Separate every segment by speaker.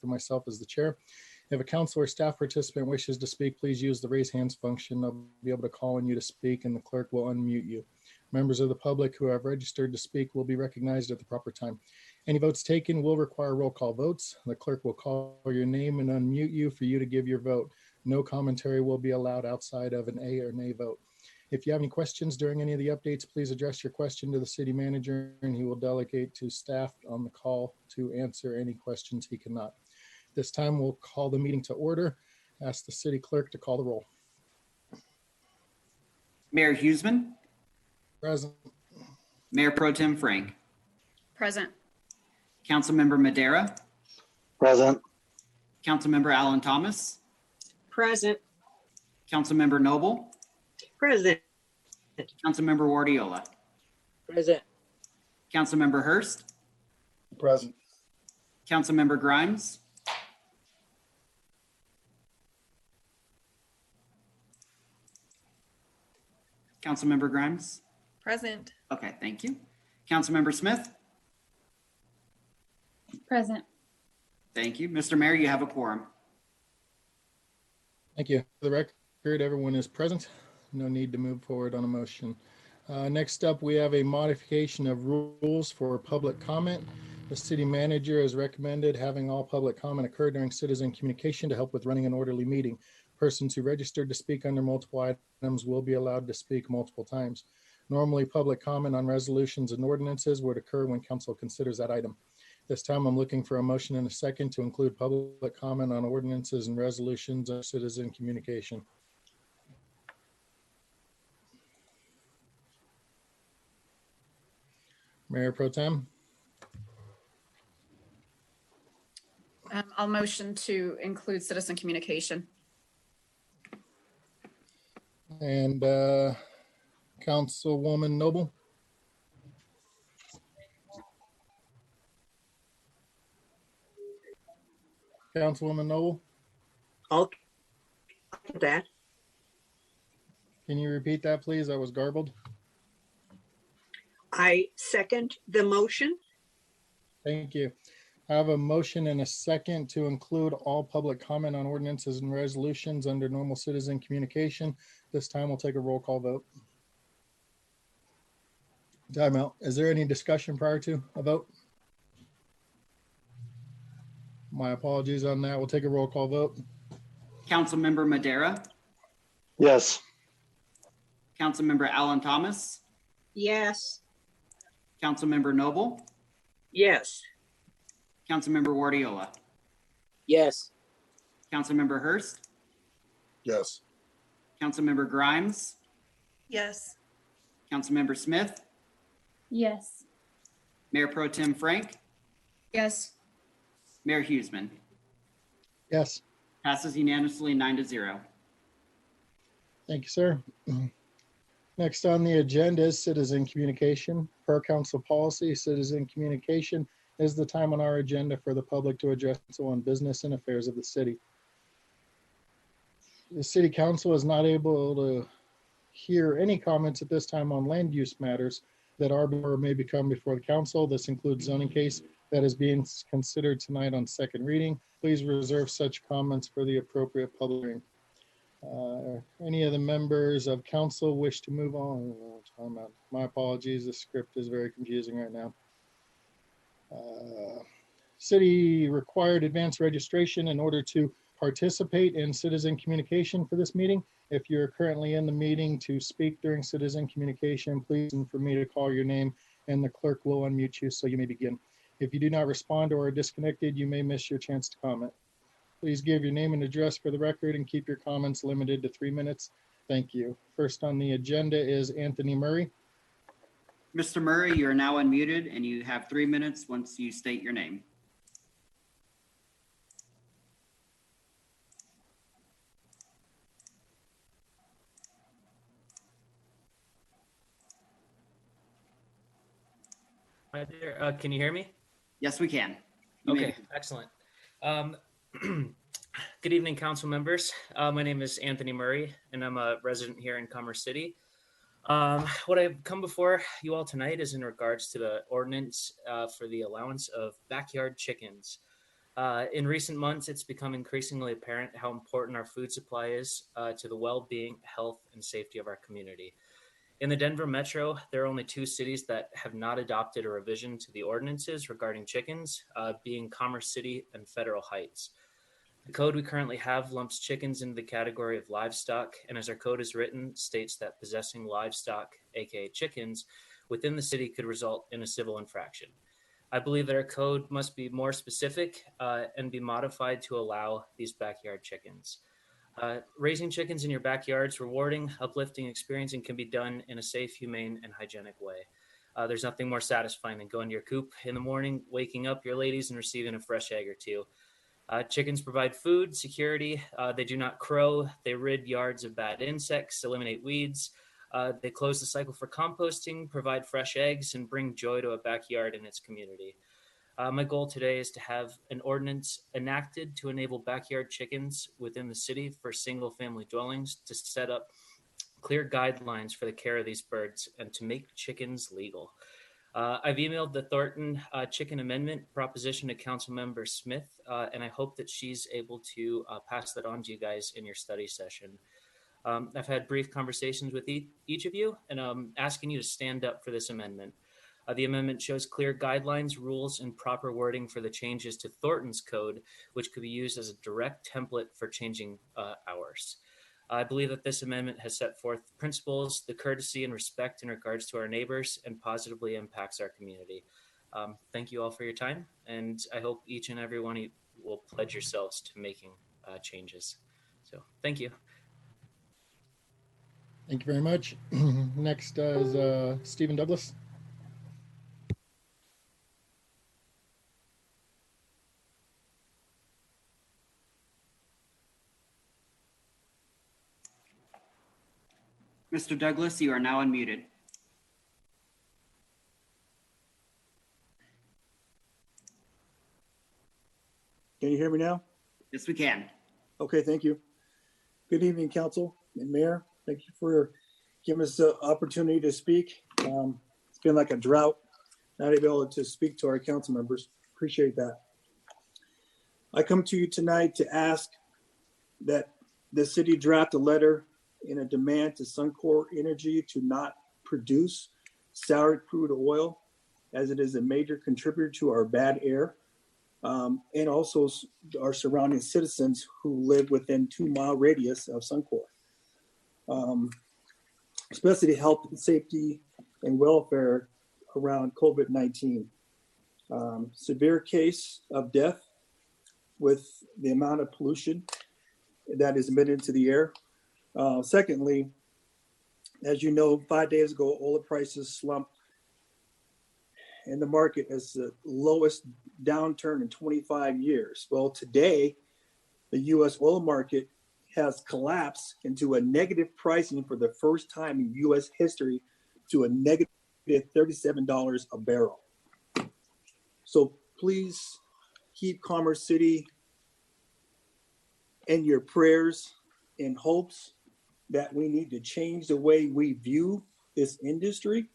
Speaker 1: and myself as the chair. If a council or staff participant wishes to speak, please use the raise hands function. They'll be able to call on you to speak and the clerk will unmute you. Members of the public who have registered to speak will be recognized at the proper time. Any votes taken will require roll call votes. The clerk will call your name and unmute you for you to give your vote. No commentary will be allowed outside of an A or nay vote. If you have any questions during any of the updates, please address your question to the city manager and he will delegate to staff on the call to answer any questions he cannot. This time we'll call the meeting to order. Ask the city clerk to call the roll.
Speaker 2: Mayor Huseman.
Speaker 1: Present.
Speaker 2: Mayor Pro Tem Frank.
Speaker 3: Present.
Speaker 2: Councilmember Madera.
Speaker 4: Present.
Speaker 2: Councilmember Alan Thomas.
Speaker 5: Present.
Speaker 2: Councilmember Noble.
Speaker 5: Present.
Speaker 2: Councilmember Wardiola.
Speaker 5: Present.
Speaker 2: Councilmember Hurst.
Speaker 4: Present.
Speaker 2: Councilmember Grimes. Councilmember Grimes.
Speaker 3: Present.
Speaker 2: Okay, thank you. Councilmember Smith.
Speaker 3: Present.
Speaker 2: Thank you. Mr. Mayor, you have a quorum.
Speaker 1: Thank you. For the record, everyone is present. No need to move forward on a motion. Next up, we have a modification of rules for public comment. The city manager has recommended having all public comment occur during citizen communication to help with running an orderly meeting. Persons who registered to speak under multiple items will be allowed to speak multiple times. Normally, public comment on resolutions and ordinances would occur when council considers that item. This time, I'm looking for a motion and a second to include public comment on ordinances and resolutions of citizen communication. Mayor Pro Tem.
Speaker 3: I'll motion to include citizen communication.
Speaker 1: And Councilwoman Noble. Councilwoman Noble,
Speaker 5: Okay. That.
Speaker 1: can you repeat that, please? That was garbled.
Speaker 5: I second the motion.
Speaker 1: Thank you. I have a motion and a second to include all public comment on ordinances and resolutions under normal citizen communication. This time we'll take a roll call vote. Timeout. Is there any discussion prior to a vote? My apologies on that. We'll take a roll call vote.
Speaker 2: Councilmember Madera.
Speaker 4: Yes.
Speaker 2: Councilmember Alan Thomas.
Speaker 5: Yes.
Speaker 2: Councilmember Noble.
Speaker 5: Yes.
Speaker 2: Councilmember Wardiola.
Speaker 5: Yes.
Speaker 2: Councilmember Hurst.
Speaker 4: Yes.
Speaker 2: Councilmember Grimes.
Speaker 3: Yes.
Speaker 2: Councilmember Smith.
Speaker 3: Yes.
Speaker 2: Mayor Pro Tem Frank.
Speaker 3: Yes.
Speaker 2: Mayor Huseman.
Speaker 1: Yes.
Speaker 2: Passes unanimously 9-0.
Speaker 1: Thank you, sir. Next on the agenda is citizen communication. Per council policy, citizen communication is the time on our agenda for the public to address on business and affairs of the city. The city council is not able to hear any comments at this time on land use matters that are or may become before the council. This includes zoning case that is being considered tonight on second reading. Please reserve such comments for the appropriate public hearing. Any of the members of council wish to move on? My apologies, the script is very confusing right now. City required advance registration in order to participate in citizen communication for this meeting. If you're currently in the meeting to speak during citizen communication, please and for me to call your name and the clerk will unmute you so you may begin. If you do not respond or are disconnected, you may miss your chance to comment. Please give your name and address for the record and keep your comments limited to 3 minutes. Thank you. First on the agenda is Anthony Murray.
Speaker 2: Mr. Murray, you are now unmuted and you have 3 minutes once you state your name.
Speaker 6: Hi there. Can you hear me?
Speaker 2: Yes, we can.
Speaker 6: Okay, excellent. Good evening, council members. My name is Anthony Murray, and I'm a resident here in Commerce City. What I've come before you all tonight is in regards to the ordinance for the allowance of backyard chickens. In recent months, it's become increasingly apparent how important our food supply is to the well-being, health, and safety of our community. In the Denver metro, there are only 2 cities that have not adopted a revision to the ordinances regarding chickens, being Commerce City and Federal Heights. The code we currently have lumps chickens into the category of livestock, and as our code is written, states that possessing livestock, aka chickens, within the city could result in a civil infraction. I believe that our code must be more specific and be modified to allow these backyard chickens. Raising chickens in your backyard is rewarding, uplifting experience, and can be done in a safe, humane, and hygienic way. There's nothing more satisfying than going to your coop in the morning, waking up your ladies, and receiving a fresh egg or two. Chickens provide food, security. They do not crow. They rid yards of bad insects, eliminate weeds. They close the cycle for composting, provide fresh eggs, and bring joy to a backyard and its community. My goal today is to have an ordinance enacted to enable backyard chickens within the city for single-family dwellings, to set up clear guidelines for the care of these birds, and to make chickens legal. I've emailed the Thornton Chicken Amendment proposition to Councilmember Smith, and I hope that she's able to pass that on to you guys in your study session. I've had brief conversations with each of you, and I'm asking you to stand up for this amendment. The amendment shows clear guidelines, rules, and proper wording for the changes to Thornton's code, which could be used as a direct template for changing ours. I believe that this amendment has set forth principles, the courtesy and respect in regards to our neighbors, and positively impacts our community. Thank you all for your time, and I hope each and every one of you will pledge yourselves to making changes. So thank you.
Speaker 1: Thank you very much. Next is Stephen Douglas.
Speaker 2: Mr. Douglas, you are now unmuted.
Speaker 7: Can you hear me now?
Speaker 2: Yes, we can.
Speaker 7: Okay, thank you. Good evening, council and mayor. Thank you for giving us the opportunity to speak. It's been like a drought, not able to speak to our council members. Appreciate that. I come to you tonight to ask that the city draft a letter in a demand to Suncor Energy to not produce sour crude oil, as it is a major contributor to our bad air, and also our surrounding citizens who live within 2-mile radius of Suncor. Especially health and safety and welfare around COVID-19. Severe case of death with the amount of pollution that is emitted into the air. Secondly, as you know, 5 days ago, oil prices slumped in the market as the lowest downturn in 25 years. Well, today, the U.S. oil market has collapsed into a negative pricing for the first time in U.S. history to a negative $37 a barrel. So please keep Commerce City in your prayers and hopes that we need to change the way we view this industry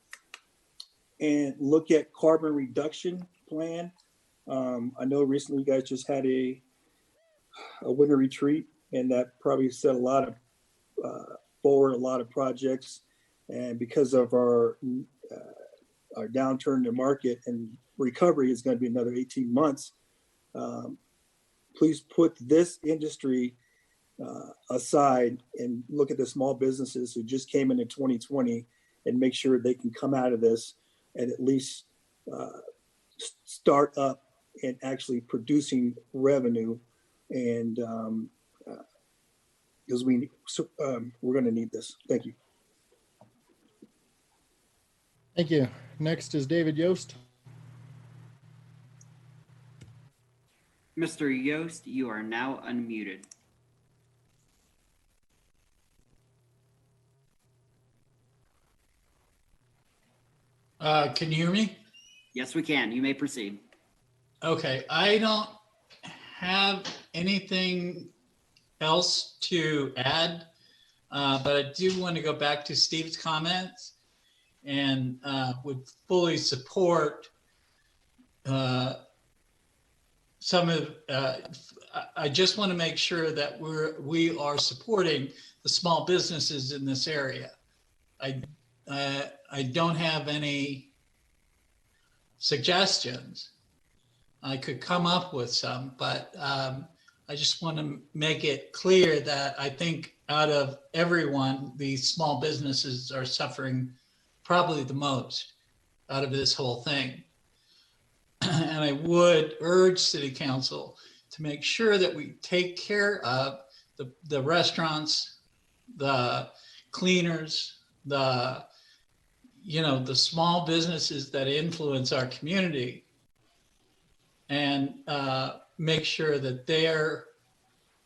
Speaker 7: and look at carbon reduction plan. I know recently you guys just had a winter retreat, and that probably set a lot of forward a lot of projects. And because of our downturn in the market and recovery is going to be another 18 months, please put this industry aside and look at the small businesses who just came in 2020 and make sure they can come out of this and at least start up and actually producing revenue, and because we're going to need this. Thank you.
Speaker 1: Thank you. Next is David Yost.
Speaker 2: Mr. Yost, you are now unmuted.
Speaker 8: Can you hear me?
Speaker 2: Yes, we can. You may proceed.
Speaker 8: Okay, I don't have anything else to add, but I do want to go back to Steve's comments and would fully support some of, I just want to make sure that we are supporting the small businesses in this area. I don't have any suggestions. I could come up with some, but I just want to make it clear that I think out of everyone, the small businesses are suffering probably the most out of this whole thing. And I would urge City Council to make sure that we take care of the restaurants, the cleaners, the small businesses that influence our community, and make sure that they're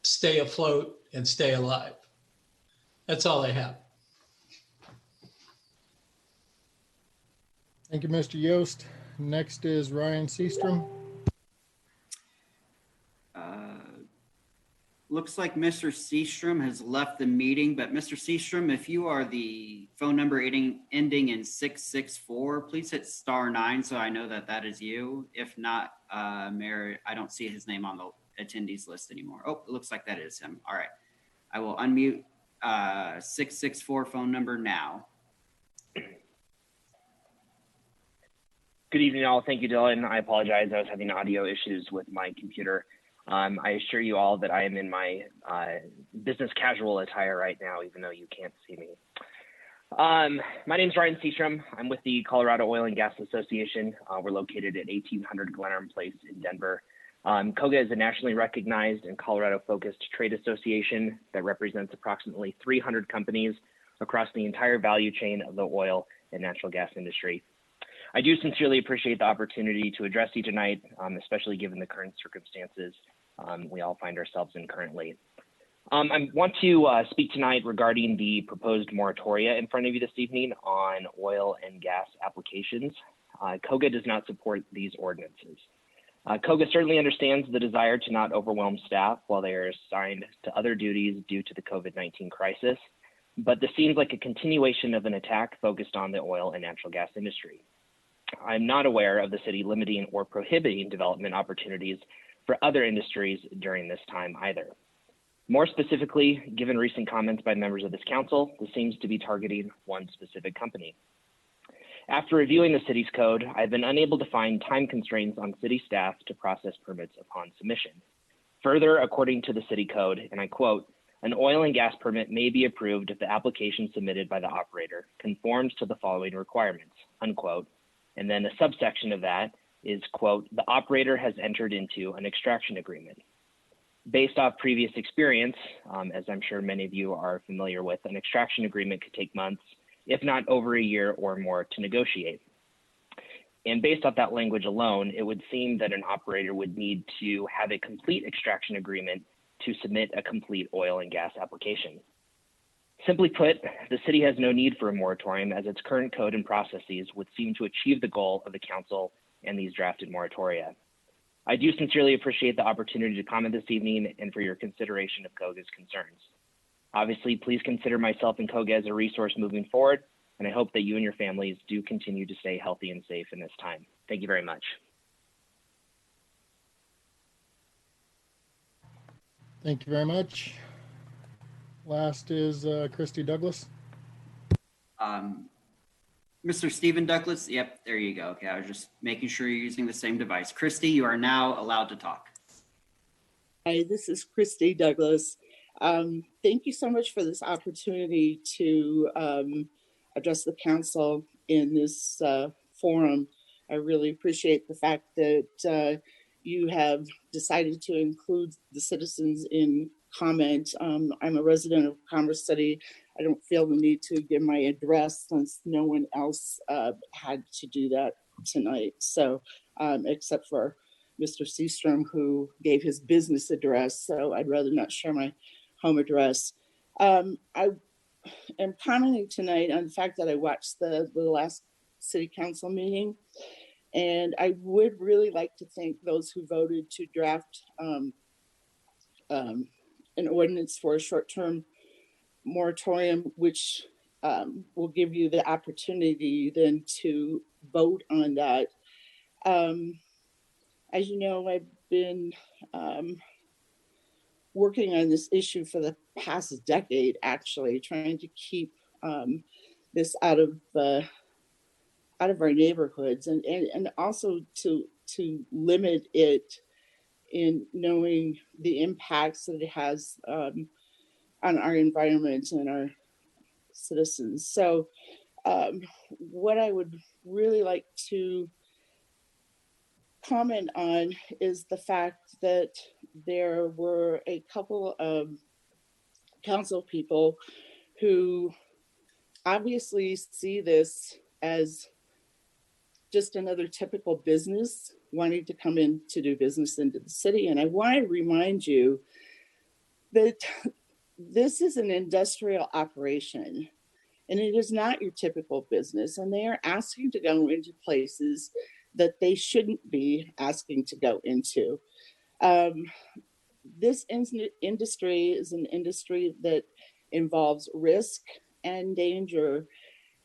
Speaker 8: stay afloat and stay alive. That's all I have.
Speaker 1: Thank you, Mr. Yost. Next is Ryan Seastrom.
Speaker 2: Looks like Mr. Seastrom has left the meeting, but Mr. Seastrom, if you are the phone number ending in 664, please hit *9 so I know that is you. If not, Mayor, I don't see his name on the attendees list anymore. Oh, it looks like that is him. All right. I will unmute 664 phone number now.
Speaker 9: Good evening, all. Thank you, Dylan. I apologize. I was having audio issues with my computer. I assure you all that I am in my business casual attire right now, even though you can't see me. My name is Ryan Seastrom. I'm with the Colorado Oil and Gas Association. We're located at 1800 Glenarm Place in Denver. COGA is a nationally recognized and Colorado-focused trade association that represents approximately 300 companies across the entire value chain of the oil and natural gas industry. I do sincerely appreciate the opportunity to address you tonight, especially given the current circumstances we all find ourselves in currently. I want to speak tonight regarding the proposed moratoria in front of you this evening on oil and gas applications. COGA does not support these ordinances. COGA certainly understands the desire to not overwhelm staff while they are assigned to other duties due to the COVID-19 crisis, but this seems like a continuation of an attack focused on the oil and natural gas industry. I'm not aware of the city limiting or prohibiting development opportunities for other industries during this time either. More specifically, given recent comments by members of this council, this seems to be targeting one specific company. After reviewing the city's code, I've been unable to find time constraints on city staff to process permits upon submission. Further, according to the city code, and I quote, "An oil and gas permit may be approved if the application submitted by the operator conforms to the following requirements," unquote. And then a subsection of that is, quote, "The operator has entered into an extraction agreement." Based off previous experience, as I'm sure many of you are familiar with, an extraction agreement could take months, if not over a year or more, to negotiate. And based off that language alone, it would seem that an operator would need to have a complete extraction agreement to submit a complete oil and gas application. Simply put, the city has no need for a moratorium as its current code and processes would seem to achieve the goal of the council and these drafted moratoria. I do sincerely appreciate the opportunity to comment this evening and for your consideration of COGA's concerns. Obviously, please consider myself and COGA as a resource moving forward, and I hope that you and your families do continue to stay healthy and safe in this time. Thank you very much.
Speaker 1: Thank you very much. Last is Christy Douglas.
Speaker 2: Mr. Stephen Douglas. Yep, there you go. Okay, I was just making sure you're using the same device. Christy, you are now allowed to talk.
Speaker 10: Hi, this is Christy Douglas. Thank you so much for this opportunity to address the council in this forum. I really appreciate the fact that you have decided to include the citizens in comment. I'm a resident of Commerce City. I don't feel the need to give my address since no one else had to do that tonight. So, except for Mr. Seastrom, who gave his business address. So I'd rather not share my home address. I am commenting tonight on the fact that I watched the last city council meeting. And I would really like to thank those who voted to draft an ordinance for a short-term moratorium, which will give you the opportunity then to vote on that. As you know, I've been working on this issue for the past decade, actually, trying to keep this out of our neighborhoods, and also to limit it in knowing the impacts that it has on our environment and our citizens. So what I would really like to comment on is the fact that there were a couple of council people who obviously see this as just another typical business wanting to come in to do business into the city. And I want to remind you that this is an industrial operation and it is not your typical business. And they are asking to go into places that they shouldn't be asking to go into. This industry is an industry that involves risk and danger.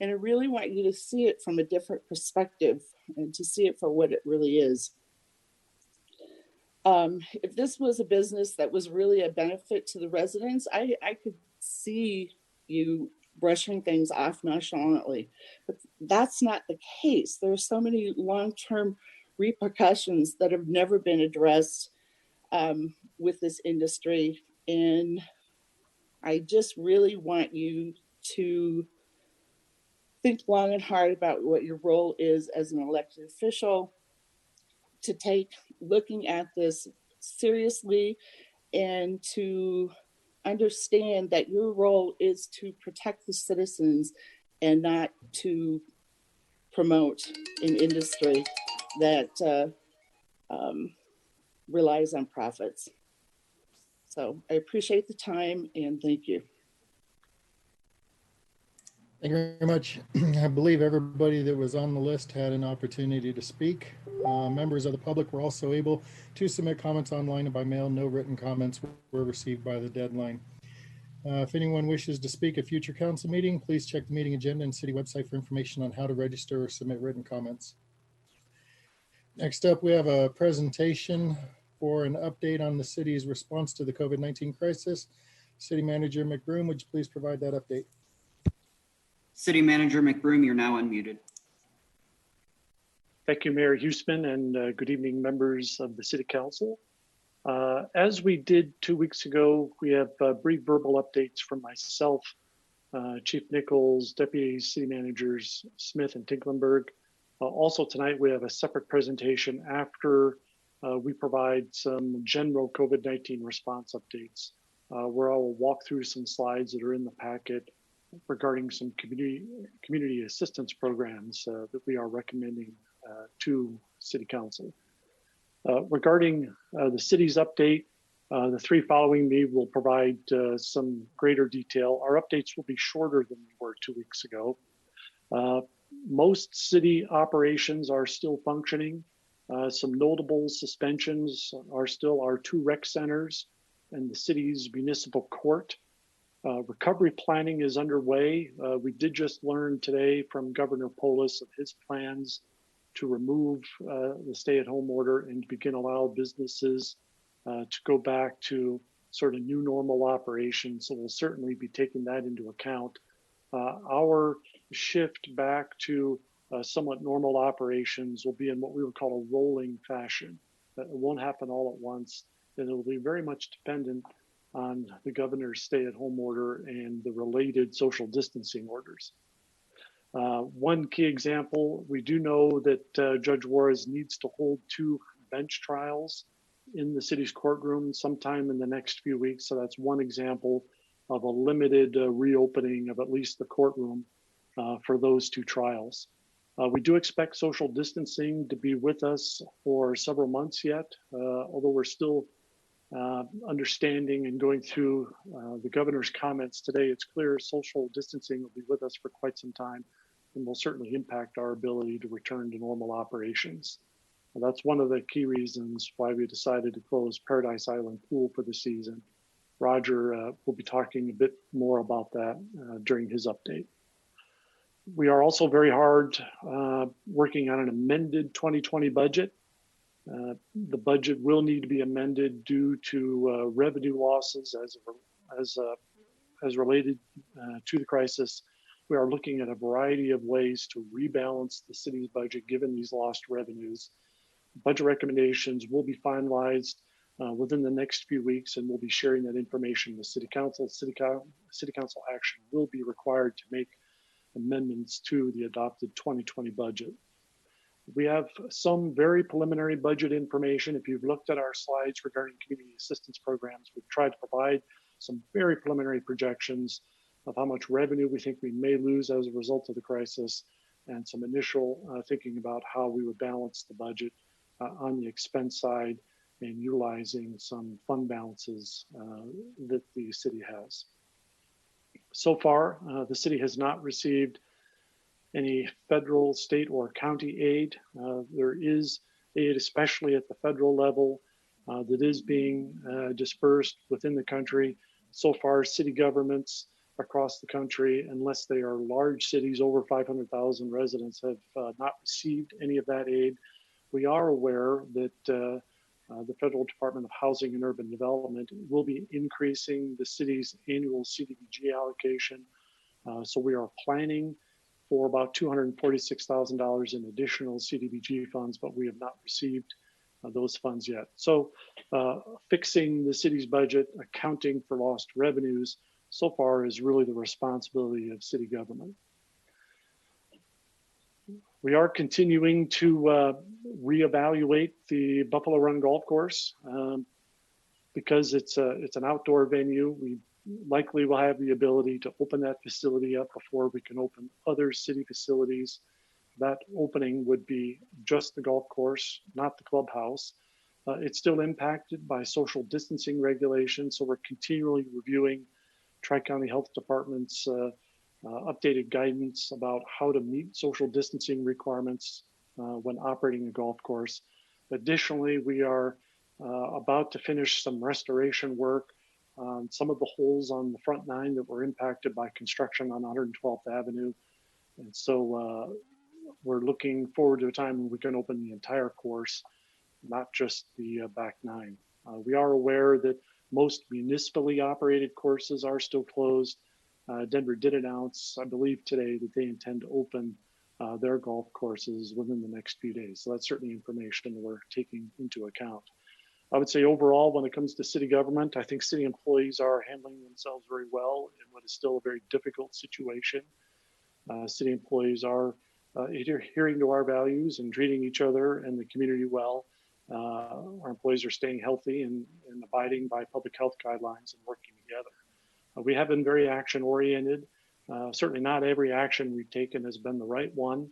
Speaker 10: And I really want you to see it from a different perspective and to see it for what it really is. If this was a business that was really a benefit to the residents, I could see you brushing things off nonchalantly, but that's not the case. There are so many long-term repercussions that have never been addressed with this industry. And I just really want you to think long and hard about what your role is as an elected official, to take looking at this seriously and to understand that your role is to protect the citizens and not to promote an industry that relies on profits. So I appreciate the time and thank you.
Speaker 1: Thank you very much. I believe everybody that was on the list had an opportunity to speak. Members of the public were also able to submit comments online and by mail. No written comments were received by the deadline. If anyone wishes to speak at future council meeting, please check the meeting agenda and city website for information on how to register or submit written comments. Next up, we have a presentation for an update on the city's response to the COVID-19 crisis. City Manager McBroom, would you please provide that update?
Speaker 2: City Manager McBroom, you're now unmuted.
Speaker 11: Thank you, Mayor Huesman, and good evening, members of the City Council. As we did 2 weeks ago, we have brief verbal updates from myself, Chief Nichols, Deputy City Managers Smith and Tinklenberg. Also tonight, we have a separate presentation after we provide some general COVID-19 response updates, where I will walk through some slides that are in the packet regarding some community assistance programs that we are recommending to City Council. Regarding the city's update, the three following me will provide some greater detail. Our updates will be shorter than they were 2 weeks ago. Most city operations are still functioning. Some notable suspensions are still our 2 rec centers and the city's municipal court. Recovery planning is underway. We did just learn today from Governor Polis of his plans to remove the stay-at-home order and begin allow businesses to go back to sort of new normal operations. So we'll certainly be taking that into account. Our shift back to somewhat normal operations will be in what we would call a rolling fashion. It won't happen all at once, and it will be very much dependent on the governor's stay-at-home order and the related social distancing orders. One key example, we do know that Judge Juarez needs to hold 2 bench trials in the city's courtroom sometime in the next few weeks. So that's one example of a limited reopening of at least the courtroom for those 2 trials. We do expect social distancing to be with us for several months yet, although we're still understanding and going through the governor's comments today. It's clear social distancing will be with us for quite some time and will certainly impact our ability to return to normal operations. And that's one of the key reasons why we decided to close Paradise Island Pool for the season. Roger will be talking a bit more about that during his update. We are also very hard working on an amended 2020 budget. The budget will need to be amended due to revenue losses as related to the crisis. We are looking at a variety of ways to rebalance the city's budget given these lost revenues. Budget recommendations will be finalized within the next few weeks, and we'll be sharing that information with City Council. City Council action will be required to make amendments to the adopted 2020 budget. We have some very preliminary budget information. If you've looked at our slides regarding community assistance programs, we've tried to provide some very preliminary projections of how much revenue we think we may lose as a result of the crisis, and some initial thinking about how we would balance the budget on the expense side and utilizing some fund balances that the city has. So far, the city has not received any federal, state, or county aid. There is aid, especially at the federal level, that is being dispersed within the country. So far, city governments across the country, unless they are large cities over 500,000 residents, have not received any of that aid. We are aware that the Federal Department of Housing and Urban Development will be increasing the city's annual CDBG allocation. So we are planning for about $246,000 in additional CDBG funds, but we have not received those funds yet. So fixing the city's budget, accounting for lost revenues, so far is really the responsibility of city government. We are continuing to reevaluate the Buffalo Run Golf Course because it's an outdoor venue. We likely will have the ability to open that facility up before we can open other city facilities. That opening would be just the golf course, not the clubhouse. It's still impacted by social distancing regulations, so we're continually reviewing Tri-County Health Department's updated guidance about how to meet social distancing requirements when operating a golf course. Additionally, we are about to finish some restoration work on some of the holes on the front nine that were impacted by construction on 112th Avenue. And so we're looking forward to a time when we can open the entire course, not just the back nine. We are aware that most municipally operated courses are still closed. Denver did announce, I believe today, that they intend to open their golf courses within the next few days. So that's certainly information we're taking into account. I would say overall, when it comes to city government, I think city employees are handling themselves very well in what is still a very difficult situation. City employees are adhering to our values and treating each other and the community well. Our employees are staying healthy and abiding by public health guidelines and working together. We have been very action oriented. Certainly not every action we've taken has been the right one.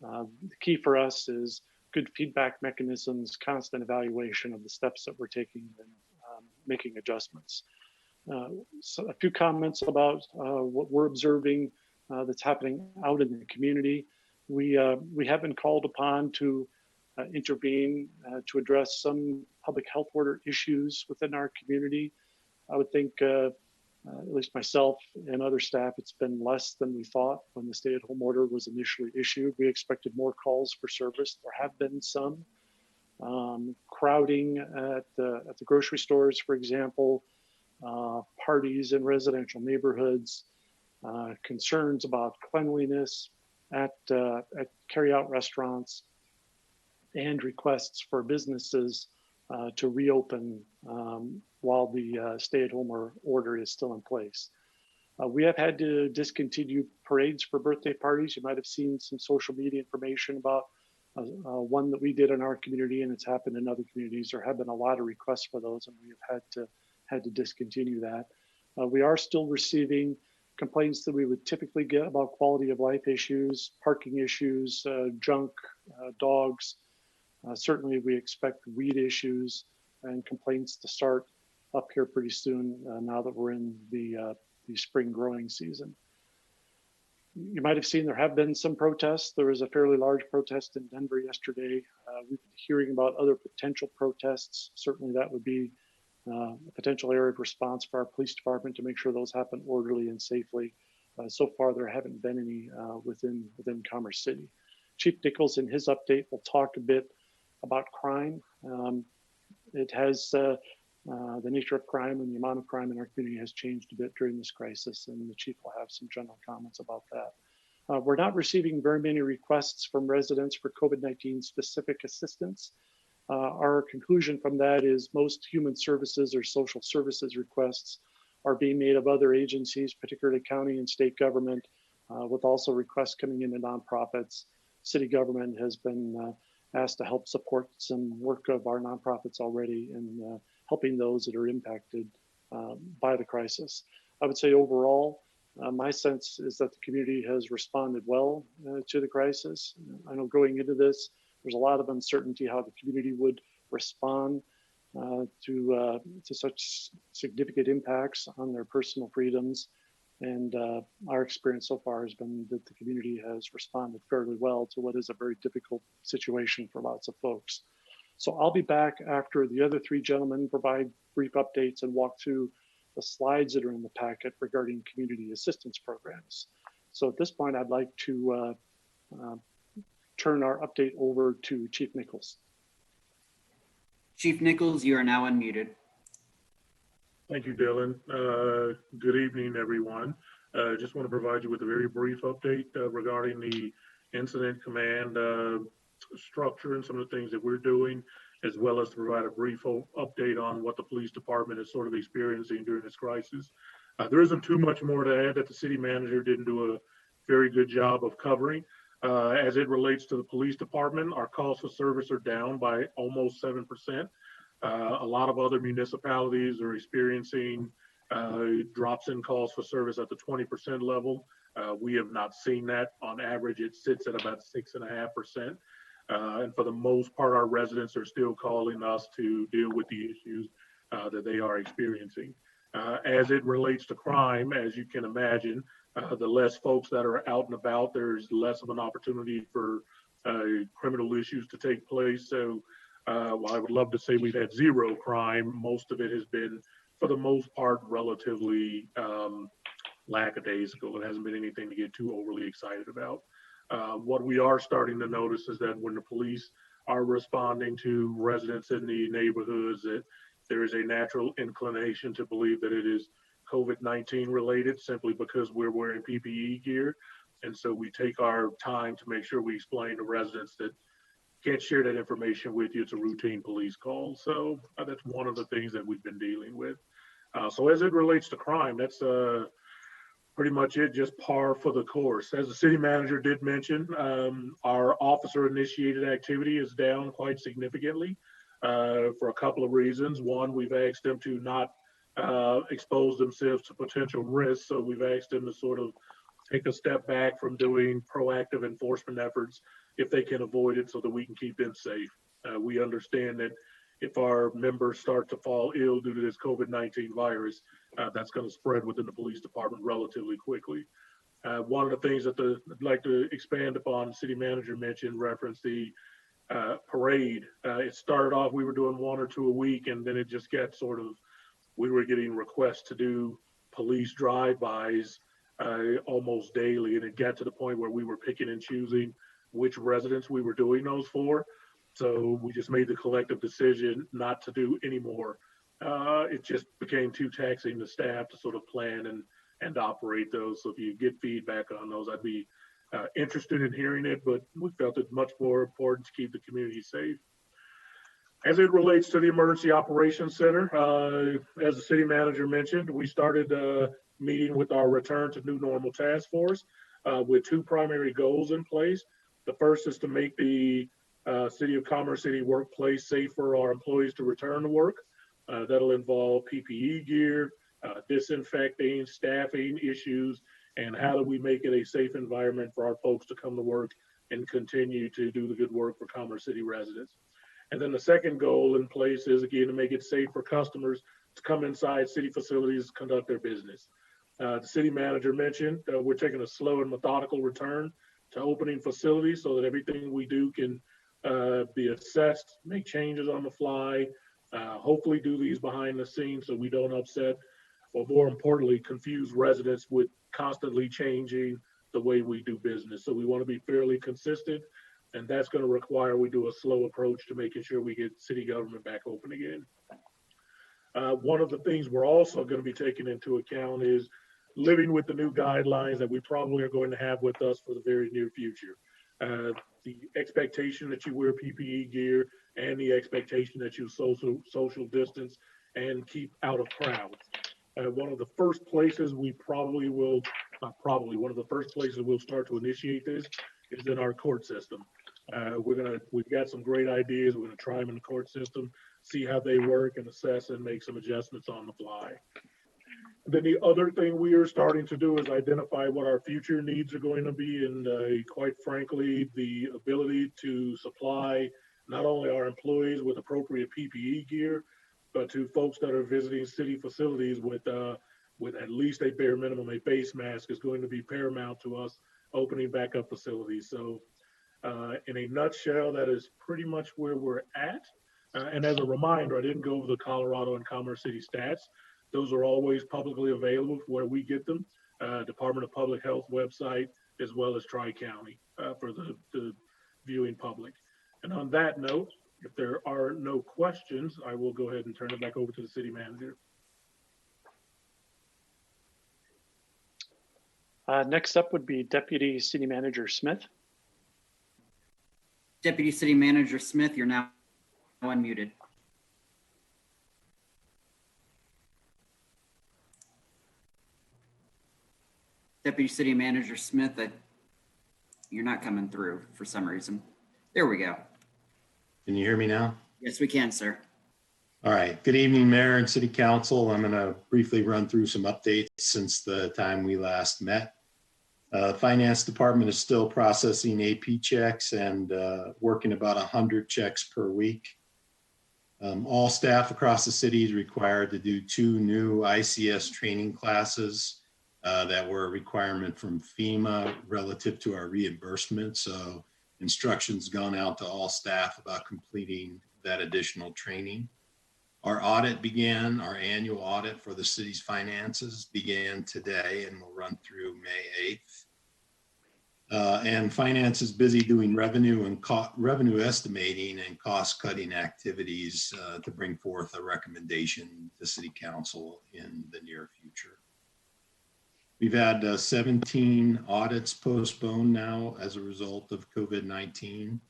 Speaker 11: The key for us is good feedback mechanisms, constant evaluation of the steps that we're taking, and making adjustments. So a few comments about what we're observing that's happening out in the community. We have been called upon to intervene to address some public health order issues within our community. I would think, at least myself and other staff, it's been less than we thought when the stay-at-home order was initially issued. We expected more calls for service. There have been some. Crowding at the grocery stores, for example, parties in residential neighborhoods, concerns about cleanliness at carry-out restaurants, and requests for businesses to reopen while the stay-at-home order is still in place. We have had to discontinue parades for birthday parties. You might have seen some social media information about one that we did in our community, and it's happened in other communities. There have been a lot of requests for those, and we have had to discontinue that. We are still receiving complaints that we would typically get about quality of life issues, parking issues, junk, dogs. Certainly, we expect weed issues and complaints to start up here pretty soon now that we're in the spring growing season. You might have seen there have been some protests. There was a fairly large protest in Denver yesterday. We've been hearing about other potential protests. Certainly that would be a potential area of response for our police department to make sure those happen orderly and safely. So far, there haven't been any within Commerce City. Chief Nichols, in his update, will talk a bit about crime. It has the nature of crime and the amount of crime in our community has changed a bit during this crisis, and the chief will have some general comments about that. We're not receiving very many requests from residents for COVID-19 specific assistance. Our conclusion from that is most human services or social services requests are being made of other agencies, particularly county and state government, with also requests coming into nonprofits. City government has been asked to help support some work of our nonprofits already in helping those that are impacted by the crisis. I would say overall, my sense is that the community has responded well to the crisis. I know going into this, there's a lot of uncertainty how the community would respond to such significant impacts on their personal freedoms. And our experience so far has been that the community has responded fairly well to what is a very difficult situation for lots of folks. So I'll be back after the other three gentlemen provide brief updates and walk through the slides that are in the packet regarding community assistance programs. So at this point, I'd like to turn our update over to Chief Nichols.
Speaker 2: Chief Nichols, you are now unmuted.
Speaker 12: Thank you, Dylan. Good evening, everyone. Just want to provide you with a very brief update regarding the incident command structure and some of the things that we're doing, as well as to provide a brief update on what the police department is sort of experiencing during this crisis. There isn't too much more to add that the city manager didn't do a very good job of covering. As it relates to the police department, our calls for service are down by almost 7%. A lot of other municipalities are experiencing drops in calls for service at the 20% level. We have not seen that. On average, it sits at about 6.5%. And for the most part, our residents are still calling us to deal with the issues that they are experiencing. As it relates to crime, as you can imagine, the less folks that are out and about, there's less of an opportunity for criminal issues to take place. So while I would love to say we've had zero crime, most of it has been, for the most part, relatively lackadaisical. It hasn't been anything to get too overly excited about. What we are starting to notice is that when the police are responding to residents in the neighborhoods, that there is a natural inclination to believe that it is COVID-19 related simply because we're wearing PPE gear. And so we take our time to make sure we explain to residents that can't share that information with you. It's a routine police call. So that's one of the things that we've been dealing with. So as it relates to crime, that's pretty much it, just par for the course. As the city manager did mention, our officer initiated activity is down quite significantly for a couple of reasons. One, we've asked them to not expose themselves to potential risks. So we've asked them to sort of take a step back from doing proactive enforcement efforts if they can avoid it so that we can keep them safe. We understand that if our members start to fall ill due to this COVID-19 virus, that's going to spread within the police department relatively quickly. One of the things that I'd like to expand upon, the city manager mentioned, reference the parade. It started off, we were doing one or two a week, and then it just got sort of, we were getting requests to do police drive-bys almost daily, and it got to the point where we were picking and choosing which residents we were doing those for. So we just made the collective decision not to do any more. It just became too taxing to staff to sort of plan and operate those. So if you get feedback on those, I'd be interested in hearing it, but we felt it much more important to keep the community safe. As it relates to the Emergency Operations Center, as the city manager mentioned, we started meeting with our Return to New Normal Task Force with two primary goals in place. The first is to make the City of Commerce City workplace safe for our employees to return to work. That'll involve PPE gear, disinfecting, staffing issues, and how do we make it a safe environment for our folks to come to work and continue to do the good work for Commerce City residents. And then the second goal in place is, again, to make it safe for customers to come inside city facilities, conduct their business. The city manager mentioned we're taking a slow and methodical return to opening facilities so that everything we do can be assessed, make changes on the fly, hopefully do these behind the scenes so we don't upset, or more importantly, confuse residents with constantly changing the way we do business. So we want to be fairly consistent And that's going to require we do a slow approach to making sure we get city government back open again. One of the things we're also going to be taking into account is living with the new guidelines that we probably are going to have with us for the very near future. The expectation that you wear PPE gear and the expectation that you social distance and keep out of crowds. One of the first places we probably will, not probably, one of the first places we'll start to initiate this is in our court system. We've got some great ideas. We're gonna try them in the court system, see how they work and assess and make some adjustments on the fly. Then the other thing we are starting to do is identify what our future needs are going to be, and quite frankly, the ability to supply not only our employees with appropriate PPE gear, but to folks that are visiting city facilities with at least a bare minimum, a face mask is going to be paramount to us opening back up facilities. So in a nutshell, that is pretty much where we're at. And as a reminder, I didn't go over the Colorado and Commerce City stats. Those are always publicly available where we get them, Department of Public Health website, as well as Tri-County for the viewing public. And on that note, if there are no questions, I will go ahead and turn it back over to the city manager.
Speaker 11: Next up would be Deputy City Manager Smith.
Speaker 2: Deputy City Manager Smith, you're now unmuted. Deputy City Manager Smith, you're not coming through for some reason. There we go.
Speaker 13: Can you hear me now?
Speaker 2: Yes, we can, sir.
Speaker 13: All right. Good evening, Mayor and City Council. I'm going to briefly run through some updates since the time we last met. Finance Department is still processing AP checks and working about 100 checks per week. All staff across the city is required to do 2 new ICS training classes that were a requirement from FEMA relative to our reimbursement. So instructions gone out to all staff about completing that additional training. Our audit began, our annual audit for the city's finances began today and will run through May 8th. And finance is busy doing revenue estimating and cost cutting activities to bring forth a recommendation to City Council in the near future. We've had 17 audits postponed now as a result of COVID-19.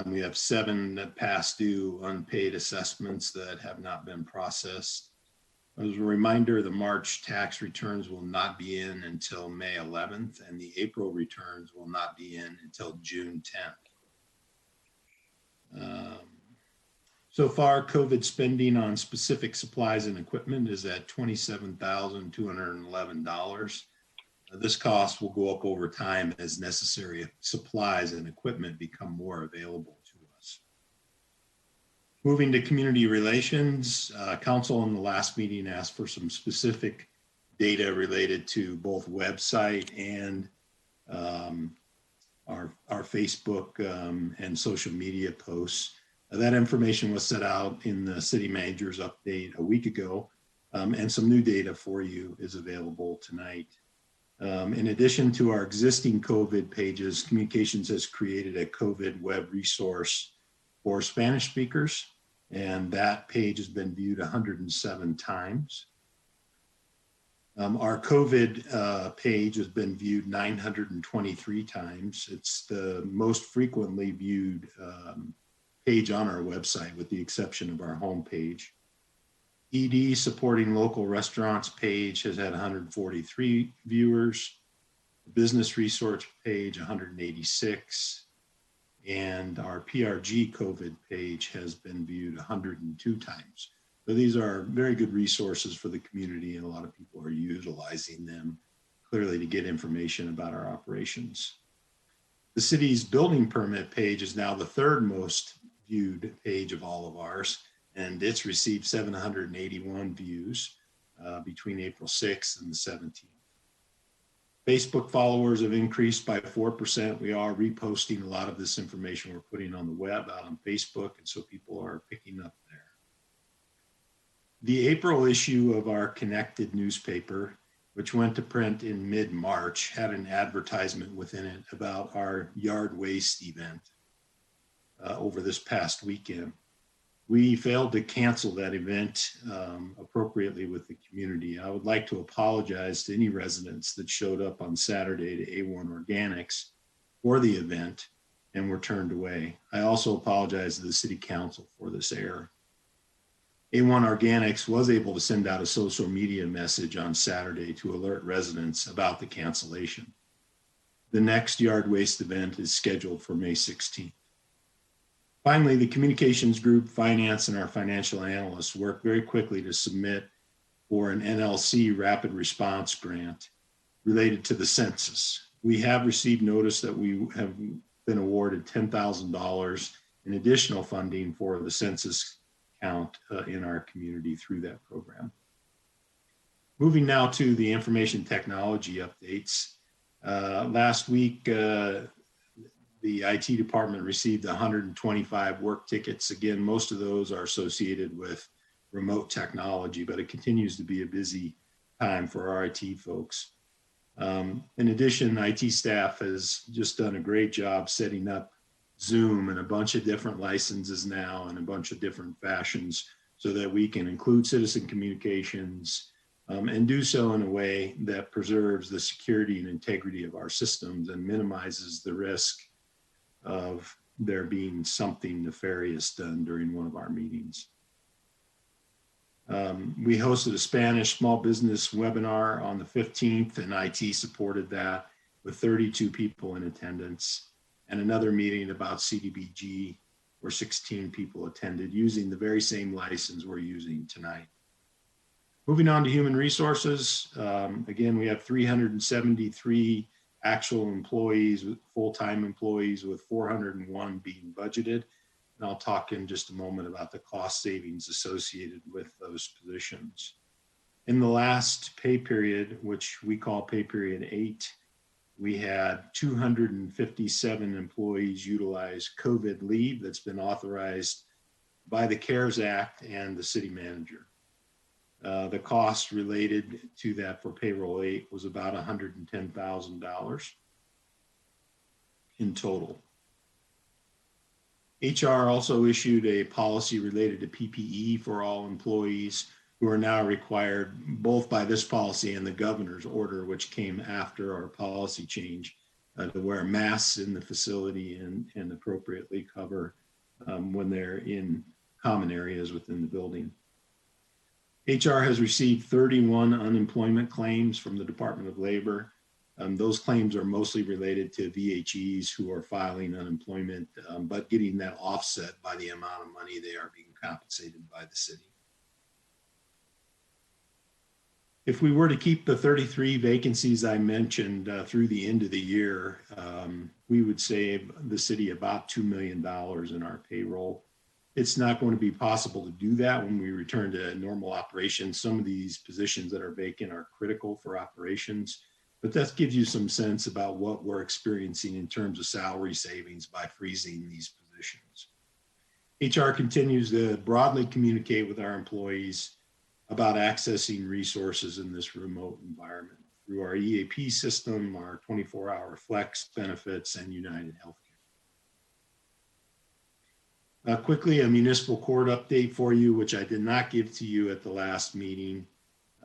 Speaker 13: We have 7 past due unpaid assessments that have not been processed. As a reminder, the March tax returns will not be in until May 11th, and the April returns will not be in until June 10th. So far, COVID spending on specific supplies and equipment is at $27,211. This cost will go up over time as necessary supplies and equipment become more available to us. Moving to community relations, Council in the last meeting asked for some specific data related to both website and our Facebook and social media posts. That information was set out in the city manager's update a week ago, and some new data for you is available tonight. In addition to our existing COVID pages, Communications has created a COVID web resource for Spanish speakers, and that page has been viewed 107 times. Our COVID page has been viewed 923 times. It's the most frequently viewed page on our website, with the exception of our homepage. ED supporting local restaurants page has had 143 viewers. The business resource page 186, and our PRG COVID page has been viewed 102 times. So these are very good resources for the community, and a lot of people are utilizing them clearly to get information about our operations. The city's building permit page is now the 3rd most viewed page of all of ours, and it's received 781 views between April 6th and the 17th. Facebook followers have increased by 4%. We are reposting a lot of this information we're putting on the web out on Facebook, and so people are picking up there. The April issue of our Connected newspaper, which went to print in mid-March, had an advertisement within it about our yard waste event. The over this past weekend. We failed to cancel that event appropriately with the community. I would like to apologize to any residents that showed up on Saturday to A1 Organics for the event and were turned away. I also apologize to the City Council for this error. A1 Organics was able to send out a social media message on Saturday to alert residents about the cancellation. The next yard waste event is scheduled for May 16th. Finally, the communications group, finance, and our financial analysts worked very quickly to submit for an NLC rapid response grant related to the census. We have received notice that we have been awarded $10,000 in additional funding for the census count in our community through that program. Moving now to the information technology updates. Last week, the IT department received 125 work tickets. Again, most of those are associated with remote technology, but it continues to be a busy time for our IT folks. In addition, IT staff has just done a great job setting up Zoom and a bunch of different licenses now in a bunch of different fashions so that we can include citizen communications and do so in a way that preserves the security and integrity of our systems and minimizes the risk of there being something nefarious done during one of our meetings. We hosted a Spanish small business webinar on the 15th, and IT supported that with 32 people in attendance, and another meeting about CDBG where 16 people attended using the very same license we're using tonight. Moving on to human resources. Again, we have 373 actual employees, full-time employees, with 401 being budgeted. And I'll talk in just a moment about the cost savings associated with those positions. In the last pay period, which we call pay period 8, we had 257 employees utilize COVID leave that's been authorized by the CARES Act and the city manager. The cost related to that for payroll 8 was about $110,000 in total. HR also issued a policy related to PPE for all employees who are now required both by this policy and the governor's order, which came after our policy change, to wear masks in the facility and appropriately cover when they're in common areas within the building. HR has received 31 unemployment claims from the Department of Labor. Those claims are mostly related to VHEs who are filing unemployment, but getting that offset by the amount of money they are being compensated by the city. If we were to keep the 33 vacancies I mentioned through the end of the year, we would save the city about $2 million in our payroll. It's not going to be possible to do that when we return to normal operations. Some of these positions that are vacant are critical for operations, but that gives you some sense about what we're experiencing in terms of salary savings by freezing these positions. HR continues to broadly communicate with our employees about accessing resources in this remote environment through our EAP system, our 24-hour flex benefits, and United Healthcare. Quickly, a municipal court update for you, which I did not give to you at the last meeting.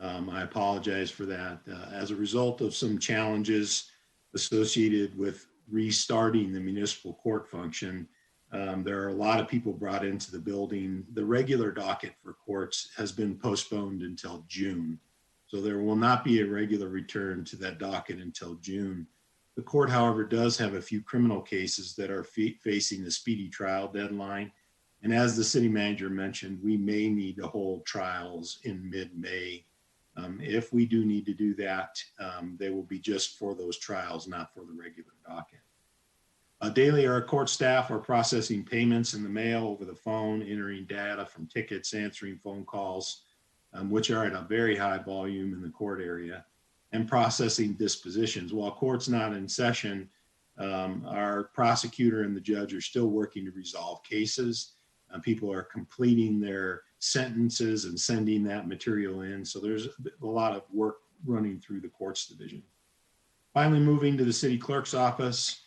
Speaker 13: I apologize for that. As a result of some challenges associated with restarting the municipal court function, there are a lot of people brought into the building. The regular docket for courts has been postponed until June. So there will not be a regular return to that docket until June. The court, however, does have a few criminal cases that are facing a speedy trial deadline. And as the city manager mentioned, we may need to hold trials in mid-May. If we do need to do that, they will be just for those trials, not for the regular docket. Daily, our court staff are processing payments in the mail, over the phone, entering data from tickets, answering phone calls, which are at a very high volume in the court area, and processing dispositions. While court's not in session, our prosecutor and the judge are still working to resolve cases. People are completing their sentences and sending that material in. So there's a lot of work running through the courts division. Finally, moving to the city clerk's office.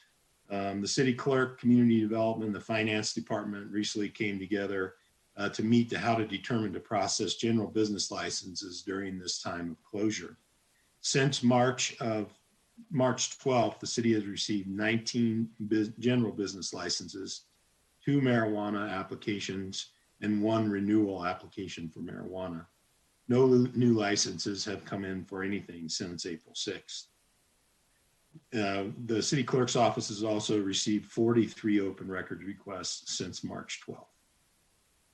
Speaker 13: The city clerk, community development, the finance department recently came together to meet to how to determine to process general business licenses during this time of closure. Since March 12th, the city has received 19 general business licenses, 2 marijuana applications, and 1 renewal application for marijuana. No new licenses have come in for anything since April 6th. The city clerk's office has also received 43 open record requests since March 12th.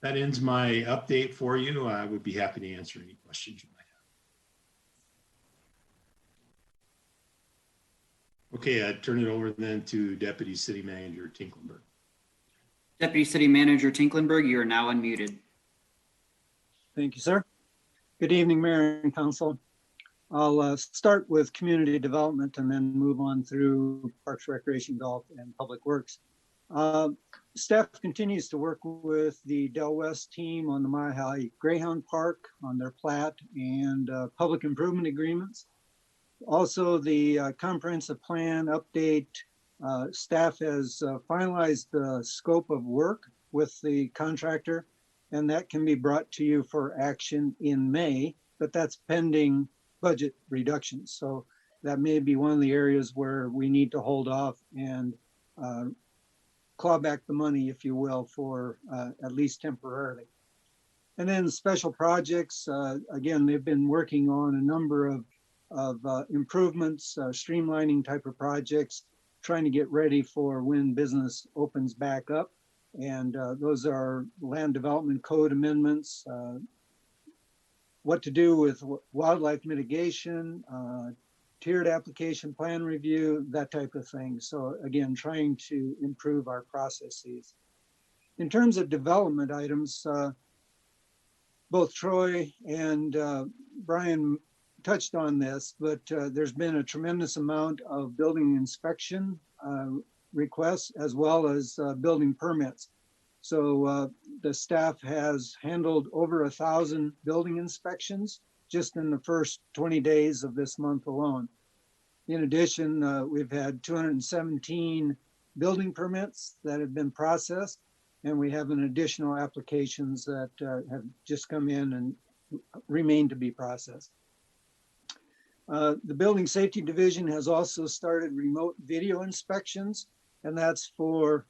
Speaker 13: That ends my update for you. I would be happy to answer any questions you might have. Okay, I turn it over then to Deputy City Manager Tinklenberg.
Speaker 2: Deputy City Manager Tinklenberg, you are now unmuted.
Speaker 14: Thank you, sir. Good evening, Mayor and Council. I'll start with community development and then move on through Parks, Recreation, Golf, and Public Works. Staff continues to work with the Del West team on the Mile High Greyhound Park on their plat and public improvement agreements. Also, the comprehensive plan update, staff has finalized the scope of work with the contractor, and that can be brought to you for action in May, but that's pending budget reductions. So that may be one of the areas where we need to hold off and claw back the money, if you will, for at least temporarily. And then special projects, again, they've been working on a number of improvements, streamlining type of projects, trying to get ready for when business opens back up. And those are land development code amendments, what to do with wildlife mitigation, tiered application plan review, that type of thing. So again, trying to improve our processes. In terms of development items, both Troy and Brian touched on this, but there's been a tremendous amount of building inspection requests as well as building permits. So the staff has handled over 1,000 building inspections just in the first 20 days of this month alone. In addition, we've had 217 building permits that have been processed, and we have an additional applications that have just come in and remain to be processed. The Building Safety Division has also started remote video inspections, and that's for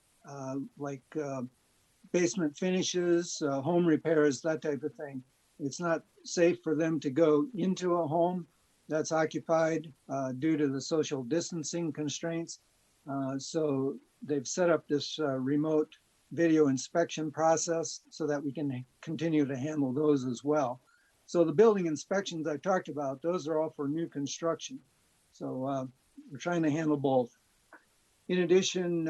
Speaker 14: basement finishes, home repairs, that type of thing. It's not safe for them to go into a home that's occupied due to the social distancing constraints. So they've set up this remote video inspection process so that we can continue to handle those as well. So the building inspections I talked about, those are all for new construction. So we're trying to handle both. In addition,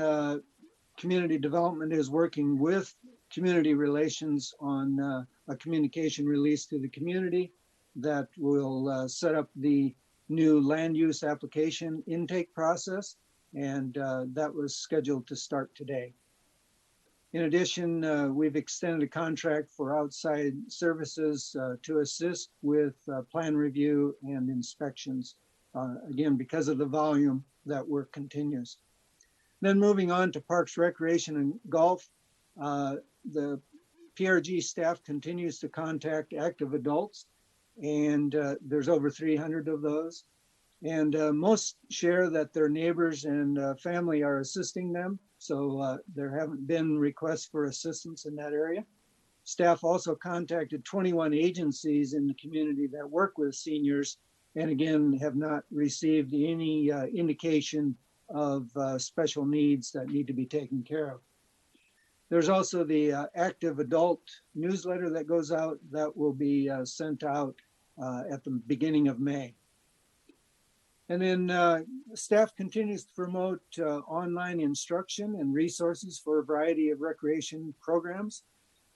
Speaker 14: community development is working with community relations on a communication release to the community that will set up the new land use application intake process, and that was scheduled to start today. In addition, we've extended a contract for outside services to assist with plan review and inspections, again, because of the volume that work continues. Then moving on to Parks, Recreation, and Golf, the PRG staff continues to contact active adults, and there's over 300 of those. And most share that their neighbors and family are assisting them. So there haven't been requests for assistance in that area. Staff also contacted 21 agencies in the community that work with seniors, and again, have not received any indication of special needs that need to be taken care of. There's also the active adult newsletter that goes out that will be sent out at the beginning of May. And then staff continues to promote online instruction and resources for a variety of recreation programs.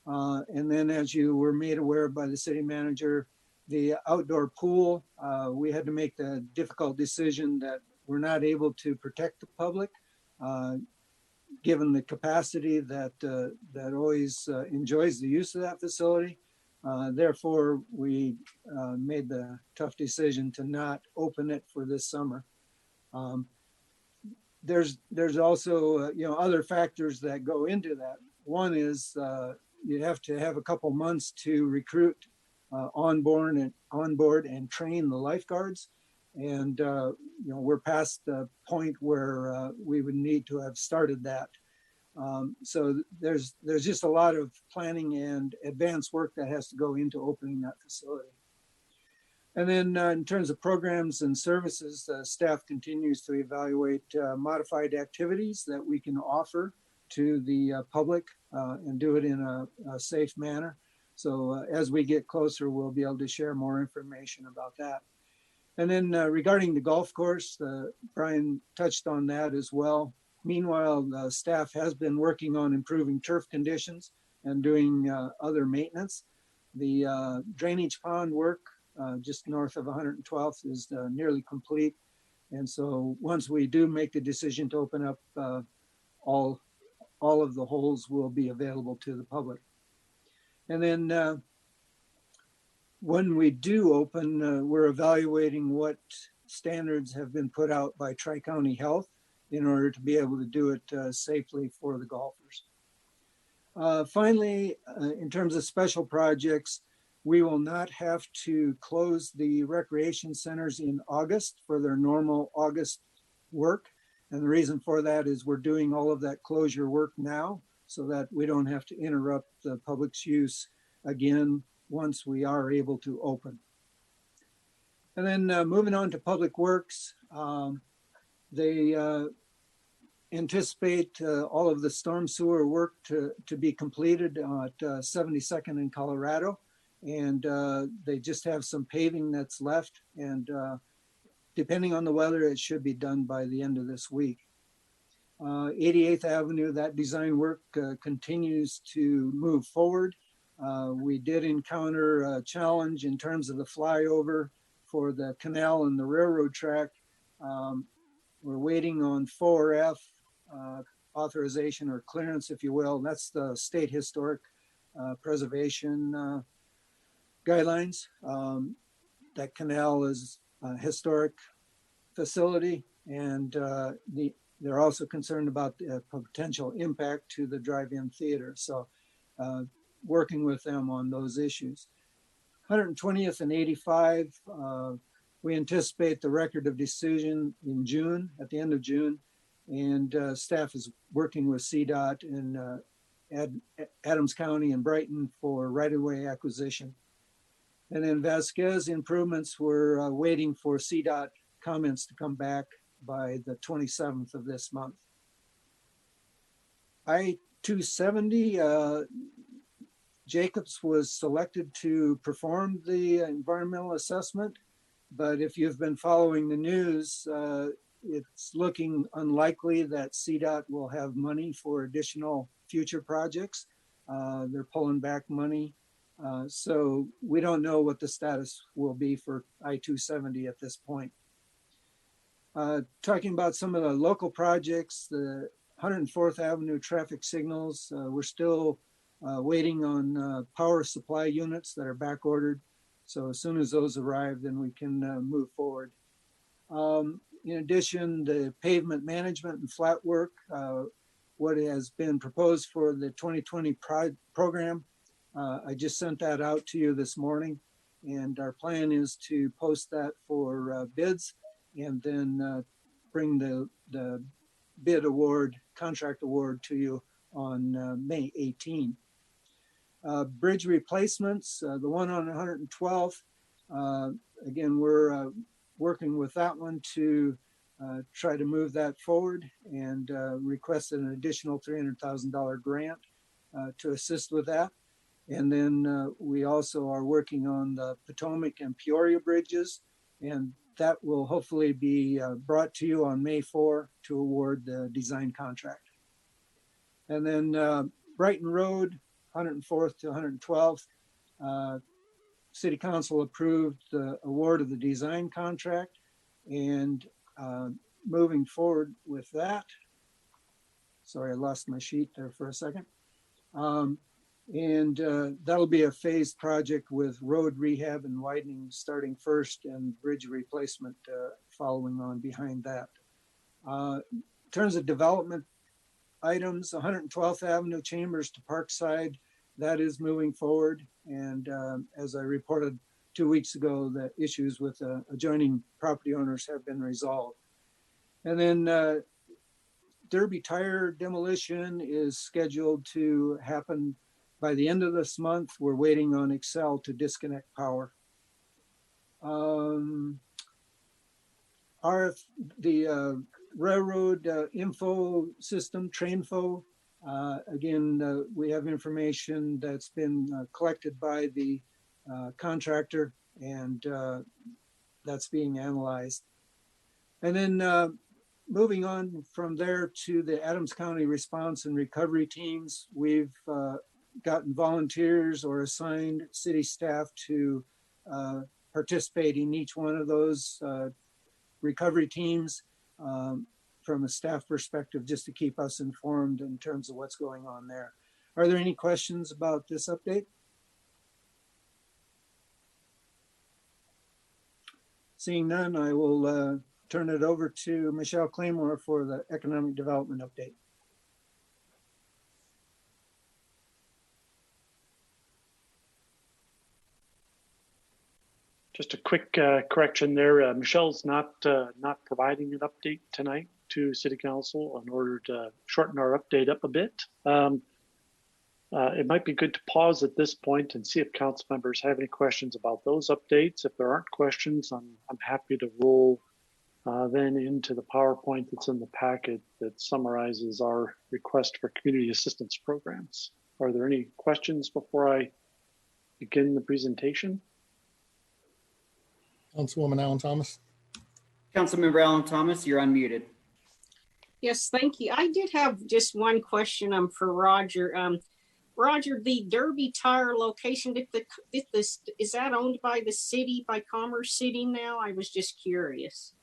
Speaker 14: And then, as you were made aware by the city manager, the outdoor pool, we had to make the difficult decision that we're not able to protect the public, given the capacity that always enjoys the use of that facility. Therefore, we made the tough decision to not open it for this summer. there's also, other factors that go into that. One is you have to have a couple months to recruit, onboard and train the lifeguards. And, we're past the point where we would need to have started that. So there's just a lot of planning and advanced work that has to go into opening that facility. And then in terms of programs and services, staff continues to evaluate modified activities that we can offer to the public and do it in a safe manner. So as we get closer, we'll be able to share more information about that. And then regarding the golf course, Brian touched on that as well. Meanwhile, the staff has been working on improving turf conditions and doing other maintenance. The drainage pond work just north of 112th is nearly complete. And so once we do make the decision to open up, all of the holes will be available to the public. And then when we do open, we're evaluating what standards have been put out by Tri-County Health in order to be able to do it safely for the golfers. Finally, in terms of special projects, we will not have to close the recreation centers in August for their normal August work. And the reason for that is we're doing all of that closure work now so that we don't have to interrupt the public's use again once we are able to open. And then moving on to Public Works, they anticipate all of the storm sewer work to be completed at 72nd in Colorado. And they just have some paving that's left. And depending on the weather, it should be done by the end of this week. 88th Avenue, that design work continues to move forward. We did encounter a challenge in terms of the flyover for the canal and the railroad track. We're waiting on 4F authorization or clearance, if you will. That's the state historic preservation guidelines. That canal is a historic facility, and they're also concerned about the potential impact to the drive-in theater. So working with them on those issues. 120th and 85, we anticipate the record of decision in June, at the end of June, and staff is working with CDOT in Adams County and Brighton for right-of-way acquisition. And then Vasquez improvements, we're waiting for CDOT comments to come back by the 27th of this month. I-270, Jacobs was selected to perform the environmental assessment, but if you've been following the news, it's looking unlikely that CDOT will have money for additional future projects. They're pulling back money. So we don't know what the status will be for I-270 at this point. Talking about some of the local projects, the 104th Avenue traffic signals, we're still waiting on power supply units that are back ordered. So as soon as those arrive, then we can move forward. In addition, the pavement management and flat work, what has been proposed for the 2020 program, I just sent that out to you this morning, and our plan is to post that for bids and then bring the bid award, contract award to you on May 18. Bridge replacements, the one on 112th, again, we're working with that one to try to move that forward and requested an additional $300,000 grant to assist with that. And then we also are working on the Potomac and Peoria bridges, and that will hopefully be brought to you on May 4 to award the design contract. And then Brighton Road, 104th to 112th, City Council approved the award of the design contract, and moving forward with that. Sorry, I lost my sheet there for a second. And that'll be a phased project with road rehab and widening starting first and bridge replacement following on behind that. terms of development items, 112th Avenue Chambers to Parkside, that is moving forward. And as I reported 2 weeks ago, the issues with adjoining property owners have been resolved. And then Derby Tire demolition is scheduled to happen by the end of this month. We're waiting on Excel to disconnect power. The railroad info system, Trainfo, again, we have information that's been collected by the contractor, and that's being analyzed. And then moving on from there to the Adams County response and recovery teams, we've gotten volunteers or assigned city staff to participate in each one of those recovery teams from a staff perspective, just to keep us informed in terms of what's going on there. Are there any questions about this update? Seeing none, I will turn it over to Michelle Claymore for the economic development update.
Speaker 11: Just a quick correction there. Michelle's not providing an update tonight to City Council in order to shorten our update up a bit. It might be good to pause at this point and see if council members have any questions about those updates. If there aren't questions, I'm happy to roll then into the PowerPoint that's in the packet that summarizes our request for community assistance programs. Are there any questions before I begin the presentation?
Speaker 1: Councilwoman Allen Thomas.
Speaker 2: Councilmember Allen Thomas, you're unmuted.
Speaker 5: Yes, thank you. I did have just one question for Roger. Roger, the Derby Tire location, is that owned by the city, by Commerce City now? I was just curious.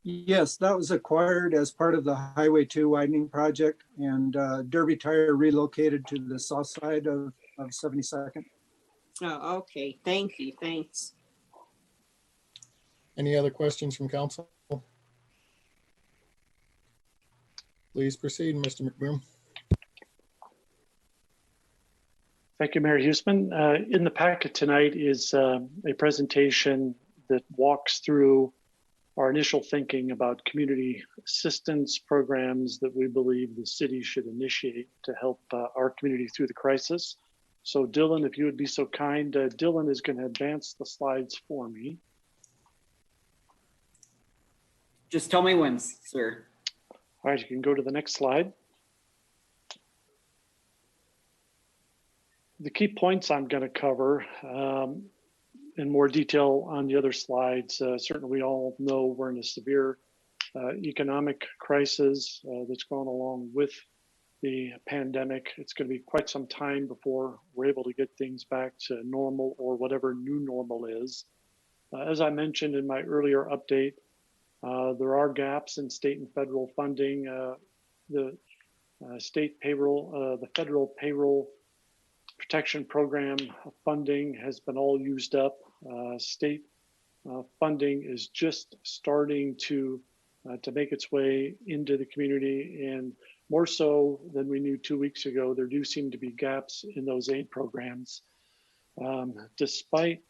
Speaker 14: Yes, that was acquired as part of the Highway 2 widening project, and Derby Tire relocated to the south side of 72nd.
Speaker 5: Oh, okay. Thank you. Thanks.
Speaker 1: Any other questions from council? Please proceed, Mr. McBroom.
Speaker 11: Thank you, Mayor Huesman. In the packet tonight is a presentation that walks through our initial thinking about community assistance programs that we believe the city should initiate to help our community through the crisis. So Dylan, if you would be so kind, Dylan is going to advance the slides for me.
Speaker 2: Just tell me when, sir.
Speaker 11: All right, you can go to the next slide. The key points I'm going to cover in more detail on the other slides. Certainly we all know we're in a severe economic crisis that's going along with the pandemic. It's going to be quite some time before we're able to get things back to normal or whatever new normal is. As I mentioned in my earlier update, there are gaps in state and federal funding. The state payroll, the federal payroll protection program funding has been all used up. State funding is just starting to make its way into the community, and more so than we knew 2 weeks ago, there do seem to be gaps in those aid programs. Despite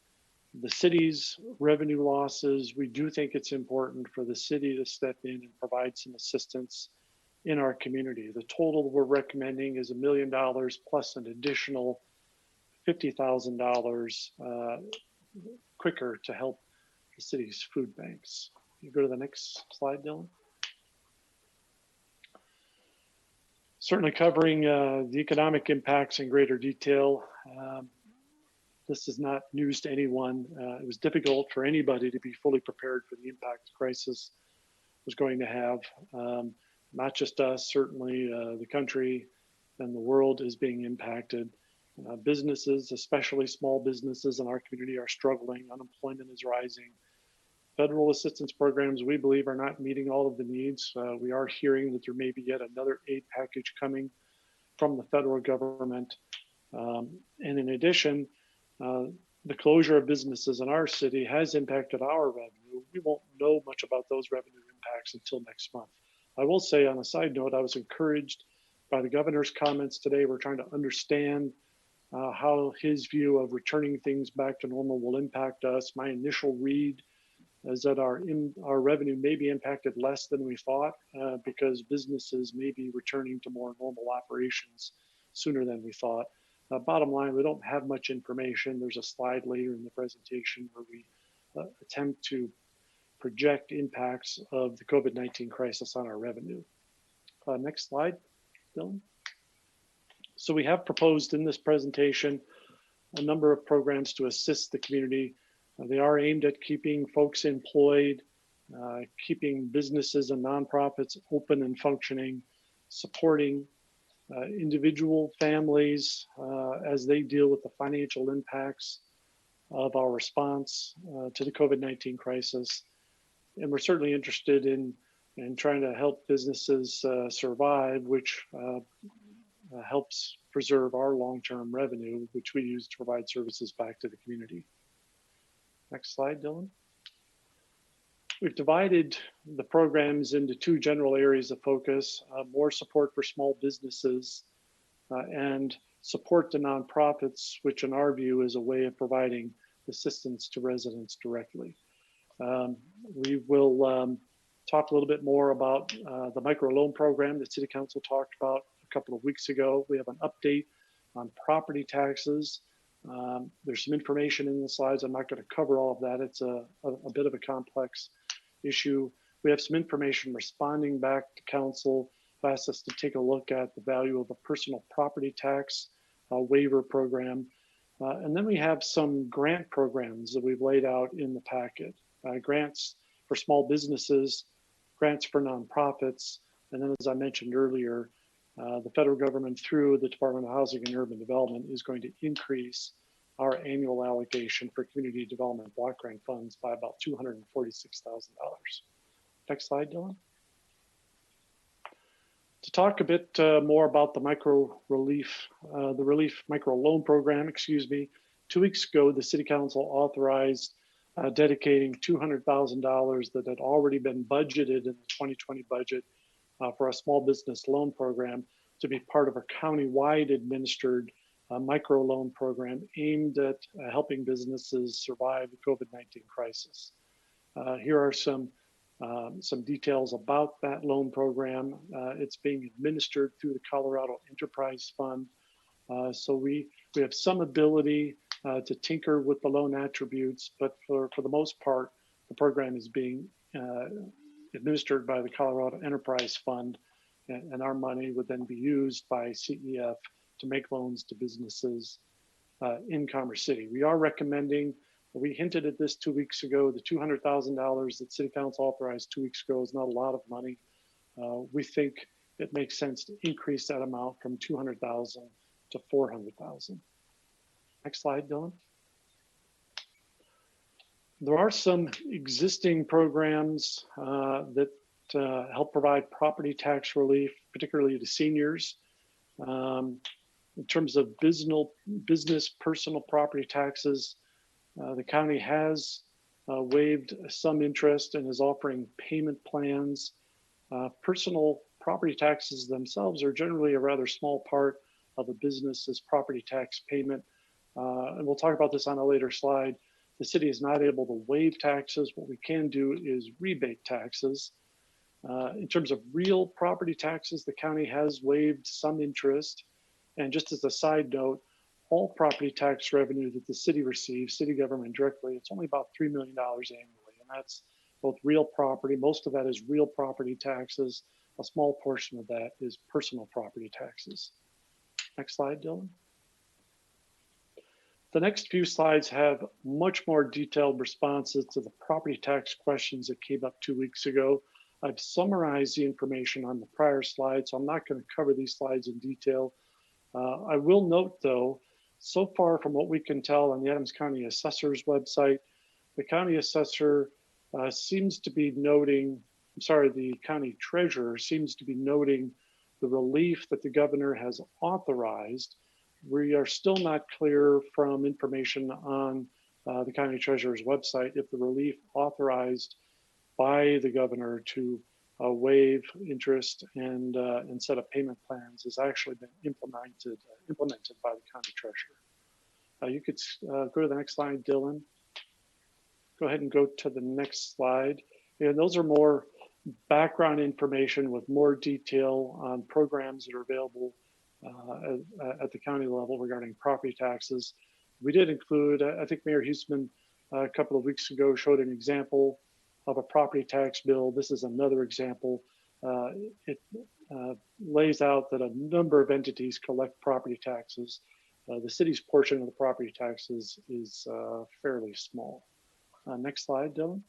Speaker 11: the city's revenue losses, we do think it's important for the city to step in and provide some assistance in our community. The total we're recommending is $1 million plus an additional $50,000 quicker to help the city's food banks. Can you go to the next slide, Dylan? Certainly covering the economic impacts in greater detail. This is not news to anyone. It was difficult for anybody to be fully prepared for the impact the crisis was going to have. Not just us, certainly the country and the world is being impacted. Businesses, especially small businesses in our community, are struggling. Unemployment is rising. Federal assistance programs, we believe, are not meeting all of the needs. We are hearing that there may be yet another aid package coming from the federal government. And in addition, the closure of businesses in our city has impacted our revenue. We won't know much about those revenue impacts until next month. I will say on a side note, I was encouraged by the governor's comments today. We're trying to understand how his view of returning things back to normal will impact us. My initial read is that our revenue may be impacted less than we thought because businesses may be returning to more normal operations sooner than we thought. Bottom line, we don't have much information. There's a slide later in the presentation where we attempt to project impacts of the COVID-19 crisis on our revenue. Next slide, Dylan. So we have proposed in this presentation a number of programs to assist the community. They are aimed at keeping folks employed, keeping businesses and nonprofits open and functioning, supporting individual families as they deal with the financial impacts of our response to the COVID-19 crisis. And we're certainly interested in trying to help businesses survive, which helps preserve our long-term revenue, which we use to provide services back to the community. Next slide, Dylan. We've divided the programs into two general areas of focus, more support for small businesses and support to nonprofits, which in our view is a way of providing assistance to residents directly. We will talk a little bit more about the microloan program that City Council talked about a couple of weeks ago. We have an update on property taxes. There's some information in the slides. I'm not going to cover all of that. It's a bit of a complex issue. We have some information responding back to council, asked us to take a look at the value of a personal property tax waiver program. And then we have some grant programs that we've laid out in the packet. Grants for small businesses, grants for nonprofits, and then as I mentioned earlier, the federal government through the Department of Housing and Urban Development is going to increase our annual allocation for community development block grant funds by about $246,000. Next slide, Dylan. To talk a bit more about the micro loan program, 2 weeks ago, the City Council authorized dedicating $200,000 that had already been budgeted in the 2020 budget for a small business loan program to be part of a county-wide administered micro loan program aimed at helping businesses survive the COVID-19 crisis. Here are some details about that loan program. It's being administered through the Colorado Enterprise Fund. So we have some ability to tinker with the loan attributes, but for the most part, the program is being administered by the Colorado Enterprise Fund, and our money would then be used by CEF to make loans to businesses in Commerce City. We are recommending, we hinted at this 2 weeks ago, the $200,000 that City Council authorized 2 weeks ago is not a lot of money. We think it makes sense to increase that amount from $200,000 to $400,000. Next slide, Dylan. There are some existing programs that help provide property tax relief, particularly to seniors. In terms of business personal property taxes, the county has waived some interest and is offering payment plans. Personal property taxes themselves are generally a rather small part of a business's property tax payment. And we'll talk about this on a later slide. The city is not able to waive taxes. What we can do is rebate taxes. In terms of real property taxes, the county has waived some interest. And just as a side note, all property tax revenue that the city receives, city government directly, it's only about $3 million annually. And that's both real property. Most of that is real property taxes. A small portion of that is personal property taxes. Next slide, Dylan. The next few slides have much more detailed responses to the property tax questions that came up 2 weeks ago. I've summarized the information on the prior slide, so I'm not going to cover these slides in detail. I will note, though, so far from what we can tell on the Adams County Assessor's website, the county assessor seems to be noting, the county treasurer seems to be noting the relief that the governor has authorized. We are still not clear from information on the county treasurer's website if the relief authorized by the governor to waive interest and set up payment plans has actually been implemented by the county treasurer. You could go to the next slide, Dylan. Go ahead and go to the next slide. And those are more background information with more detail on programs that are available at the county level regarding property taxes. We did include, I think Mayor Huesman a couple of weeks ago showed an example of a property tax bill. This is another example. It lays out that a number of entities collect property taxes. The city's portion of the property taxes is fairly small. Next slide, Dylan.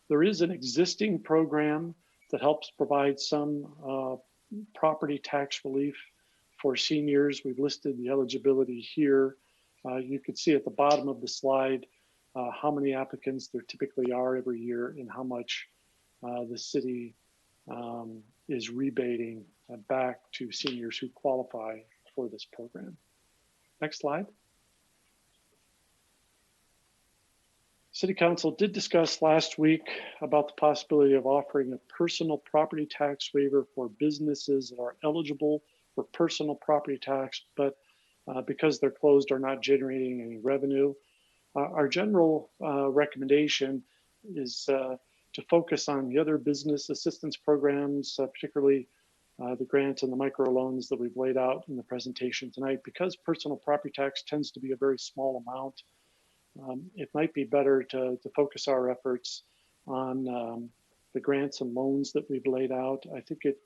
Speaker 11: There is an existing program that helps provide some property tax relief for seniors. We've listed the eligibility here. You can see at the bottom of the slide how many applicants there typically are every year and how much the city is rebating back to seniors who qualify for this program. Next slide. City Council did discuss last week about the possibility of offering a personal property tax waiver for businesses that are eligible for personal property tax, but because they're closed are not generating any revenue. Our general recommendation is to focus on the other business assistance programs, particularly the grants and the microloans that we've laid out in the presentation tonight. Because personal property tax tends to be a very small amount, it might be better to focus our efforts on the grants and loans that we've laid out. I think it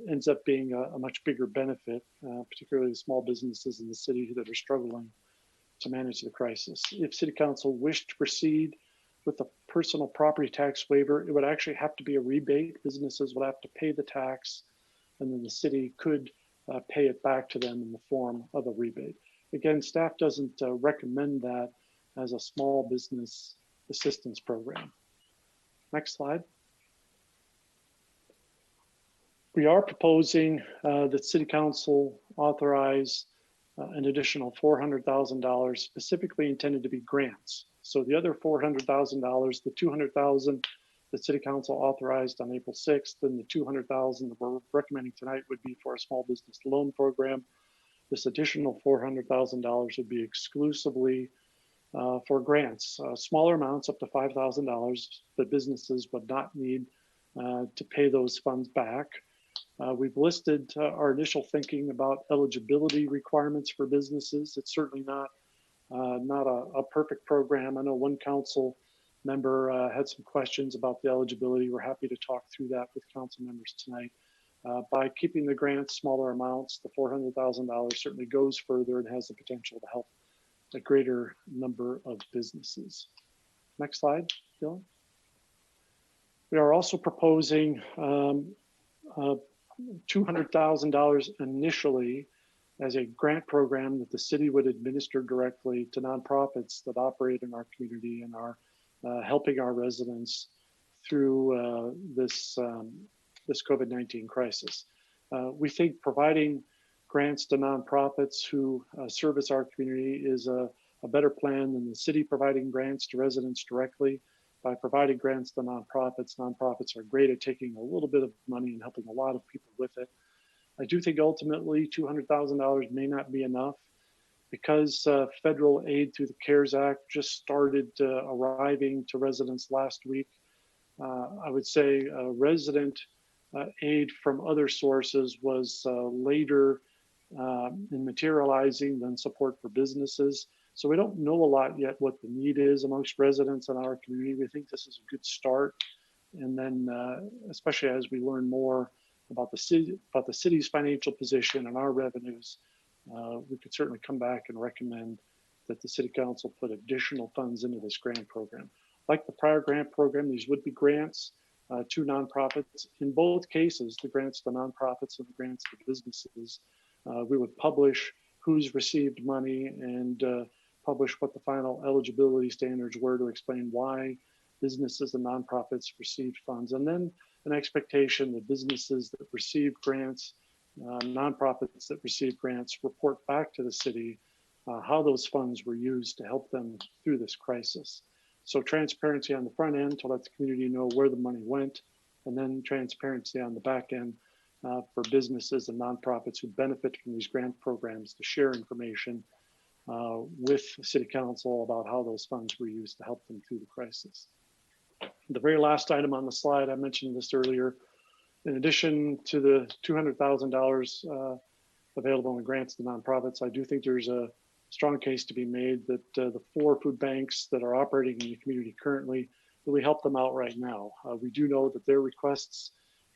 Speaker 11: ends up being a much bigger benefit, particularly small businesses in the city that are struggling to manage the crisis. If City Council wished to proceed with the personal property tax waiver, it would actually have to be a rebate. Businesses would have to pay the tax, and then the city could pay it back to them in the form of a rebate. Again, staff doesn't recommend that as a small business assistance program. Next slide. We are proposing that City Council authorize an additional $400,000 specifically intended to be grants. So the other $400,000, the $200,000 that City Council authorized on April 6th, and the $200,000 that we're recommending tonight would be for a small business loan program. This additional $400,000 would be exclusively for grants, smaller amounts up to $5,000 that businesses would not need to pay those funds back. We've listed our initial thinking about eligibility requirements for businesses. It's certainly not a perfect program. I know one council member had some questions about the eligibility. We're happy to talk through that with council members tonight. By keeping the grants smaller amounts, the $400,000 certainly goes further and has the potential to help a greater number of businesses. Next slide, Dylan. We are also proposing $200,000 initially as a grant program that the city would administer directly to nonprofits that operate in our community and are helping our residents through this COVID-19 crisis. We think providing grants to nonprofits who service our community is a better plan than the city providing grants to residents directly. By providing grants to nonprofits, nonprofits are great at taking a little bit of money and helping a lot of people with it. I do think ultimately $200,000 may not be enough because federal aid through the CARES Act just started arriving to residents last week. I would say resident aid from other sources was later in materializing than support for businesses. So we don't know a lot yet what the need is amongst residents in our community. We think this is a good start. And then especially as we learn more about the city's financial position and our revenues, we could certainly come back and recommend that the City Council put additional funds into this grant program. Like the prior grant program, these would be grants to nonprofits. In both cases, the grants to nonprofits and the grants to businesses, we would publish who's received money and publish what the final eligibility standards were to explain why businesses and nonprofits received funds. And then an expectation that businesses that received grants, nonprofits that received grants report back to the city how those funds were used to help them through this crisis. So transparency on the front end to let the community know where the money went, and then transparency on the back end for businesses and nonprofits who benefit from these grant programs to share information with the City Council about how those funds were used to help them through the crisis. The very last item on the slide, I mentioned this earlier, in addition to the $200,000 available in grants to nonprofits, I do think there's a strong case to be made that the 4 food banks that are operating in the community currently really help them out right now. We do know that their requests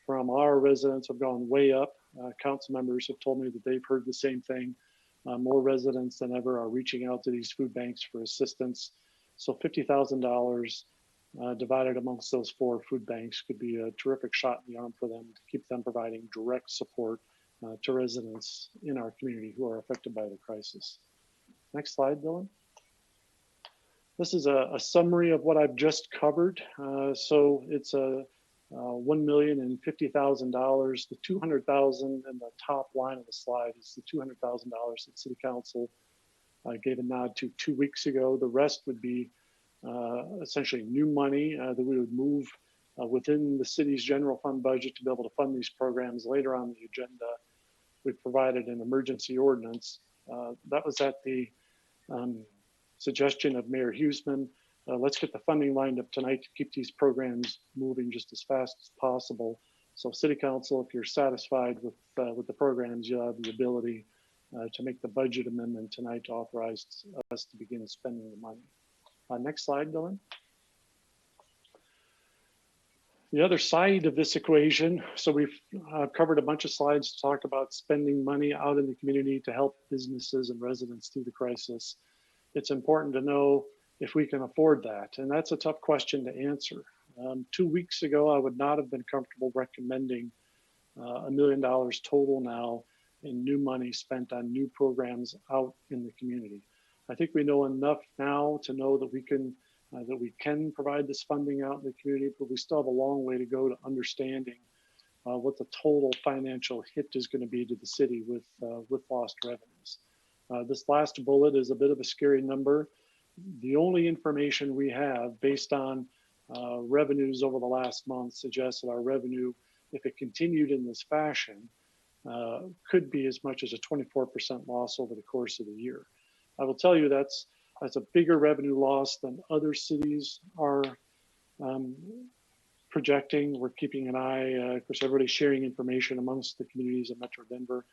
Speaker 11: from our residents have gone way up. Council members have told me that they've heard the same thing. More residents than ever are reaching out to these food banks for assistance. So $50,000 divided amongst those 4 food banks could be a terrific shot in the arm for them to keep them providing direct support to residents in our community who are affected by the crisis. Next slide, Dylan. This is a summary of what I've just covered. So it's a $1,050,000. The $200,000 in the top line of the slide is the $200,000 that City Council gave a nod to 2 weeks ago. The rest would be essentially new money that we would move within the city's general fund budget to be able to fund these programs later on the agenda. We provided an emergency ordinance. That was at the suggestion of Mayor Huseman. Let's get the funding lined up tonight to keep these programs moving just as fast as possible. So City Council, if you're satisfied with the programs, you'll have the ability to make the budget amendment tonight to authorize us to begin spending the money. Next slide, Dylan. The other side of this equation, so we've covered a bunch of slides to talk about spending money out in the community to help businesses and residents through the crisis. It's important to know if we can afford that, and that's a tough question to answer. 2 weeks ago, I would not have been comfortable recommending $1 million total now in new money spent on new programs out in the community. I think we know enough now to know that we can provide this funding out in the community, but we still have a long way to go to understanding what the total financial hit is going to be to the city with lost revenues. This last bullet is a bit of a scary number. The only information we have based on revenues over the last month suggests that our revenue, if it continued in this fashion, could be as much as a 24% loss over the course of the year. I will tell you that's a bigger revenue loss than other cities are projecting. We're keeping an eye, of course, everybody's sharing information amongst the communities of Metro Denver.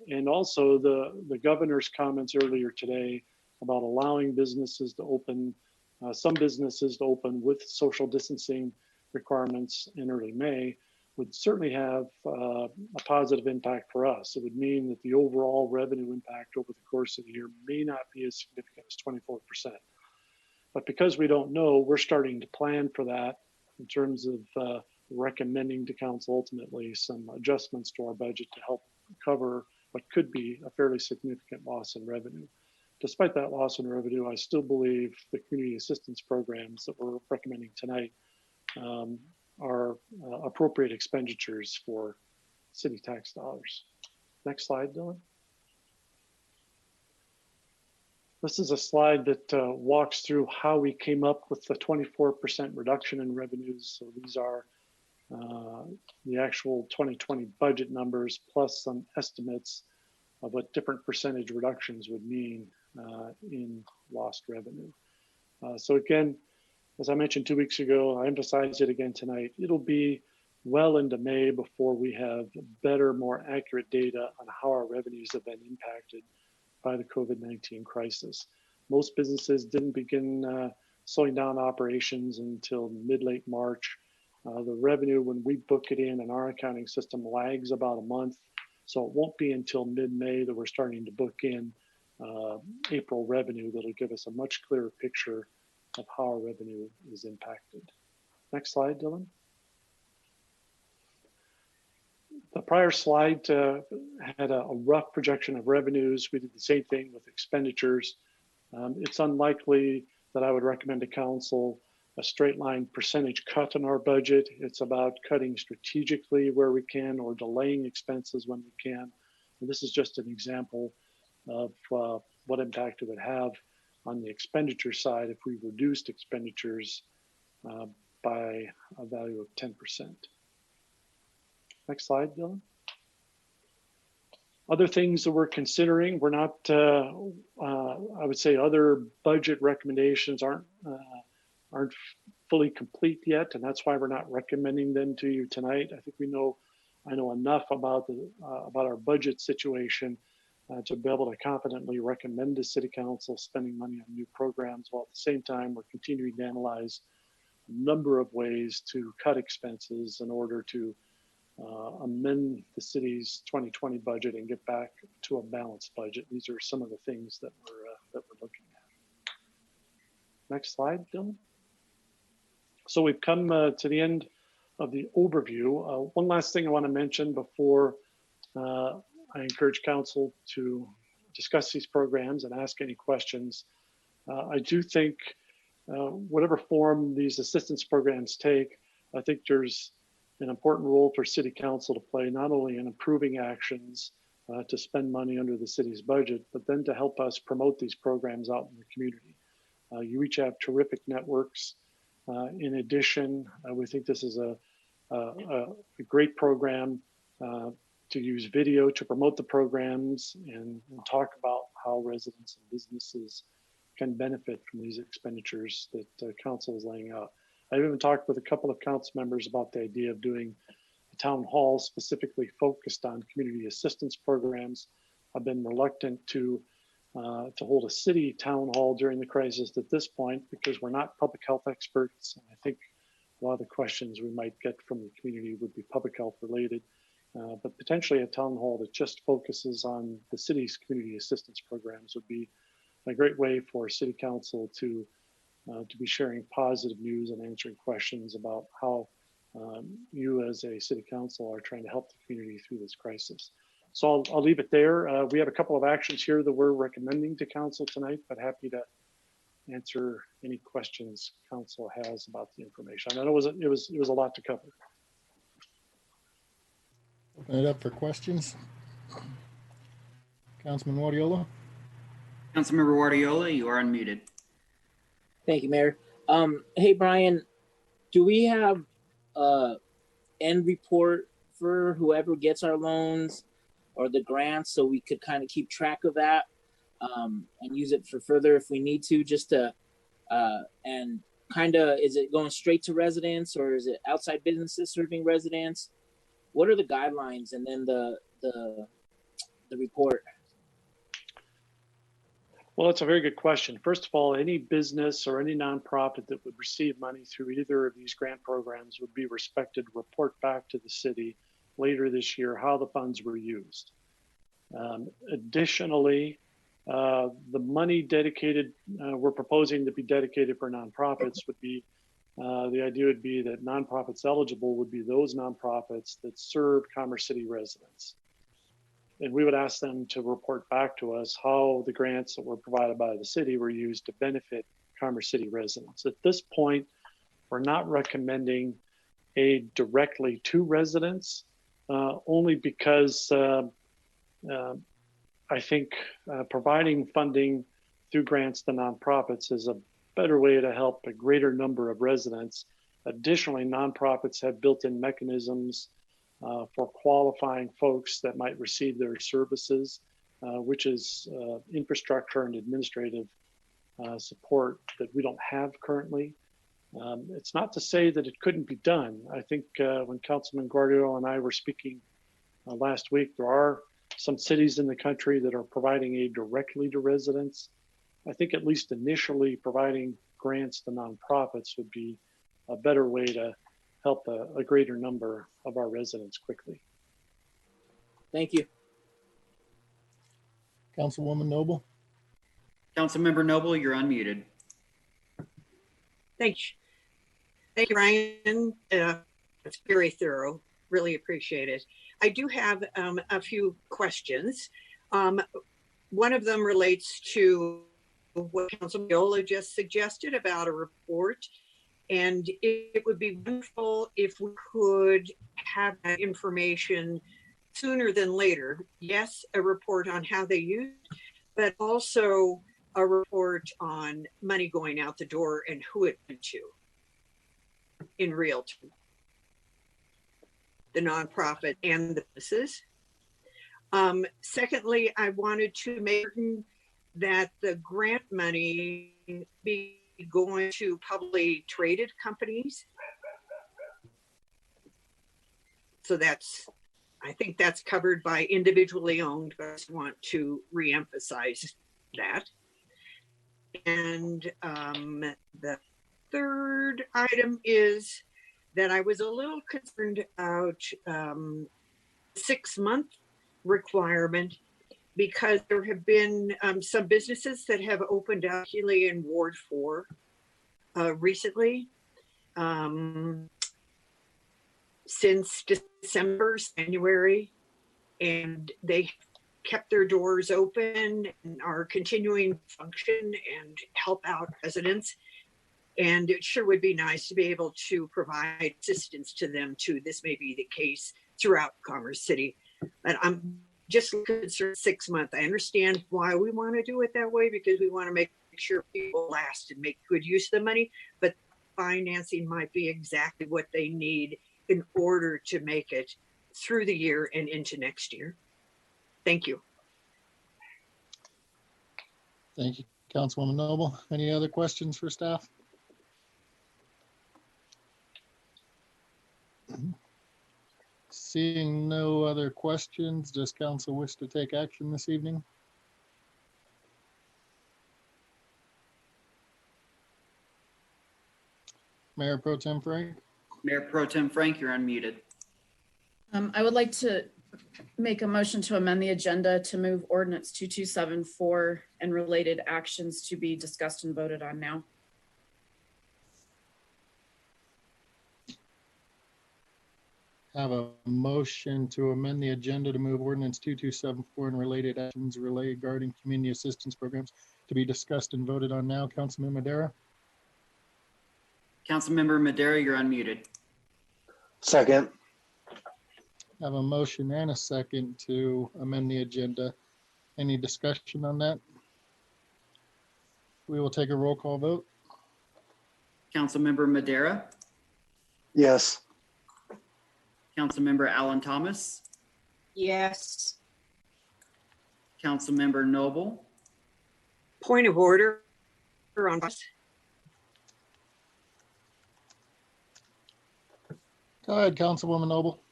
Speaker 11: And also the governor's comments earlier today about allowing businesses to open, some businesses to open with social distancing requirements in early May would certainly have a positive impact for us. It would mean that the overall revenue impact over the course of the year may not be as significant as 24%. But because we don't know, we're starting to plan for that in terms of recommending to council ultimately some adjustments to our budget to help cover what could be a fairly significant loss in revenue. Despite that loss in revenue, I still believe the community assistance programs that we're recommending tonight are appropriate expenditures for city tax dollars. Next slide, Dylan. This is a slide that walks through how we came up with the 24% reduction in revenues. So these are the actual 2020 budget numbers plus some estimates of what different percentage reductions would mean in lost revenue. So again, as I mentioned 2 weeks ago, I emphasize it again tonight, it'll be well into May before we have better, more accurate data on how our revenues have been impacted by the COVID-19 crisis. Most businesses didn't begin slowing down operations until mid-late March. The revenue, when we book it in our accounting system, lags about a month. So it won't be until mid-May that we're starting to book in April revenue that'll give us a much clearer picture of how our revenue is impacted. Next slide, Dylan. The prior slide had a rough projection of revenues. We did the same thing with expenditures. It's unlikely that I would recommend to council a straight line percentage cut in our budget. It's about cutting strategically where we can or delaying expenses when we can. And this is just an example of what impact it would have on the expenditure side if we reduced expenditures by a value of 10%. Next slide, Dylan. Other things that we're considering, we're not, I would say other budget recommendations aren't fully complete yet, and that's why we're not recommending them to you tonight. I think I know enough about our budget situation to be able to confidently recommend to City Council spending money on new programs, while at the same time we're continuing to analyze a number of ways to cut expenses in order to amend the city's 2020 budget and get back to a balanced budget. These are some of the things that we're looking at. Next slide, Dylan. So we've come to the end of the overview. One last thing I want to mention before I encourage council to discuss these programs and ask any questions. I do think whatever form these assistance programs take, I think there's an important role for City Council to play, not only in improving actions to spend money under the city's budget, but then to help us promote these programs out in the community. You each have terrific networks. In addition, we think this is a great program to use video to promote the programs and talk about how residents and businesses can benefit from these expenditures that council is laying out. I've even talked with a couple of council members about the idea of doing a town hall specifically focused on community assistance programs. I've been reluctant to hold a city town hall during the crisis at this point because we're not public health experts. And I think a lot of the questions we might get from the community would be public health related, but potentially a town hall that just focuses on the city's community assistance programs would be a great way for City Council to be sharing positive news and answering questions about how you as a City Council are trying to help the community through this crisis. So I'll leave it there. We have a couple of actions here that we're recommending to council tonight, but happy to answer any questions council has about the information. I know it was a lot to cover.
Speaker 1: Open it up for questions. Councilman Guardiola.
Speaker 2: Councilmember Guardiola, you are unmuted.
Speaker 15: Thank you, Mayor. Hey, Brian, do we have end report for whoever gets our loans or the grants so we could kind of keep track of that and use it for further if we need to, just to, and kind of, is it going straight to residents or is it outside businesses serving residents? What are the guidelines and then the report?
Speaker 11: Well, that's a very good question. First of all, any business or any nonprofit that would receive money through either of these grant programs would be expected to report back to the city later this year how the funds were used. Additionally, the money dedicated, we're proposing to be dedicated for nonprofits would be, the idea would be that nonprofits eligible would be those nonprofits that serve Commerce City residents. And we would ask them to report back to us how the grants that were provided by the city were used to benefit Commerce City residents. At this point, we're not recommending aid directly to residents, only because I think providing funding through grants to nonprofits is a better way to help a greater number of residents. Additionally, nonprofits have built-in mechanisms for qualifying folks that might receive their services, which is infrastructure and administrative support that we don't have currently. It's not to say that it couldn't be done. I think when Councilman Guardiola and I were speaking last week, there are some cities in the country that are providing aid directly to residents. I think at least initially providing grants to nonprofits would be a better way to help a greater number of our residents quickly.
Speaker 15: Thank you.
Speaker 1: Councilwoman Noble.
Speaker 2: Councilmember Noble, you're unmuted.
Speaker 16: Thanks. Thank you, Ryan. It's very thorough. Really appreciate it. I do have a few questions. One of them relates to what Councilman Guardiola just suggested about a report. And it would be wonderful if we could have that information sooner than later. Yes, a report on how they used, but also a report on money going out the door and who it went to in real time, the nonprofit and the businesses. Secondly, I wanted to make certain that the grant money be going to publicly traded companies. So I think that's covered by individually owned, but I just want to reemphasize that. And the third item is that I was a little concerned about 6-month requirement, because there have been some businesses that have opened up here in Ward 4 recently. Since December, January, and they kept their doors open and are continuing to function and help out residents. And it sure would be nice to be able to provide assistance to them too. This may be the case throughout Commerce City, but I'm just concerned 6 months. I understand why we want to do it that way, because we want to make sure people last and make good use of the money, but financing might be exactly what they need in order to make it through the year and into next year. Thank you.
Speaker 1: Thank you, Councilwoman Noble. Any other questions for staff? Seeing no other questions, does council wish to take action this evening? Mayor Pro Tem Frank?
Speaker 2: Mayor Pro Tem Frank, you're unmuted.
Speaker 3: I would like to make a motion to amend the agenda to move ordinance 2274 and related actions to be discussed and voted on now.
Speaker 1: Have a motion to amend the agenda to move ordinance 2274 and related actions regarding community assistance programs to be discussed and voted on now. Councilman Madera?
Speaker 2: Councilmember Madera, you're unmuted.
Speaker 4: Second.
Speaker 1: Have a motion and a second to amend the agenda. Any discussion on that? We will take a roll call vote.
Speaker 2: Councilmember Madera,
Speaker 4: Yes.
Speaker 2: Councilmember Alan Thomas,
Speaker 5: Yes.
Speaker 2: Councilmember Noble,
Speaker 16: Point of order on
Speaker 1: Go ahead, Councilwoman Noble.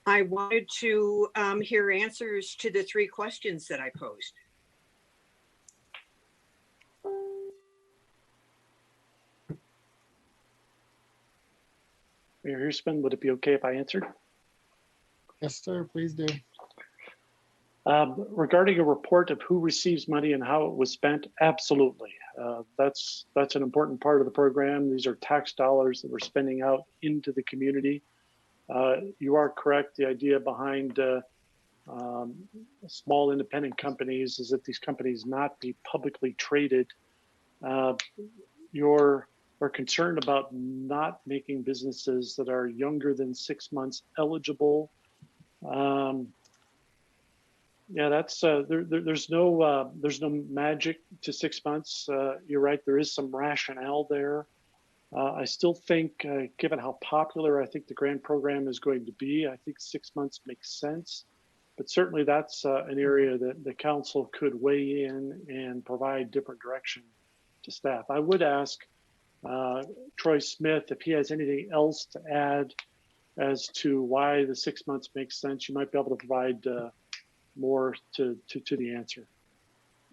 Speaker 16: I wanted to hear answers to the 3 questions that I posed.
Speaker 11: Mayor Hursman, would it be okay if I answered?
Speaker 1: Yes, sir, please do.
Speaker 11: Regarding a report of who receives money and how it was spent, absolutely. That's an important part of the program. These are tax dollars that we're spending out into the community. You are correct. The idea behind small independent companies is that these companies not be publicly traded. We're concerned about not making businesses that are younger than 6 months eligible. Yeah, that's there's no magic to 6 months. You're right. There is some rationale there. I still think, given how popular I think the grant program is going to be, I think 6 months makes sense. But certainly that's an area that the council could weigh in and provide different direction to staff. I would ask Troy Smith if he has anything else to add as to why the 6 months makes sense. You might be able to provide more to the answer.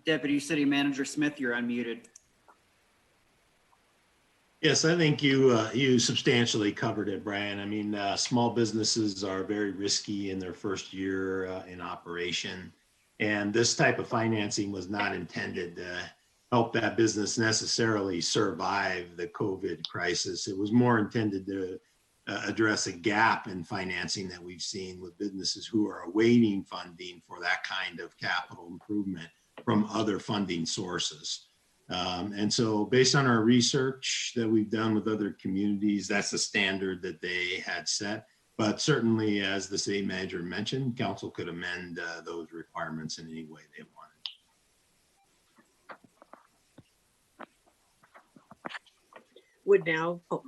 Speaker 2: Deputy City Manager Smith, you're unmuted.
Speaker 13: Yes, I think you substantially covered it, Brian. I mean, small businesses are very risky in their first year in operation. And this type of financing was not intended to help that business necessarily survive the COVID crisis. It was more intended to address a gap in financing that we've seen with businesses who are awaiting funding for that kind of capital improvement from other funding sources. And so based on our research that we've done with other communities, that's the standard that they had set. But certainly, as the city manager mentioned, council could amend those requirements in any way they wanted.
Speaker 16: would now, oh,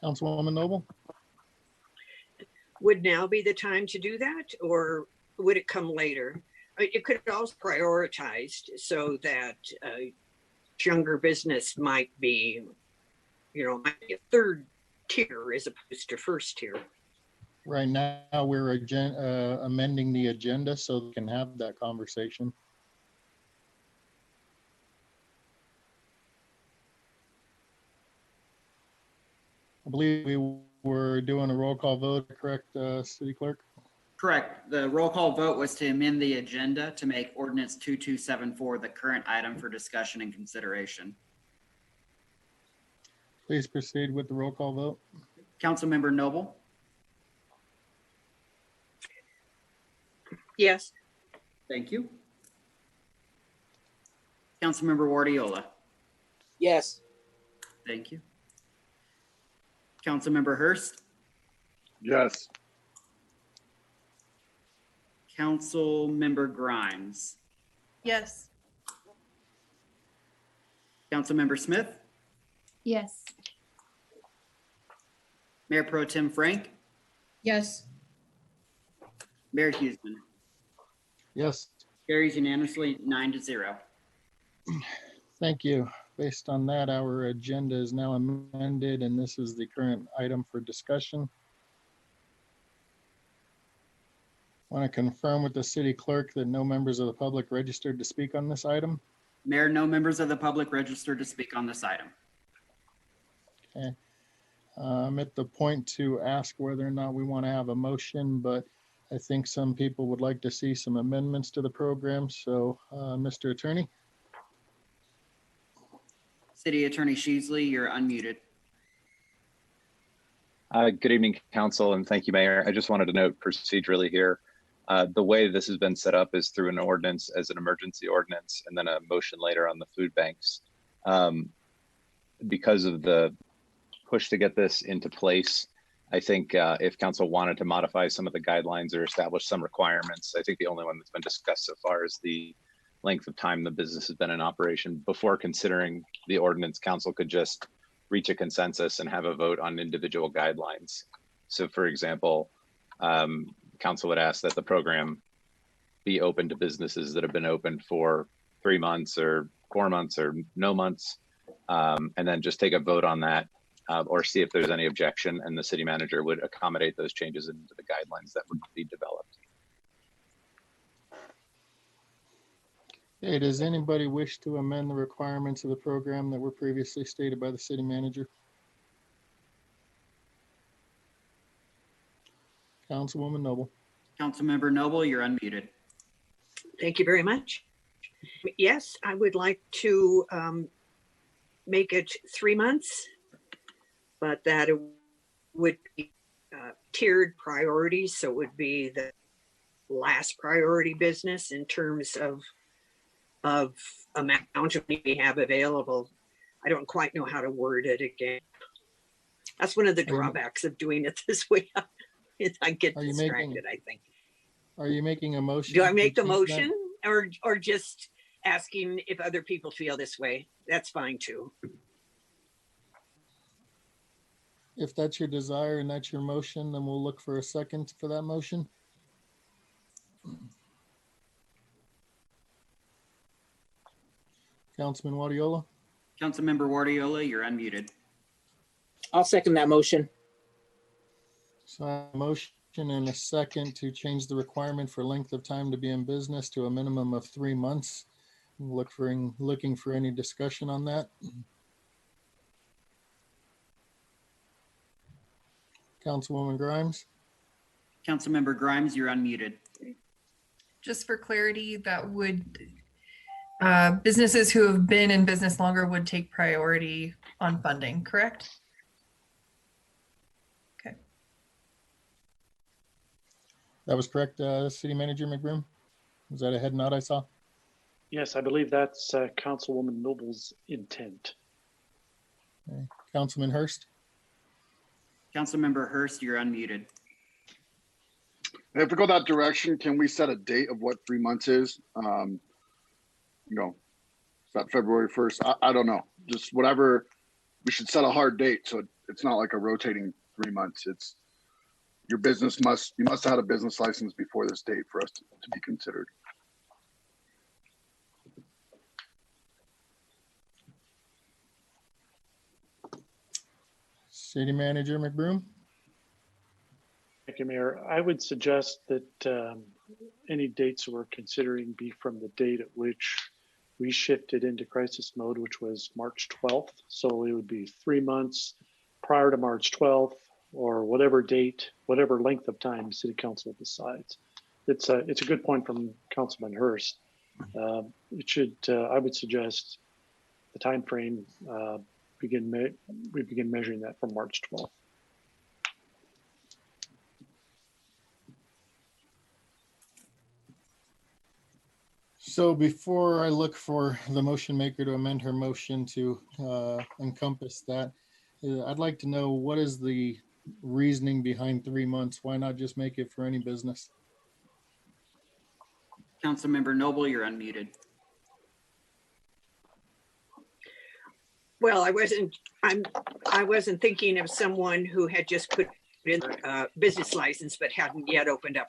Speaker 1: Councilwoman Noble?
Speaker 16: would now be the time to do that, or would it come later? It could also prioritized so that younger business might be, might be a third tier as opposed to first tier.
Speaker 1: Right now, we're amending the agenda so we can have that conversation. I believe we were doing a roll call vote, correct, City Clerk?
Speaker 2: Correct. The roll call vote was to amend the agenda to make ordinance 2274 the current item for discussion and consideration.
Speaker 1: Please proceed with the roll call vote.
Speaker 2: Councilmember Noble,
Speaker 16: Yes.
Speaker 2: thank you. Councilmember Wardiola,
Speaker 15: Yes.
Speaker 2: thank you. Councilmember Hurst,
Speaker 12: Yes.
Speaker 2: Councilmember Grimes,
Speaker 17: Yes.
Speaker 2: Councilmember Smith,
Speaker 17: Yes.
Speaker 2: Mayor Pro Tem Frank,
Speaker 17: Yes.
Speaker 2: Mayor Huseman.
Speaker 1: Yes,
Speaker 2: Carries unanimously 9-0.
Speaker 1: thank you. Based on that, our agenda is now amended and this is the current item for discussion. Want to confirm with the city clerk that no members of the public registered to speak on this item?
Speaker 2: Mayor, no members of the public registered to speak on this item.
Speaker 1: Okay. I'm at the point to ask whether or not we want to have a motion, but I think some people would like to see some amendments to the program. So, Mr. Attorney?
Speaker 2: City Attorney Sheasley, you're unmuted.
Speaker 18: Good evening, Council, and thank you, Mayor. I just wanted to note procedurally here, the way this has been set up is through an ordinance as an emergency ordinance and then a motion later on the food banks. Because of the push to get this into place, I think if Council wanted to modify some of the guidelines or establish some requirements, I think the only one that's been discussed so far is the length of time the business has been in operation. Before considering the ordinance, Council could just reach a consensus and have a vote on individual guidelines. So for example, Council would ask that the program be open to businesses that have been open for 3 months or 4 months or no months, and then just take a vote on that or see if there's any objection, and the city manager would accommodate those changes into the guidelines that would be developed.
Speaker 1: Hey, does anybody wish to amend the requirements of the program that were previously stated by the city manager? Councilwoman Noble.
Speaker 2: Councilmember Noble, you're unmuted.
Speaker 16: Thank you very much. Yes, I would like to make it 3 months, but that it would be tiered priorities. So it would be the last priority business in terms of amount of money we have available. I don't quite know how to word it again. That's one of the drawbacks of doing it this way. I get distracted, I think.
Speaker 1: Are you making a motion?
Speaker 16: Do I make the motion or just asking if other people feel this way? That's fine too.
Speaker 1: If that's your desire and that's your motion, then we'll look for a second for that motion. Councilman Wadiola.
Speaker 2: Councilmember Wardiola, you're unmuted.
Speaker 15: I'll second that motion.
Speaker 1: So a motion and a second to change the requirement for length of time to be in business to a minimum of 3 months. Looking for any discussion on that. Councilwoman Grimes.
Speaker 2: Councilmember Grimes, you're unmuted.
Speaker 17: Just for clarity, that would, businesses who have been in business longer would take priority on funding, correct? Okay.
Speaker 1: That was correct, City Manager McBroom? Was that a head nod I saw?
Speaker 11: Yes, I believe that's Councilwoman Noble's intent.
Speaker 1: Okay. Councilman Hurst.
Speaker 2: Councilmember Hurst, you're unmuted.
Speaker 19: If we go that direction, can we set a date of what 3 months is? Is that February 1st? I don't know. Just whatever. We should set a hard date so it's not like a rotating 3 months. It's your business you must have had a business license before this date for us to be considered.
Speaker 1: City Manager McBroom?
Speaker 11: Thank you, Mayor. I would suggest that any dates we're considering be from the date at which we shifted into crisis mode, which was March 12th. So it would be 3 months prior to March 12th, or whatever date, whatever length of time the City Council decides. It's a good point from Councilman Hurst. I would suggest the time frame we begin measuring that from March 12th.
Speaker 1: So before I look for the motion maker to amend her motion to encompass that, I'd like to know what is the reasoning behind 3 months? Why not just make it for any business?
Speaker 2: Councilmember Noble, you're unmuted.
Speaker 16: Well, I wasn't thinking of someone who had just put in a business license but hadn't yet opened up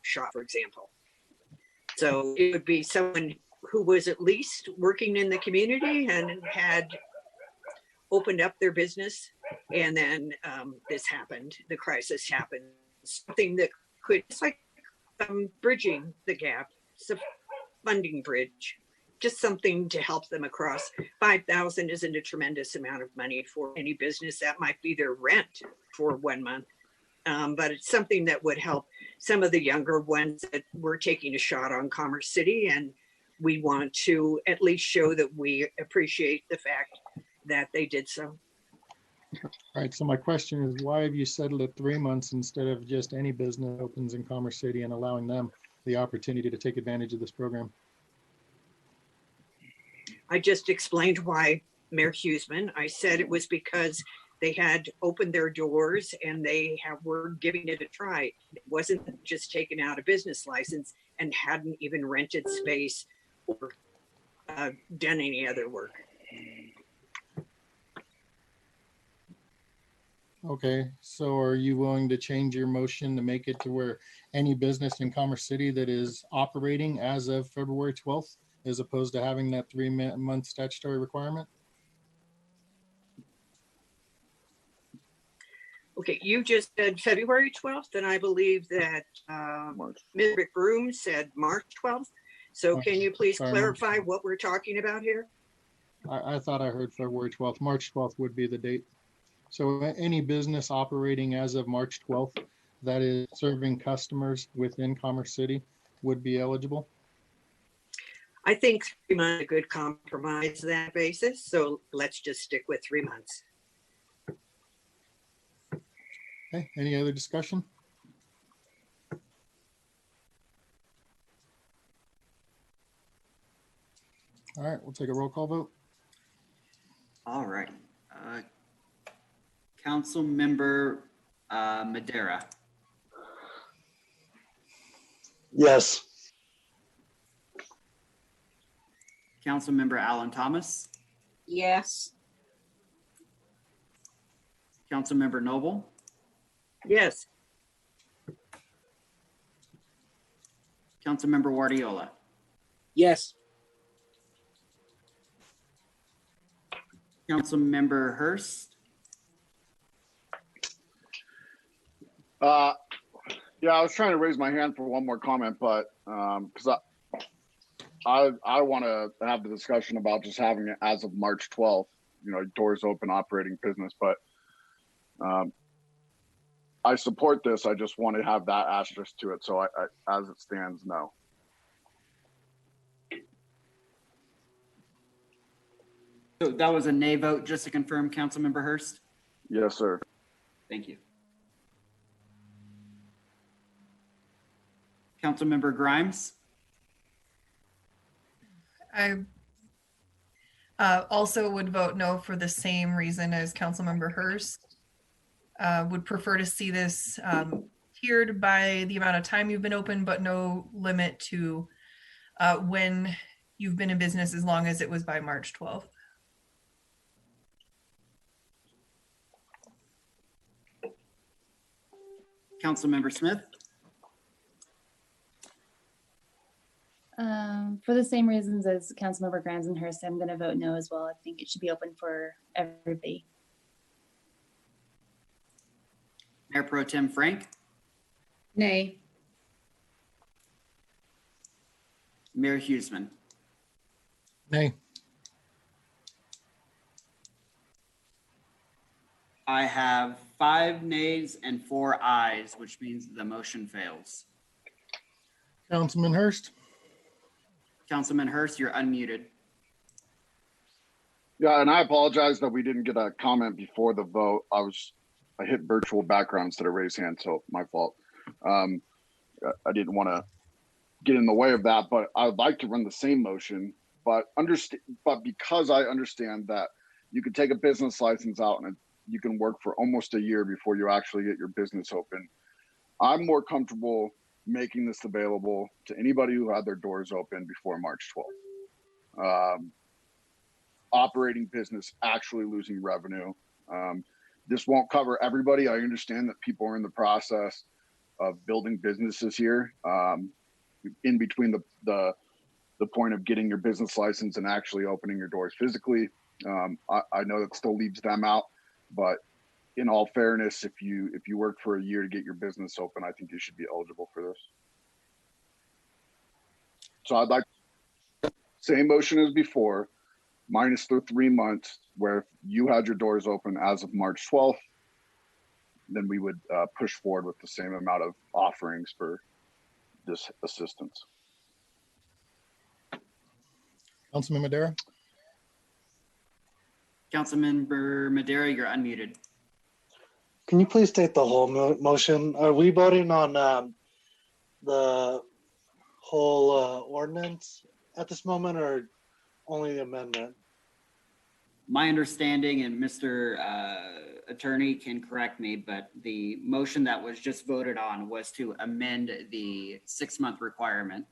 Speaker 16: shop, for example. So it would be someone who was at least working in the community and had opened up their business, and then this happened, the crisis happened. Something that could, it's like bridging the gap, it's a funding bridge, just something to help them across. 5,000 isn't a tremendous amount of money for any business. That might be their rent for 1 month. But it's something that would help some of the younger ones that were taking a shot on Commerce City, and we want to at least show that we appreciate the fact that they did so.
Speaker 1: All right, so my question is, why have you settled at 3 months instead of just any business opens in Commerce City and allowing them the opportunity to take advantage of this program?
Speaker 16: I just explained why, Mayor Huseman. I said it was because they had opened their doors and they were giving it a try. It wasn't just taken out a business license and hadn't even rented space or done any other work.
Speaker 1: Okay, so are you willing to change your motion to make it to where any business in Commerce City that is operating as of February 12th, as opposed to having that 3 month statutory requirement?
Speaker 16: Okay, you just said February 12th, and I believe that Ms. McBroom said March 12th. So can you please clarify what we're talking about here?
Speaker 1: I thought I heard February 12th. March 12th would be the date. So any business operating as of March 12th that is serving customers within Commerce City would be eligible?
Speaker 16: I think 3 months is a good compromise on that basis. So let's just stick with 3 months.
Speaker 1: Okay, any other discussion? All right, we'll take a roll call vote.
Speaker 2: All right. Councilmember Madera.
Speaker 4: Yes.
Speaker 2: Councilmember Alan Thomas.
Speaker 5: Yes.
Speaker 2: Councilmember Noble.
Speaker 16: Yes.
Speaker 2: Councilmember Guardiola.
Speaker 15: Yes.
Speaker 2: Councilmember Hurst.
Speaker 19: Yeah, I was trying to raise my hand for one more comment, but because I want to have the discussion about just having it as of March 12th, you know, doors open, operating business. But I support this. I just want to have that asterisk to it. So I as it stands, no.
Speaker 2: So that was a nay vote, just to confirm, Councilmember Hurst?
Speaker 19: Yes, sir.
Speaker 2: Thank you. Councilmember Grimes?
Speaker 17: I also would vote no for the same reason as Councilmember Hurst. Would prefer to see this tiered by the amount of time you've been open, but no limit to when you've been in business as long as it was by March 12th.
Speaker 2: Councilmember Smith,
Speaker 20: For the same reasons as Councilmember Granzenhurst, I'm going to vote no as well. I think it should be open for everybody.
Speaker 2: Mayor Pro Tem Frank,
Speaker 3: Nay.
Speaker 2: Mayor Huseman.
Speaker 1: Nay.
Speaker 2: I have 5 nays and 4 ayes, which means the motion fails.
Speaker 1: Councilman Hurst.
Speaker 2: Councilman Hurst, you're unmuted.
Speaker 19: Yeah, and I apologize that we didn't get a comment before the vote. I hit virtual background instead of raise hand, so my fault. I didn't want to get in the way of that, but I would like to run the same motion, but because I understand that you can take a business license out and you can work for almost a year before you actually get your business open, I'm more comfortable making this available to anybody who had their doors open before March 12th. Operating business, actually losing revenue. This won't cover everybody. I understand that people are in the process of building businesses here, in between the point of getting your business license and actually opening your doors physically. I know that still leaves them out, but in all fairness, if you work for a year to get your business open, I think you should be eligible for this. So I'd like same motion as before, minus the 3 months where if you had your doors open as of March 12th, then we would push forward with the same amount of offerings for this assistance.
Speaker 1: Councilman Madera.
Speaker 2: Councilmember Madera, you're unmuted.
Speaker 21: Can you please state the whole motion? Are we voting on the whole ordinance at this moment or only the amendment?
Speaker 2: My understanding, and Mr. Attorney can correct me, but the motion that was just voted on was to amend the 6-month requirement,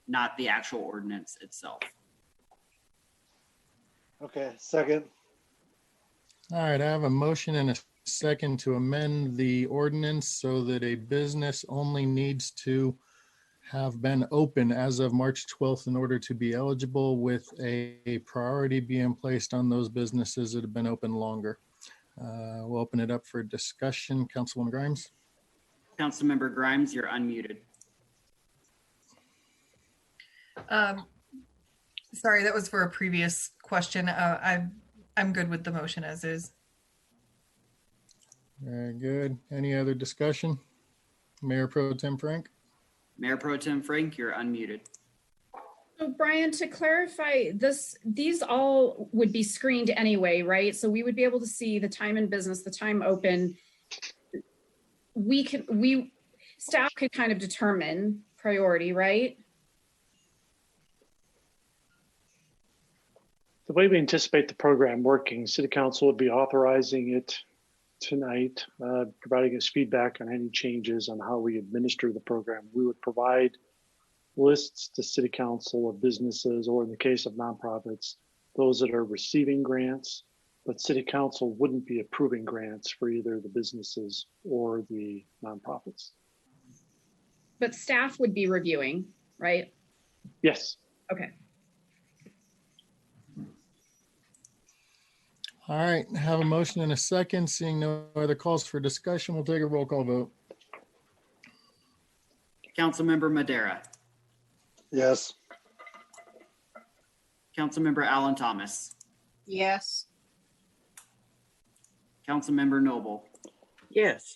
Speaker 2: not the actual ordinance itself.
Speaker 21: Okay, second.
Speaker 1: All right, I have a motion and a second to amend the ordinance so that a business only needs to have been open as of March 12th in order to be eligible, with a priority being placed on those businesses that have been open longer. We'll open it up for discussion. Councilwoman Grimes.
Speaker 2: Councilmember Grimes, you're unmuted.
Speaker 17: Sorry, that was for a previous question. I'm good with the motion as is.
Speaker 1: Very good. Any other discussion? Mayor Pro Tem Frank.
Speaker 2: Mayor Pro Tem Frank, you're unmuted.
Speaker 3: So Brian, to clarify, these all would be screened anyway, right? So we would be able to see the time in business, the time open. Staff could kind of determine priority, right?
Speaker 11: The way we anticipate the program working, City Council would be authorizing it tonight, providing us feedback on any changes on how we administer the program. We would provide lists to City Council of businesses, or in the case of nonprofits, those that are receiving grants, but City Council wouldn't be approving grants for either the businesses or the nonprofits.
Speaker 3: But staff would be reviewing, right?
Speaker 11: Yes.
Speaker 3: Okay.
Speaker 1: All right, have a motion and a second. Seeing no other calls for discussion, we'll take a roll call vote.
Speaker 2: Councilmember Madera.
Speaker 21: Yes.
Speaker 2: Councilmember Alan Thomas.
Speaker 5: Yes.
Speaker 2: Councilmember Noble.
Speaker 16: Yes.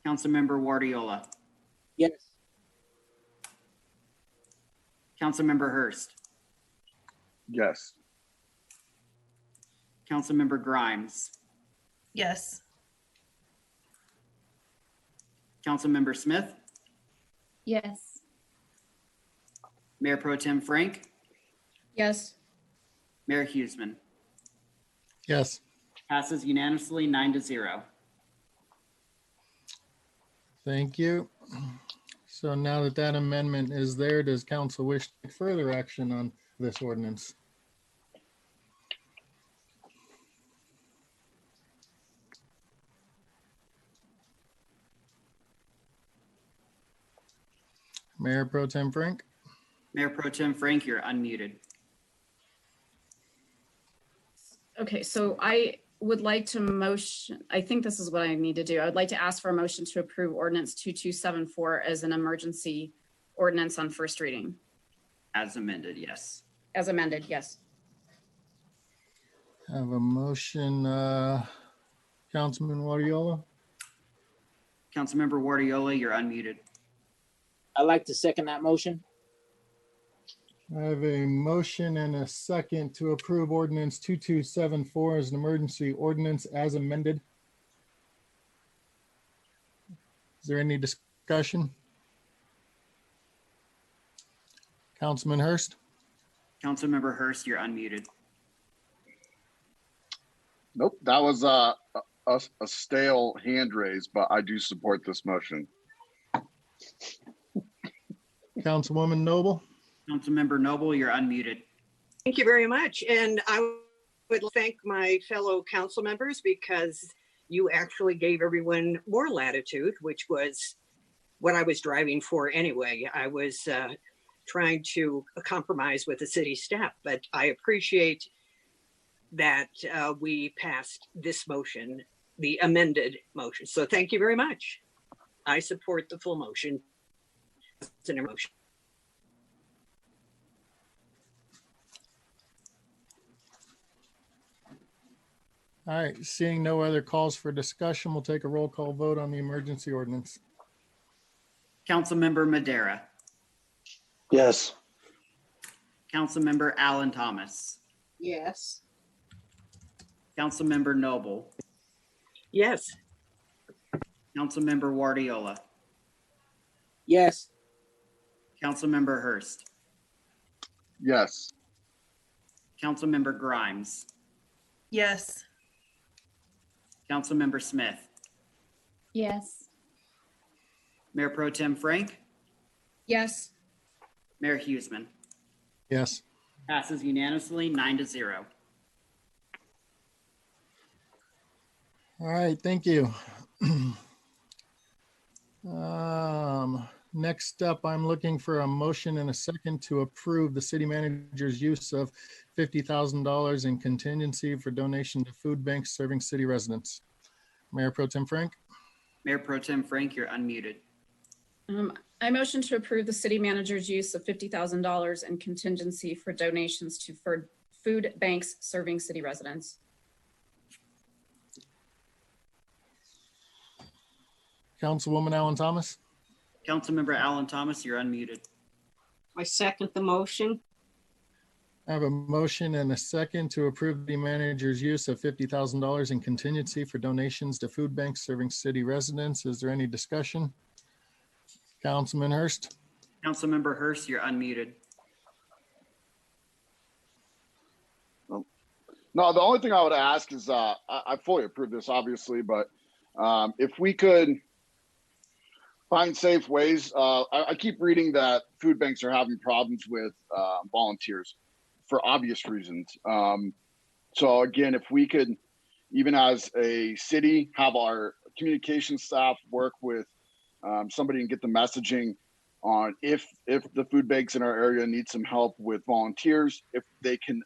Speaker 2: Councilmember Guardiola.
Speaker 15: Yes.
Speaker 2: Councilmember Hurst.
Speaker 19: Yes.
Speaker 2: Councilmember Grimes.
Speaker 17: Yes.
Speaker 2: Councilmember Smith.
Speaker 20: Yes.
Speaker 2: Mayor Pro Tem Frank.
Speaker 3: Yes.
Speaker 2: Mayor Huseman.
Speaker 1: Yes.
Speaker 2: Passes unanimously 9-0.
Speaker 1: Thank you. So now that that amendment is there, does council wish to take further action on this ordinance? Mayor Pro Tem Frank?
Speaker 2: Mayor Pro Tem Frank, you're unmuted.
Speaker 3: Okay, so I would like to motion, I think this is what I need to do. I would like to ask for a motion to approve ordinance 2274 as an emergency ordinance on first reading.
Speaker 2: As amended, yes.
Speaker 3: As amended, yes.
Speaker 1: I have a motion, Councilman Guardiola?
Speaker 2: Councilmember Guardiola, you're unmuted.
Speaker 15: I'd like to second that motion.
Speaker 1: I have a motion and a second to approve ordinance 2274 as an emergency ordinance as amended. Is there any discussion? Councilman Hurst?
Speaker 2: Councilmember Hurst, you're unmuted.
Speaker 19: Nope, that was a stale hand raise, but I do support this motion.
Speaker 1: Councilwoman Noble?
Speaker 2: Councilmember Noble, you're unmuted.
Speaker 16: Thank you very much. And I would thank my fellow council members because you actually gave everyone more latitude, which was what I was driving for anyway. I was trying to compromise with the city staff, but I appreciate that we passed this motion, the amended motion. So thank you very much. I support the full motion. It's an emotion.
Speaker 1: All right, seeing no other calls for discussion, we'll take a roll call vote on the emergency ordinance.
Speaker 2: Councilmember Madera.
Speaker 21: Yes.
Speaker 2: Councilmember Alan Thomas.
Speaker 5: Yes.
Speaker 2: Councilmember Noble.
Speaker 16: Yes.
Speaker 2: Councilmember Guardiola.
Speaker 15: Yes.
Speaker 2: Councilmember Hurst.
Speaker 19: Yes.
Speaker 2: Councilmember Grimes.
Speaker 17: Yes.
Speaker 2: Councilmember Smith.
Speaker 20: Yes.
Speaker 2: Mayor Pro Tem Frank.
Speaker 3: Yes.
Speaker 2: Mayor Huseman.
Speaker 1: Yes.
Speaker 2: Passes unanimously 9-0.
Speaker 1: All right, thank you. Next up, I'm looking for a motion and a second to approve the city manager's use of $50,000 in contingency for donation to food banks serving city residents. Mayor Pro Tem Frank?
Speaker 2: Mayor Pro Tem Frank, you're unmuted.
Speaker 3: I motion to approve the city manager's use of $50,000 in contingency for donations to food banks serving city residents.
Speaker 1: Councilwoman Alan Thomas?
Speaker 2: Councilmember Alan Thomas, you're unmuted.
Speaker 5: I second the motion.
Speaker 1: I have a motion and a second to approve the manager's use of $50,000 in contingency for donations to food banks serving city residents. Is there any discussion? Councilman Hurst?
Speaker 2: Councilmember Hurst, you're unmuted.
Speaker 19: No, the only thing I would ask is I fully approve this, obviously, but if we could find safe ways. I keep reading that food banks are having problems with volunteers for obvious reasons. So again, if we could, even as a city, have our communication staff work with somebody and get the messaging on if the food banks in our area need some help with volunteers, if they can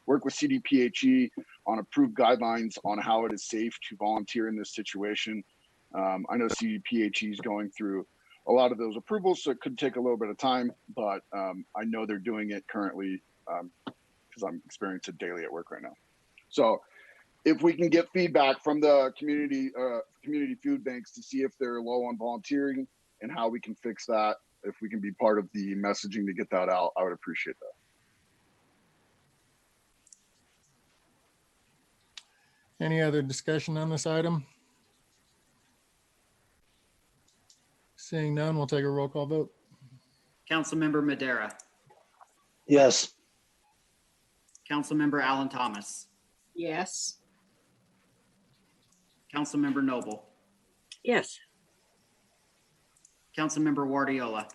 Speaker 19: work with CDPHE on approved guidelines on how it is safe to volunteer in this situation. I know CDPHE is going through a lot of those approvals, so it could take a little bit of time, but I know they're doing it currently because I'm experiencing it daily at work right now. So if we can get feedback from the community food banks to see if they're low on volunteering and how we can fix that, if we can be part of the messaging to get that out, I would appreciate that.
Speaker 1: Any other discussion on this item? Seeing none, we'll take a roll call vote.
Speaker 2: Councilmember Madera.
Speaker 21: Yes.
Speaker 2: Councilmember Alan Thomas.
Speaker 5: Yes.
Speaker 2: Councilmember Noble.
Speaker 16: Yes.
Speaker 2: Councilmember Guardiola,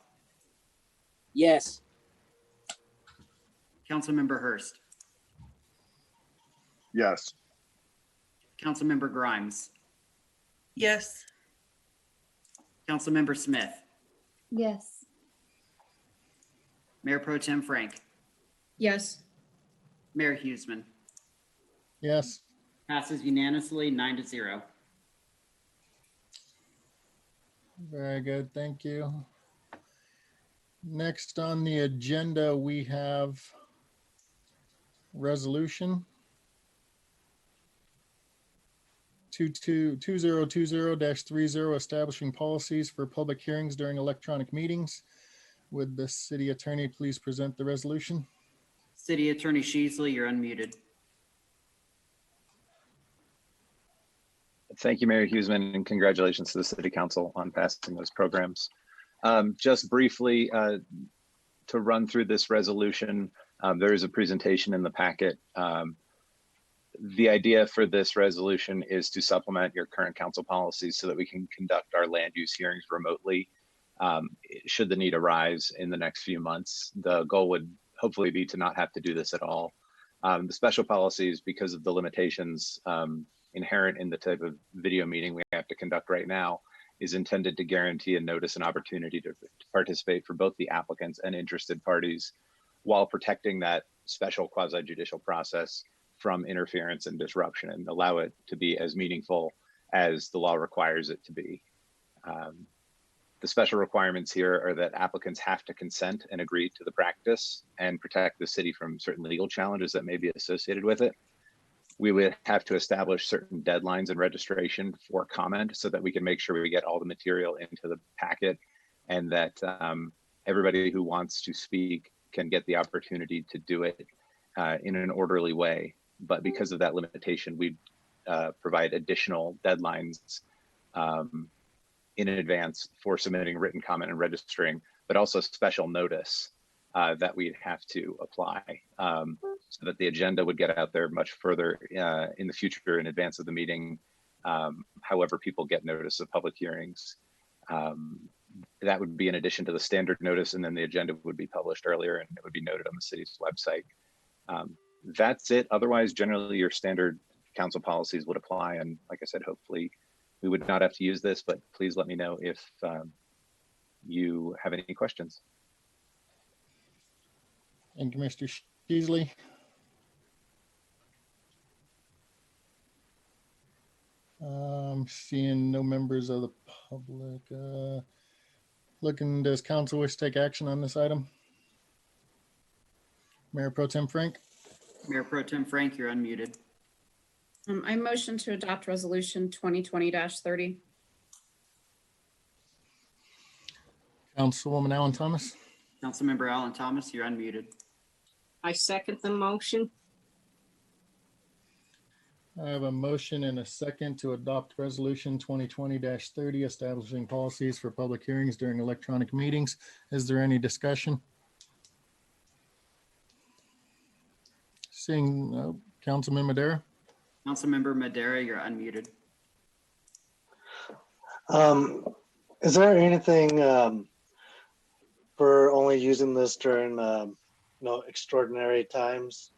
Speaker 15: Yes.
Speaker 2: Councilmember Hurst,
Speaker 19: Yes.
Speaker 2: Councilmember Grimes,
Speaker 17: Yes.
Speaker 2: Councilmember Smith,
Speaker 20: Yes.
Speaker 2: Mayor Pro Tem Frank,
Speaker 17: Yes.
Speaker 2: Mayor Huseman.
Speaker 1: Yes.
Speaker 2: Passes unanimously 9-0.
Speaker 1: Very good, thank you. Next on the agenda, we have resolution 2020-30 establishing policies for public hearings during electronic meetings. Would the city attorney please present the resolution?
Speaker 2: City Attorney Sheasley, you're unmuted.
Speaker 18: Thank you, Mayor Huseman, and congratulations to the City Council on passing those programs. Just briefly, to run through this resolution, there is a presentation in the packet. The idea for this resolution is to supplement your current council policies so that we can conduct our land use hearings remotely should the need arise in the next few months. The goal would hopefully be to not have to do this at all. The special policies, because of the limitations inherent in the type of video meeting we have to conduct right now, is intended to guarantee a notice and opportunity to participate for both the applicants and interested parties while protecting that special quasi-judicial process from interference and disruption and allow it to be as meaningful as the law requires it to be. The special requirements here are that applicants have to consent and agree to the practice and protect the city from certain legal challenges that may be associated with it. We would have to establish certain deadlines and registration for comment so that we can make sure we get all the material into the packet and that everybody who wants to speak can get the opportunity to do it in an orderly way. But because of that limitation, we provide additional deadlines in advance for submitting written comment and registering, but also special notice that we'd have to apply so that the agenda would get out there much further in the future in advance of the meeting, however people get notice of public hearings. That would be in addition to the standard notice, and then the agenda would be published earlier and it would be noted on the city's website. That's it. Otherwise, generally your standard council policies would apply. And like I said, hopefully we would not have to use this, but please let me know if you have any questions.
Speaker 1: Thank you, Mr. Sheasley. Seeing no members of the public. Does council wish to take action on this item? Mayor Pro Tem Frank?
Speaker 2: Mayor Pro Tem Frank, you're unmuted.
Speaker 3: I motion to adopt resolution 2020-30.
Speaker 1: Councilwoman Allen Thomas?
Speaker 2: Councilmember Allen Thomas, you're unmuted.
Speaker 5: I second the motion.
Speaker 1: I have a motion and a second to adopt resolution 2020-30 establishing policies for public hearings during electronic meetings. Is there any discussion? Seeing Councilman Madera?
Speaker 2: Councilmember Madera, you're unmuted.
Speaker 21: Is there anything for only using this during extraordinary times?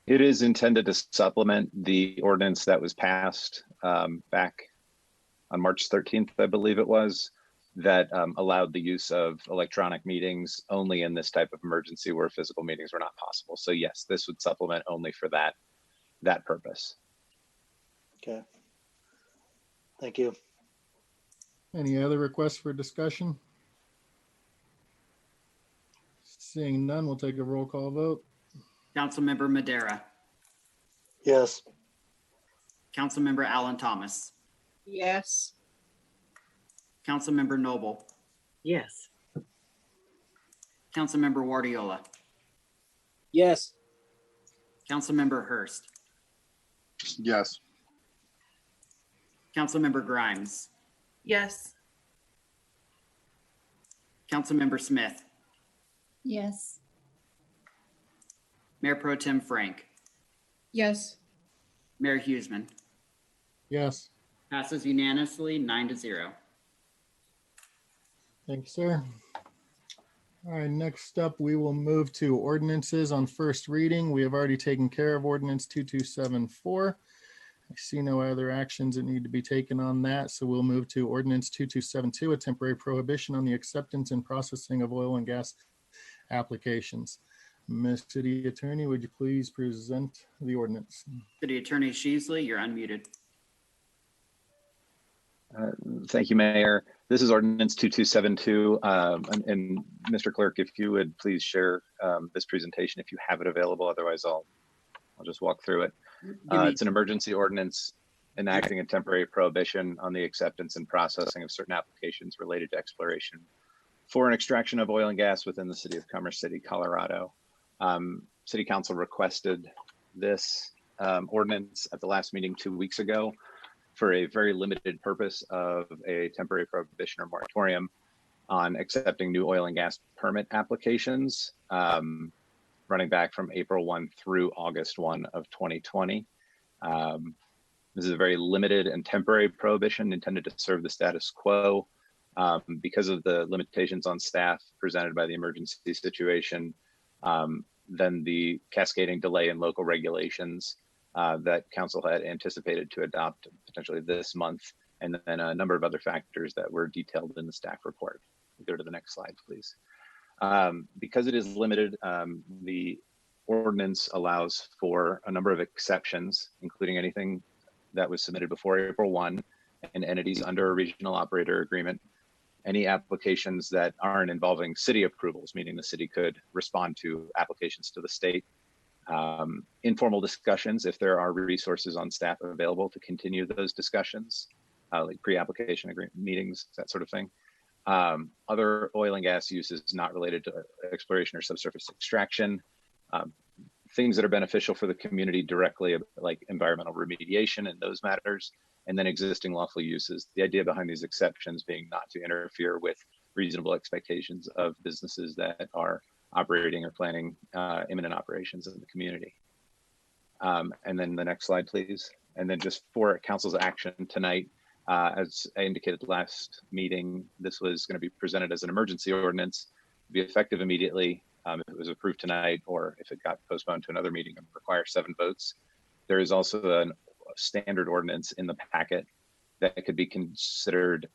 Speaker 18: It is intended to supplement the ordinance that was passed back on March 13th, I believe it was, that allowed the use of electronic meetings only in this type of emergency where physical meetings were not possible. So yes, this would supplement only for that purpose.
Speaker 21: Okay. Thank you.
Speaker 1: Any other requests for discussion? Seeing none, we'll take a roll call vote.
Speaker 2: Councilmember Madera,
Speaker 21: Yes.
Speaker 2: Councilmember Allen Thomas,
Speaker 5: Yes.
Speaker 2: Councilmember Noble,
Speaker 16: Yes.
Speaker 2: Councilmember Guardiola,
Speaker 15: Yes.
Speaker 2: Councilmember Hurst,
Speaker 19: Yes.
Speaker 2: Councilmember Grimes,
Speaker 17: Yes.
Speaker 2: Councilmember Smith,
Speaker 20: Yes.
Speaker 2: Mayor Pro Tem Frank,
Speaker 17: Yes.
Speaker 2: Mayor Huseman.
Speaker 1: Yes.
Speaker 2: Passes unanimously, 9-0.
Speaker 1: Thank you, sir. All right, next up, we will move to ordinances on first reading. We have already taken care of ordinance 2274. I see no other actions that need to be taken on that, so we'll move to ordinance 2272, a temporary prohibition on the acceptance and processing of oil and gas applications. Ms. City Attorney, would you please present the ordinance?
Speaker 2: City Attorney Sheasley, you're unmuted.
Speaker 18: Thank you, Mayor. This is ordinance 2272. And Mr. Clerk, if you would please share this presentation if you have it available. Otherwise, I'll just walk through it. It's an emergency ordinance enacting a temporary prohibition on the acceptance and processing of certain applications related to exploration for an extraction of oil and gas within the city of Commerce City, Colorado. City Council requested this ordinance at the last meeting 2 weeks ago for a very limited purpose of a temporary prohibition or moratorium on accepting new oil and gas permit applications, running back from April 1 through August 1 of 2020. This is a very limited and temporary prohibition intended to serve the status quo. Because of the limitations on staff presented by the emergency situation, then the cascading delay in local regulations that council had anticipated to adopt potentially this month, and then a number of other factors that were detailed in the staff report. Go to the next slide, please. Because it is limited, the ordinance allows for a number of exceptions, including anything that was submitted before April 1 and entities under a regional operator agreement, any applications that aren't involving city approvals, meaning the city could respond to applications to the state, informal discussions if there are resources on staff available to continue those discussions, like pre-application meetings, that sort of thing. Other oil and gas uses not related to exploration or subsurface extraction, things that are beneficial for the community directly, like environmental remediation and those matters, and then existing lawful uses. The idea behind these exceptions being not to interfere with reasonable expectations of businesses that are operating or planning imminent operations in the community. And then the next slide, please. And then just for council's action tonight, as I indicated last meeting, this was going to be presented as an emergency ordinance, be effective immediately if it was approved tonight, or if it got postponed to another meeting and require 7 votes. There is also a standard ordinance in the packet that could be considered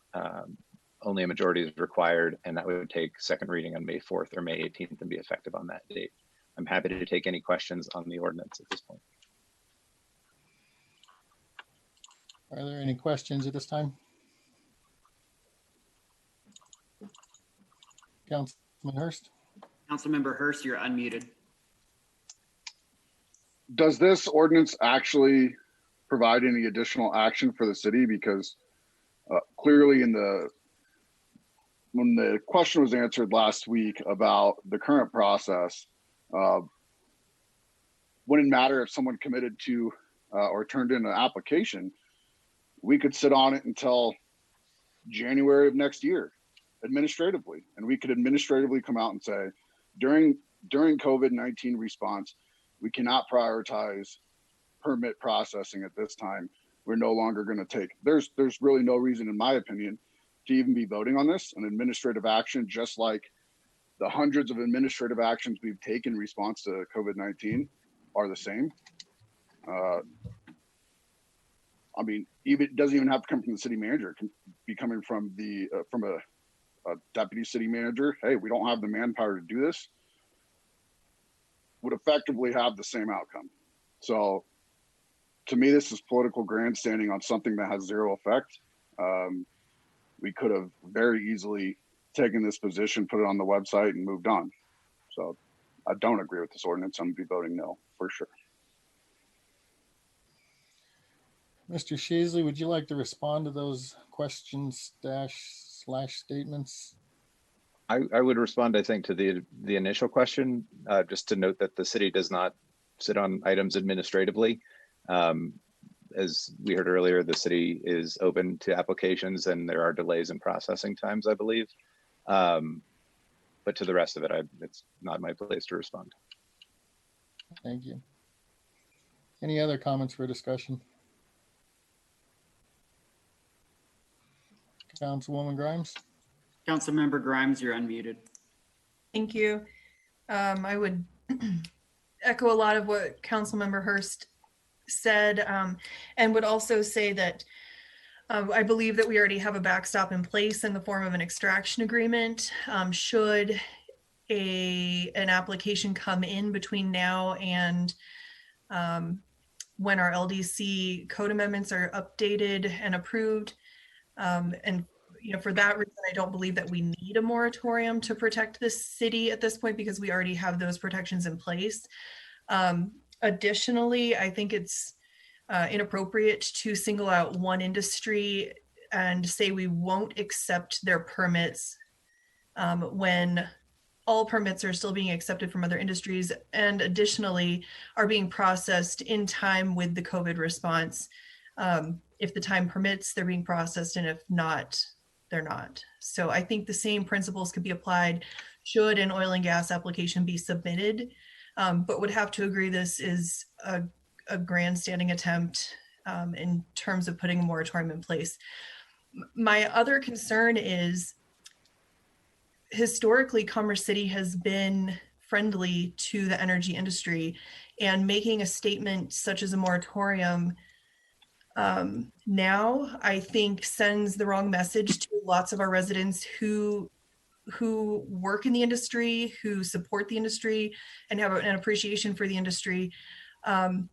Speaker 18: only a majority is required, and that would take second reading on May 4th or May 18th and be effective on that date. I'm happy to take any questions on the ordinance at this point.
Speaker 1: Are there any questions at this time? Councilman Hurst?
Speaker 2: Councilmember Hurst, you're unmuted.
Speaker 19: Does this ordinance actually provide any additional action for the city? Because clearly when the question was answered last week about the current process, wouldn't matter if someone committed to or turned in an application. We could sit on it until January of next year administratively, and we could administratively come out and say, during COVID-19 response, we cannot prioritize permit processing at this time. We're no longer going to take. There's really no reason, in my opinion, to even be voting on this. An administrative action, just like the hundreds of administrative actions we've taken in response to COVID-19, are the same. I mean, even it doesn't even have to come from the city manager. It can be coming from a deputy city manager. Hey, we don't have the manpower to do this. Would effectively have the same outcome. So, to me, this is political grandstanding on something that has zero effect. We could have very easily taken this position, put it on the website, and moved on. So, I don't agree with this ordinance. I'm going to be voting no for sure.
Speaker 1: Mr. Sheasley, would you like to respond to those questions / statements?
Speaker 18: I would respond, I think, to the initial question, just to note that the city does not sit on items administratively. As we heard earlier, the city is open to applications and there are delays in processing times, I believe. But to the rest of it, it's not my place to respond.
Speaker 1: Thank you. Any other comments for discussion? Councilwoman Grimes.
Speaker 2: Councilmember Grimes, you're unmuted.
Speaker 17: Thank you. I would echo a lot of what Councilmember Hurst said, and would also say that I believe that we already have a backstop in place in the form of an extraction agreement. Should an application come in between now and when our LDC code amendments are updated and approved, and for that reason, I don't believe that we need a moratorium to protect this city at this point because we already have those protections in place. Additionally, I think it's inappropriate to single out one industry and say we won't accept their permits when all permits are still being accepted from other industries and additionally are being processed in time with the COVID response. If the time permits, they're being processed, and if not, they're not. So I think the same principles could be applied should an oil and gas application be submitted, but would have to agree this is a grandstanding attempt in terms of putting a moratorium in place. My other concern is historically, Commerce City has been friendly to the energy industry, and making a statement such as a moratorium now, I think, sends the wrong message to lots of our residents who work in the industry, who support the industry, and have an appreciation for the industry. And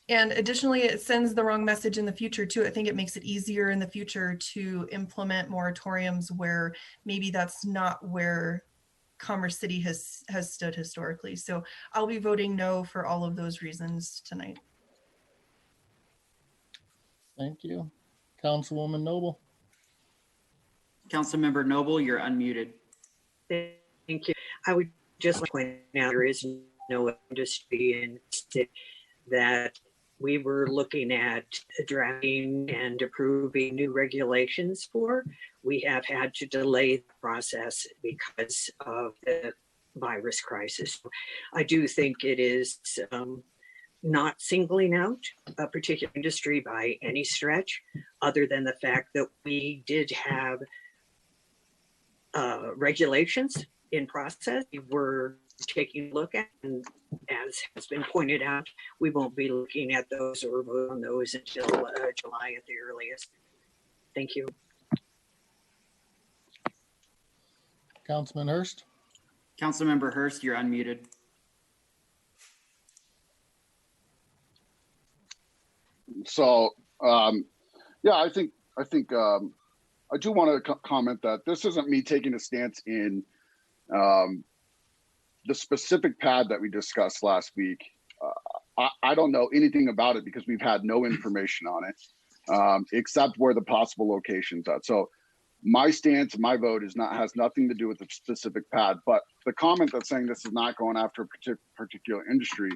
Speaker 17: additionally, it sends the wrong message in the future too. I think it makes it easier in the future to implement moratoriums where maybe that's not where Commerce City has stood historically. So I'll be voting no for all of those reasons tonight.
Speaker 1: Thank you. Councilwoman Noble.
Speaker 2: Councilmember Noble, you're unmuted.
Speaker 16: Thank you. I would just like to point out there is no industry in that we were looking at drafting and approving new regulations for. We have had to delay the process because of the virus crisis. I do think it is not singling out a particular industry by any stretch, other than the fact that we did have regulations in process we were taking a look at, and as has been pointed out, we won't be looking at those or vote on those until July at the earliest. Thank you.
Speaker 1: Councilman Hurst.
Speaker 2: Councilmember Hurst, you're unmuted.
Speaker 19: So, yeah, I think I do want to comment that this isn't me taking a stance in the specific pad that we discussed last week. I don't know anything about it because we've had no information on it, except where the possible location's at. So my stance, my vote has nothing to do with the specific pad, but the comment that's saying this is not going after a particular industry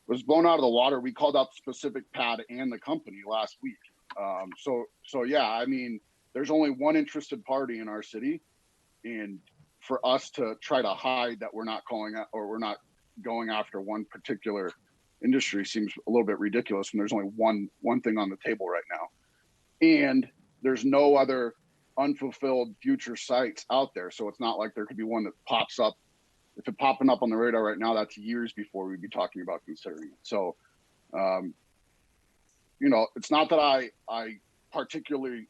Speaker 19: was blown out of the water. We called out the specific pad and the company last week. So yeah, I mean, there's only one interested party in our city, and for us to try to hide that we're not going after one particular industry seems a little bit ridiculous when there's only one thing on the table right now, and there's no other unfulfilled future sites out there. So it's not like there could be one that pops up. If it's popping up on the radar right now, that's years before we'd be talking about considering it. So, it's not that I particularly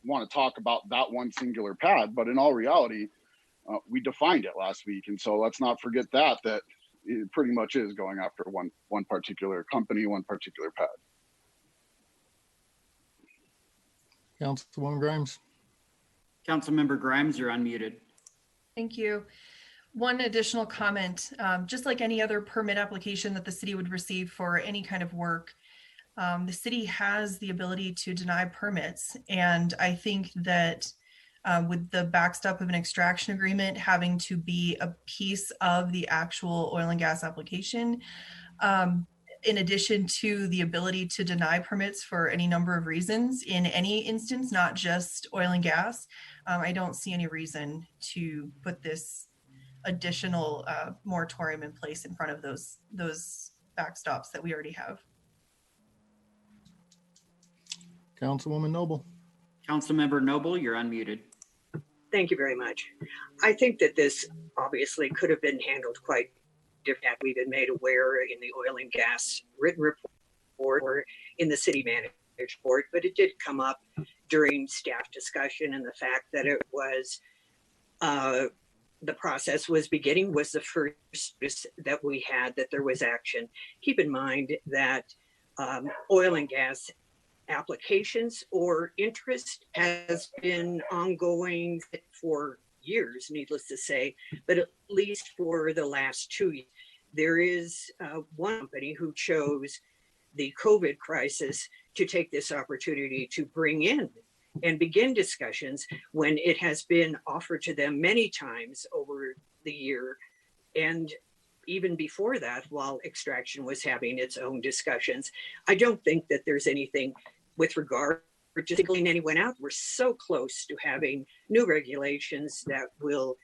Speaker 19: want to talk about that one singular pad, but in all reality, we defined it last week. And so let's not forget that it pretty much is going after one particular company, one particular pad.
Speaker 1: Councilwoman Grimes.
Speaker 2: Councilmember Grimes, you're unmuted.
Speaker 17: Thank you. One additional comment, just like any other permit application that the city would receive for any kind of work, the city has the ability to deny permits. And I think that with the backstop of an extraction agreement having to be a piece of the actual oil and gas application, in addition to the ability to deny permits for any number of reasons in any instance, not just oil and gas, I don't see any reason to put this additional moratorium in place in front of those backstops that we already have.
Speaker 1: Councilwoman Noble.
Speaker 2: Councilmember Noble, you're unmuted.
Speaker 16: Thank you very much. I think that this obviously could have been handled quite different had we been made aware in the oil and gas written report or in the city manager's report, but it did come up during staff discussion, and the fact that it was the process was beginning was the first that we had that there was action. Keep in mind that oil and gas applications or interest has been ongoing for years, needless to say, but at least for the last 2 years. There is one company who chose the COVID crisis to take this opportunity to bring in and begin discussions when it has been offered to them many times over the year. And even before that, while Extraction was having its own discussions. I don't think that there's anything with regard to singling anyone out. We're so close to having new regulations that will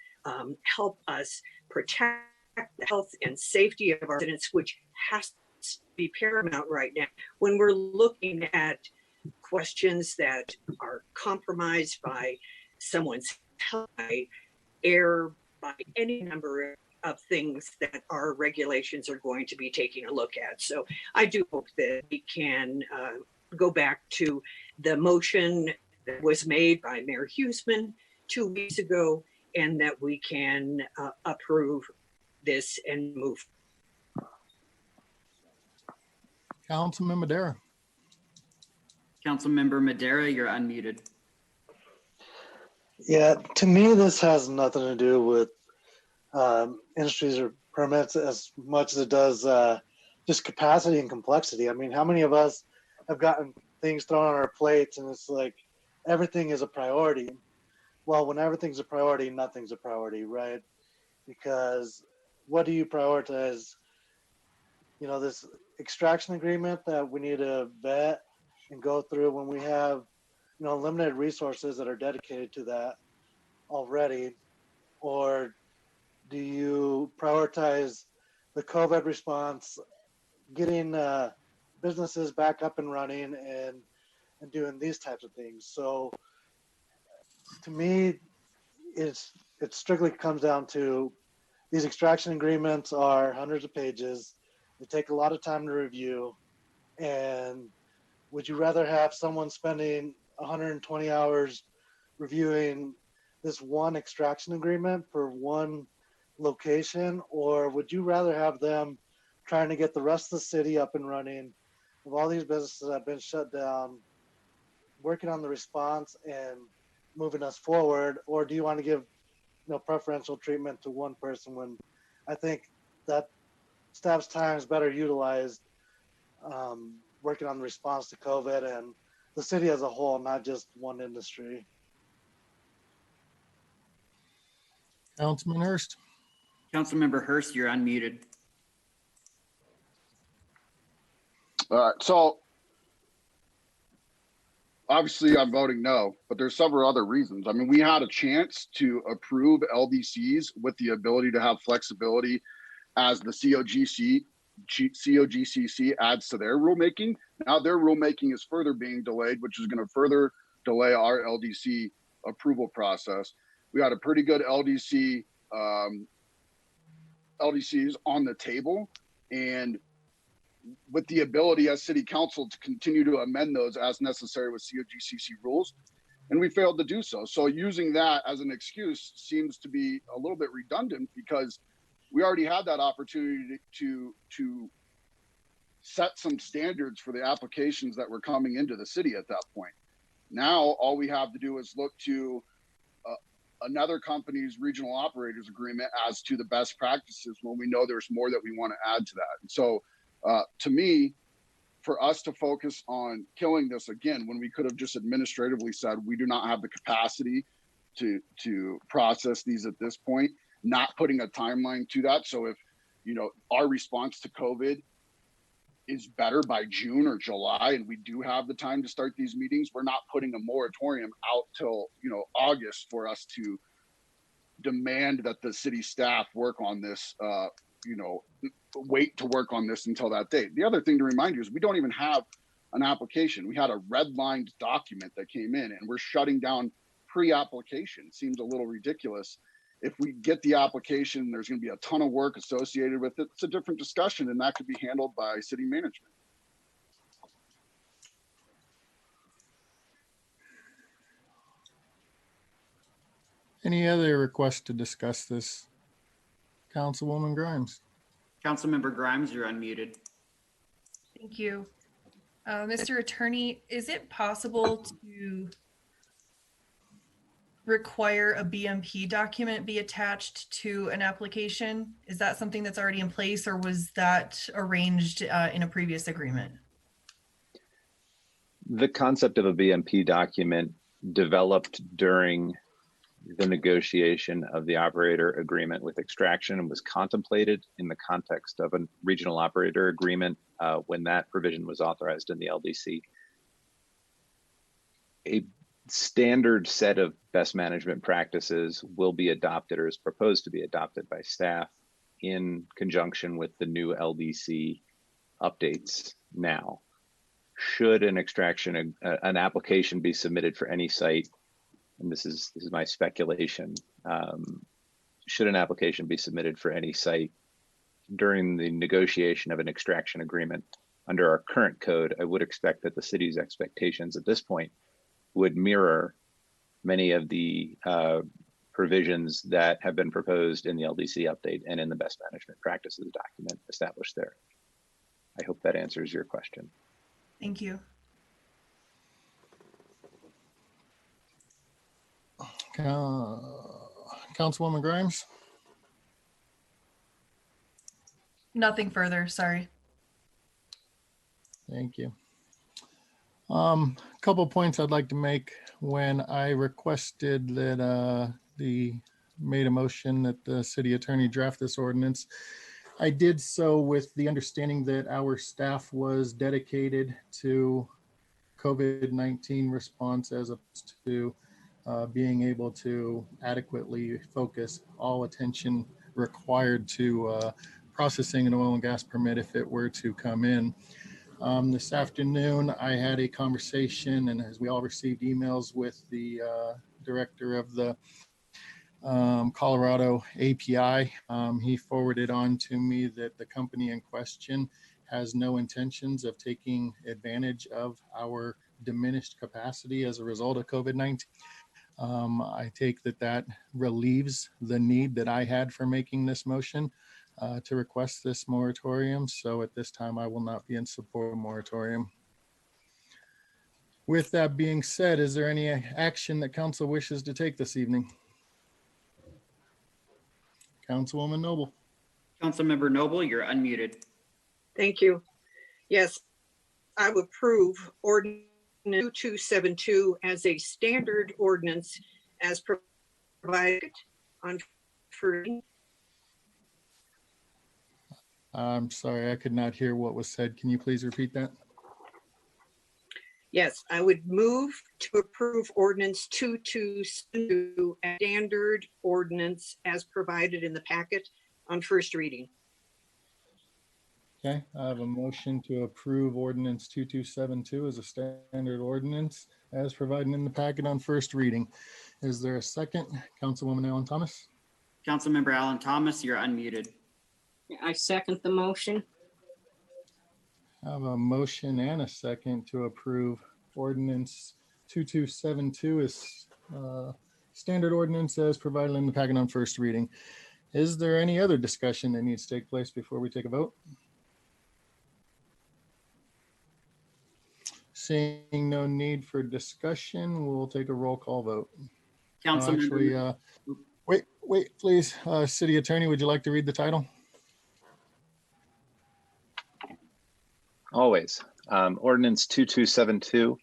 Speaker 16: help us protect the health and safety of our residents, which has to be paramount right now. When we're looking at questions that are compromised by someone's health, by air, by any number of things that our regulations are going to be taking a look at. So I do hope that we can go back to the motion that was made by Mayor Huseman 2 weeks ago, and that we can approve this and move.
Speaker 1: Councilman Madera.
Speaker 2: Councilmember Madera, you're unmuted.
Speaker 21: Yeah, to me, this has nothing to do with industries or permits as much as it does just capacity and complexity. I mean, how many of us have gotten things thrown on our plates and it's like everything is a priority? Well, when everything's a priority, nothing's a priority, right? Because what do you prioritize? You know, this extraction agreement that we need to vet and go through when we have, you know, limited resources that are dedicated to that already? Or do you prioritize the COVID response, getting businesses back up and running and doing these types of things? So to me, it strictly comes down to these extraction agreements are hundreds of pages. They take a lot of time to review. And would you rather have someone spending 120 hours reviewing this one extraction agreement for one location, or would you rather have them trying to get the rest of the city up and running with all these businesses that have been shut down, working on the response and moving us forward? Or do you want to give, you know, preferential treatment to one person when I think that staff's time is better utilized working on the response to COVID and the city as a whole, not just one industry?
Speaker 1: Councilman Hurst.
Speaker 2: Councilmember Hurst, you're unmuted.
Speaker 19: All right, so obviously I'm voting no, but there's several other reasons. I mean, we had a chance to approve LDCs with the ability to have flexibility as the COGCC adds to their rulemaking. Now their rulemaking is further being delayed, which is going to further delay our LDC approval process. We had a pretty good LDCs on the table, and with the ability as city council to continue to amend those as necessary with COGCC rules, and we failed to do so. So using that as an excuse seems to be a little bit redundant, because we already had that opportunity to set some standards for the applications that were coming into the city at that point. Now, all we have to do is look to another company's regional operators agreement as to the best practices when we know there's more that we want to add to that. And so to me, for us to focus on killing this again, when we could have just administratively said, we do not have the capacity to process these at this point, not putting a timeline to that. So if, you know, our response to COVID is better by June or July, and we do have the time to start these meetings, we're not putting a moratorium out till, you know, August for us to demand that the city staff work on this, you know, wait to work on this until that date. The other thing to remind you is we don't even have an application. We had a redlined document that came in, and we're shutting down pre-application. Seems a little ridiculous. If we get the application, there's going to be a ton of work associated with it. It's a different discussion, and that could be handled by city management.
Speaker 1: Any other requests to discuss this? Councilwoman Grimes.
Speaker 2: Councilmember Grimes, you're unmuted.
Speaker 17: Thank you. Mr. Attorney, is it possible to require a BMP document be attached to an application? Is that something that's already in place, or was that arranged in a previous agreement?
Speaker 18: The concept of a BMP document developed during the negotiation of the operator agreement with Extraction and was contemplated in the context of a regional operator agreement when that provision was authorized in the LDC. A standard set of best management practices will be adopted or is proposed to be adopted by staff in conjunction with the new LDC updates now. Should an application be submitted for any site, and this is my speculation, should an application be submitted for any site during the negotiation of an extraction agreement under our current code, I would expect that the city's expectations at this point would mirror many of the provisions that have been proposed in the LDC update and in the best management practices document established there. I hope that answers your question.
Speaker 17: Thank you.
Speaker 1: Councilwoman Grimes?
Speaker 17: Nothing further, sorry.
Speaker 1: Thank you. Couple points I'd like to make. When I requested that made a motion that the city attorney draft this ordinance, I did so with the understanding that our staff was dedicated to COVID-19 response as opposed to being able to adequately focus all attention required to processing an oil and gas permit if it were to come in. This afternoon, I had a conversation, and as we all received emails, with the director of the Colorado API. He forwarded on to me that the company in question has no intentions of taking advantage of our diminished capacity as a result of COVID-19. I take that relieves the need that I had for making this motion to request this moratorium. So at this time, I will not be in support of moratorium. With that being said, is there any action that council wishes to take this evening? Councilwoman Noble.
Speaker 2: Councilmember Noble, you're unmuted.
Speaker 16: Thank you. Yes, I would approve ordinance 2272 as a standard ordinance as provided on free.
Speaker 1: I'm sorry, I could not hear what was said. Can you please repeat that?
Speaker 16: Yes, I would move to approve ordinance 2272 as standard ordinance as provided in the packet on first reading.
Speaker 1: Okay, I have a motion to approve ordinance 2272 as a standard ordinance as provided in the packet on first reading. Is there a second? Councilwoman Allen Thomas.
Speaker 2: Councilmember Allen Thomas, you're unmuted.
Speaker 5: I second the motion.
Speaker 1: I have a motion and a second to approve ordinance 2272 as standard ordinance as provided in the packet on first reading. Is there any other discussion that needs to take place before we take a vote? Seeing no need for discussion, we'll take a roll call vote.
Speaker 2: Councilmember.
Speaker 1: Wait, please. City Attorney, would you like to read the title?
Speaker 18: Always. Ordinance 2272,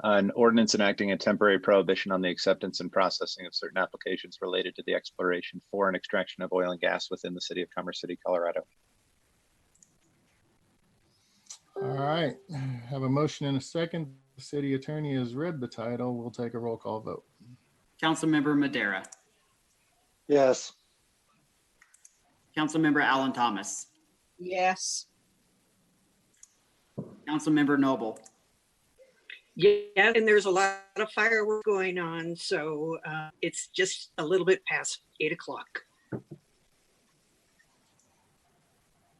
Speaker 18: an ordinance enacting a temporary prohibition on the acceptance and processing of certain applications related to the exploration for and extraction of oil and gas within the city of Commerce City, Colorado.
Speaker 1: All right, have a motion and a second. The city attorney has read the title. We'll take a roll call vote.
Speaker 2: Councilmember Madera.
Speaker 21: Yes.
Speaker 2: Councilmember Allen Thomas.
Speaker 5: Yes.
Speaker 2: Councilmember Noble.
Speaker 16: Yeah, and there's a lot of fireworks going on, so it's just a little bit past 8 o'clock.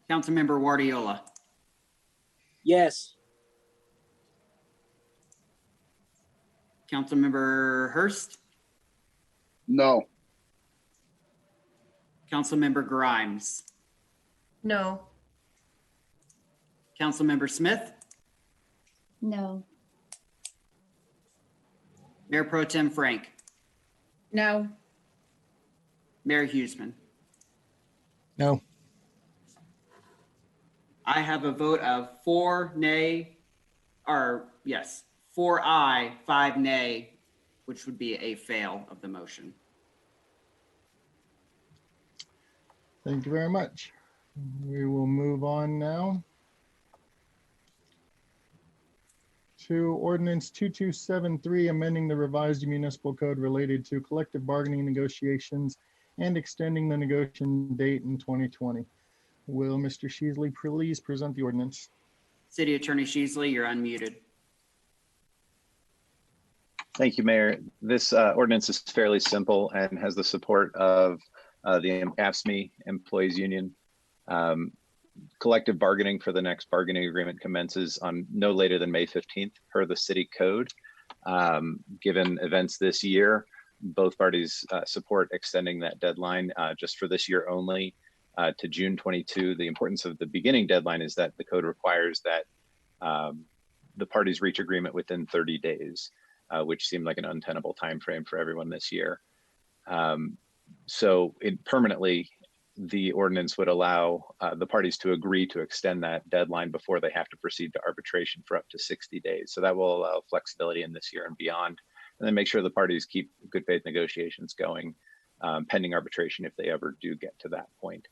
Speaker 2: Councilmember Guardiola,
Speaker 15: Yes.
Speaker 2: Councilmember Hurst,
Speaker 19: No.
Speaker 2: Councilmember Grimes,
Speaker 17: No.
Speaker 2: Councilmember Smith,
Speaker 20: No.
Speaker 2: Mayor Pro Tem Frank,
Speaker 3: No.
Speaker 2: Mayor Huseman.
Speaker 1: No.
Speaker 2: I have a vote of 4 nay, or yes, 4 aye, 5 nay, which would be a fail of the motion.
Speaker 1: Thank you very much. We will move on now to ordinance 2273, amending the revised municipal code related to collective bargaining negotiations and extending the negotiation date in 2020. Will Mr. Sheasley please present the ordinance?
Speaker 2: City Attorney Sheasley, you're unmuted.
Speaker 18: Thank you, Mayor. This ordinance is fairly simple and has the support of the AFSCME Employees Union. Collective bargaining for the next bargaining agreement commences on no later than May 15th per the city code. Given events this year, both parties support extending that deadline just for this year only to June 22. The importance of the beginning deadline is that the code requires that the parties reach agreement within 30 days, which seemed like an untenable timeframe for everyone this year. So permanently, the ordinance would allow the parties to agree to extend that deadline before they have to proceed to arbitration for up to 60 days. So that will allow flexibility in this year and beyond, and then make sure the parties keep good faith negotiations going pending arbitration if they ever do get to that point.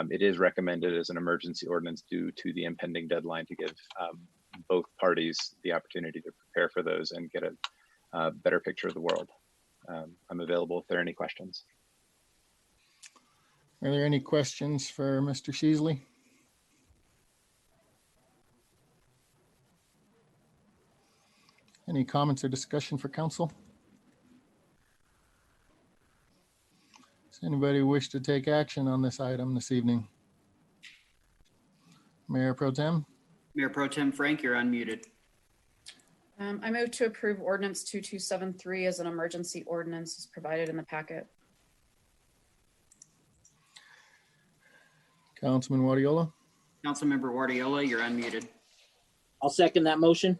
Speaker 18: It is recommended as an emergency ordinance due to the impending deadline to give both parties the opportunity to prepare for those and get a better picture of the world. I'm available if there are any questions.
Speaker 1: Are there any questions for Mr. Sheasley? Any comments or discussion for council? Does anybody wish to take action on this item this evening? Mayor Pro Tem?
Speaker 2: Mayor Pro Tem Frank, you're unmuted.
Speaker 3: I move to approve ordinance 2273 as an emergency ordinance as provided in the packet.
Speaker 1: Councilman Guardiola?
Speaker 2: Councilmember Guardiola, you're unmuted.
Speaker 15: I'll second that motion.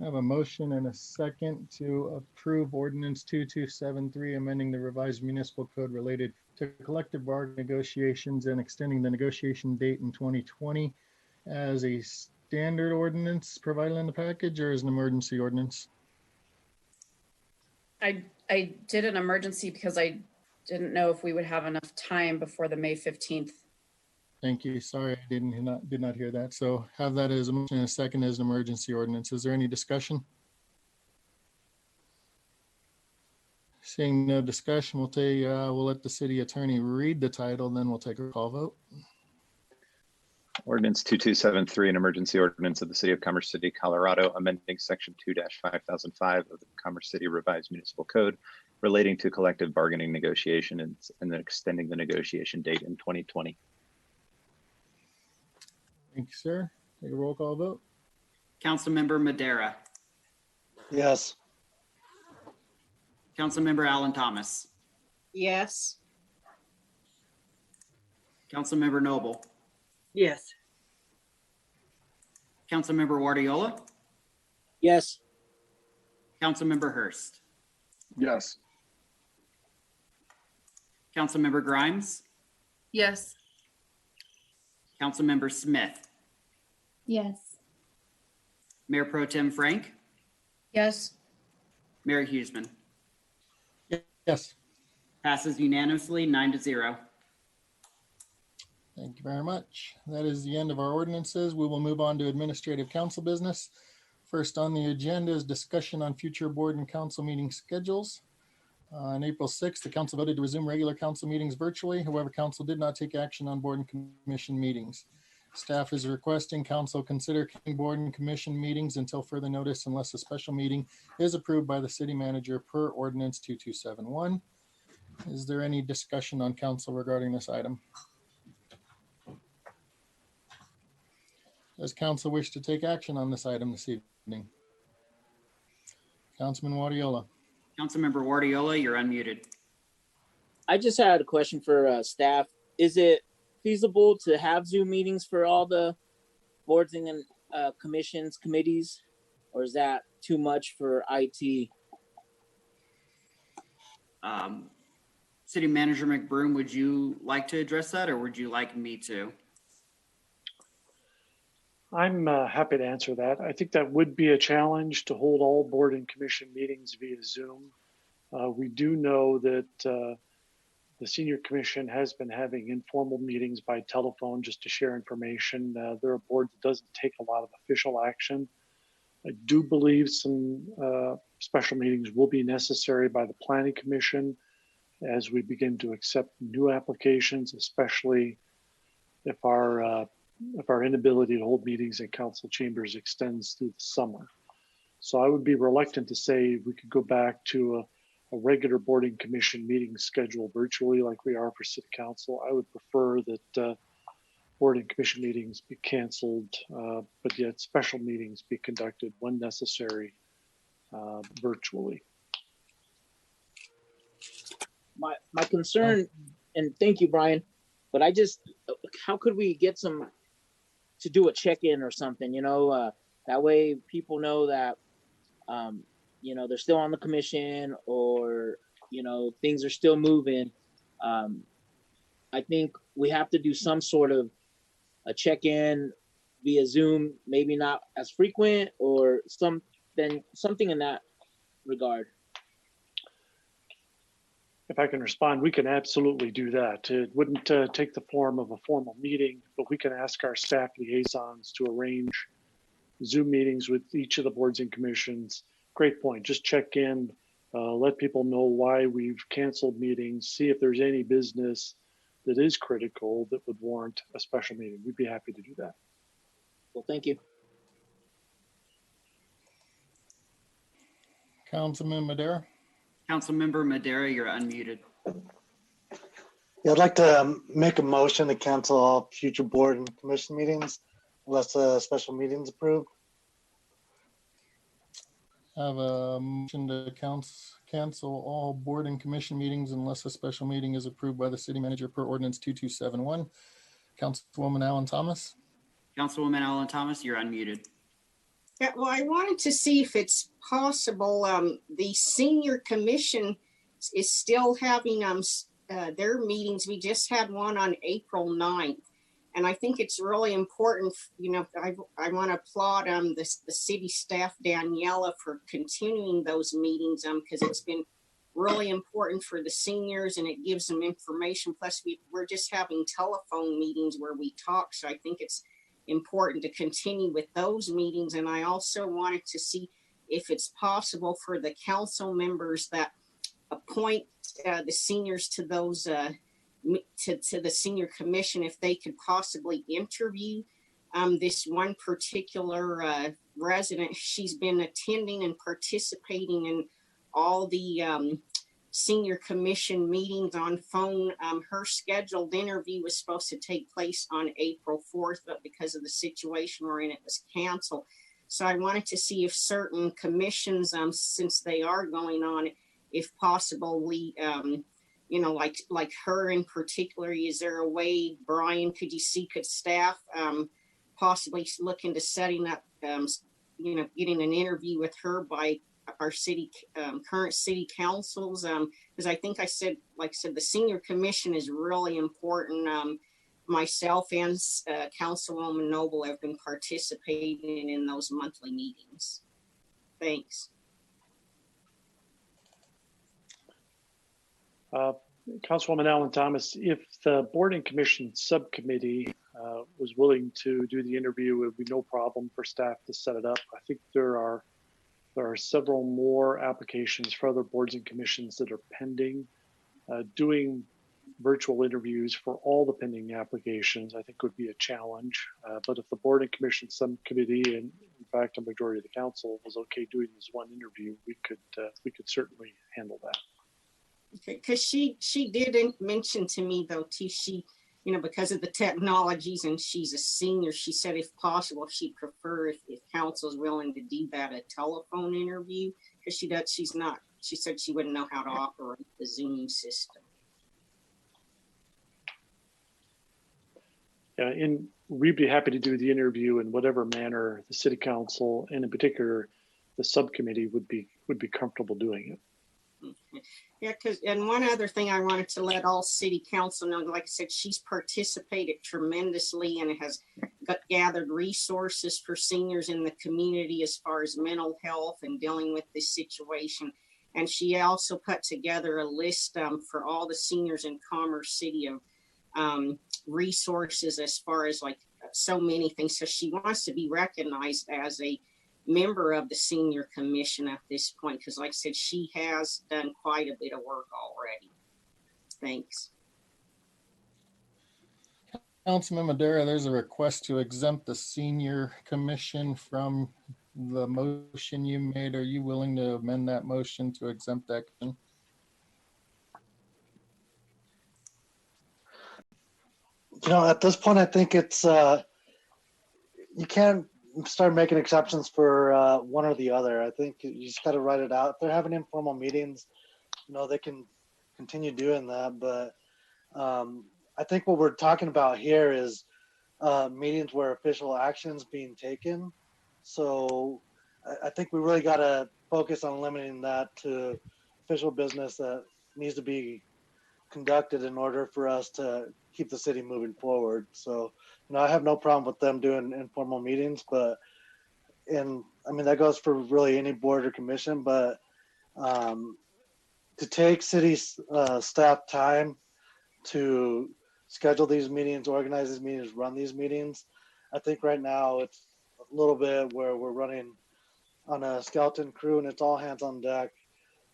Speaker 1: I have a motion and a second to approve ordinance 2273, amending the revised municipal code related to collective bargaining negotiations and extending the negotiation date in 2020 as a standard ordinance provided in the package or as an emergency ordinance?
Speaker 3: I did an emergency because I didn't know if we would have enough time before the May 15th.
Speaker 1: Thank you. Sorry, I did not hear that. So have that as a motion and a second as an emergency ordinance. Is there any discussion? Seeing no discussion, we'll let the city attorney read the title, then we'll take a call vote.
Speaker 18: Ordinance 2273, an emergency ordinance of the City of Commerce City, Colorado, amending Section 2-5005 of the Commerce City Revised Municipal Code relating to collective bargaining negotiation and then extending the negotiation date in 2020.
Speaker 1: Thank you, sir. Take a roll call vote.
Speaker 2: Councilmember Madera,
Speaker 21: Yes.
Speaker 2: Councilmember Alan Thomas,
Speaker 5: Yes.
Speaker 2: Councilmember Noble,
Speaker 16: Yes.
Speaker 2: Councilmember Guardiola,
Speaker 15: Yes.
Speaker 2: Councilmember Hurst,
Speaker 19: Yes.
Speaker 2: Councilmember Grimes,
Speaker 17: Yes.
Speaker 2: Councilmember Smith,
Speaker 20: Yes.
Speaker 2: Mayor Pro Tem Frank,
Speaker 3: Yes.
Speaker 2: Mayor Huseman.
Speaker 1: Yes.
Speaker 2: Passes unanimously 9-0.
Speaker 1: Thank you very much. That is the end of our ordinances. We will move on to administrative council business. First on the agenda is discussion on future board and council meeting schedules. On April 6th, the council voted to resume regular council meetings virtually. However, council did not take action on board and commission meetings. Staff is requesting council consider keeping board and commission meetings until further notice unless a special meeting is approved by the city manager per ordinance 2271. Is there any discussion on council regarding this item? Does council wish to take action on this item this evening? Councilman Wadiola.
Speaker 2: Councilmember Guardiola, you're unmuted.
Speaker 15: I just had a question for staff. Is it feasible to have Zoom meetings for all the boards and commissions, committees, or is that too much for IT?
Speaker 2: City Manager McBroom, would you like to address that, or would you like me to?
Speaker 11: I'm happy to answer that. I think that would be a challenge to hold all board and commission meetings via Zoom. We do know that the Senior Commission has been having informal meetings by telephone just to share information. They're a board that doesn't take a lot of official action. I do believe some special meetings will be necessary by the Planning Commission as we begin to accept new applications, especially if our inability to hold meetings in council chambers extends through the summer. So I would be reluctant to say we could go back to a regular board and commission meeting schedule virtually like we are for city council. I would prefer that board and commission meetings be canceled, but yet special meetings be conducted when necessary virtually.
Speaker 15: My concern, and thank you, Brian, but how could we get to do a check-in or something, that way people know that, they're still on the commission or, things are still moving. I think we have to do some sort of a check-in via Zoom, maybe not as frequent or something in that regard.
Speaker 11: If I can respond, we can absolutely do that. It wouldn't take the form of a formal meeting, but we can ask our staff liaisons to arrange Zoom meetings with each of the boards and commissions. Great point. Just check in, let people know why we've canceled meetings, see if there's any business that is critical that would warrant a special meeting. We'd be happy to do that.
Speaker 15: Well, thank you.
Speaker 1: Councilman Madera.
Speaker 2: Councilmember Madera, you're unmuted.
Speaker 21: Yeah, I'd like to make a motion to cancel all future board and commission meetings unless a special meeting is approved.
Speaker 1: I have a motion to cancel all board and commission meetings unless a special meeting is approved by the city manager per ordinance 2271. Councilwoman Allen Thomas.
Speaker 2: Councilwoman Allen Thomas, you're unmuted.
Speaker 5: Yeah, well, I wanted to see if it's possible, the senior commission is still having their meetings. We just had one on April 9th. And I think it's really important, I want to applaud the city staff, Daniela, for continuing those meetings because it's been really important for the seniors and it gives them information. Plus, we're just having telephone meetings where we talk. So I think it's important to continue with those meetings. And I also wanted to see if it's possible for the council members that appoint the seniors to those to the senior commission, if they could possibly interview this one particular resident. She's been attending and participating in all the senior commission meetings on phone. Her scheduled interview was supposed to take place on April 4th, but because of the situation we're in, it was canceled. So I wanted to see if certain commissions, since they are going on, if possible, we, like her in particular, is there a way, Brian, could staff possibly look into setting up, getting an interview with her by our city, current city councils? Because I think I said, the senior commission is really important. Myself and Councilwoman Noble have been participating in those monthly meetings. Thanks.
Speaker 11: Councilwoman Allen Thomas, if the board and commission subcommittee was willing to do the interview, it would be no problem for staff to set it up. I think there are several more applications for other boards and commissions that are pending. Doing virtual interviews for all the pending applications, I think would be a challenge. But if the board and commission subcommittee, and in fact, a majority of the council was okay doing this one interview, we could certainly handle that.
Speaker 5: Okay, because she didn't mention to me though, T, she, you know, because of the technologies and she's a senior, she said if possible, she'd prefer if council's willing to do that, a telephone interview, because she said she wouldn't know how to operate the Zoom system.
Speaker 11: Yeah, and we'd be happy to do the interview in whatever manner the city council, and in particular, the subcommittee would be comfortable doing it.
Speaker 5: Okay. Yeah, and one other thing I wanted to let all city council know, like I said, she's participated tremendously and has gathered resources for seniors in the community as far as mental health and dealing with this situation. And she also put together a list for all the seniors in Commerce City of resources as far as like so many things. So she wants to be recognized as a member of the senior commission at this point, because like I said, she has done quite a bit of work already. Thanks.
Speaker 1: Councilman Madera, there's a request to exempt the senior commission from the motion you made. Are you willing to amend that motion to exempt that? You
Speaker 21: know, at this point, I think it's, you can't start making exceptions for one or the other. I think you just got to write it out. If they're having informal meetings, you know, they can continue doing that. But I think what we're talking about here is meetings where official action's being taken. So I think we really got to focus on limiting that to official business that needs to be conducted in order for us to keep the city moving forward. So, you know, I have no problem with them doing informal meetings, but, and I mean, that goes for really any board or commission, but to take city staff time to schedule these meetings, organize these meetings, run these meetings, I think right now it's a little bit where we're running on a skeleton crew and it's all hands on deck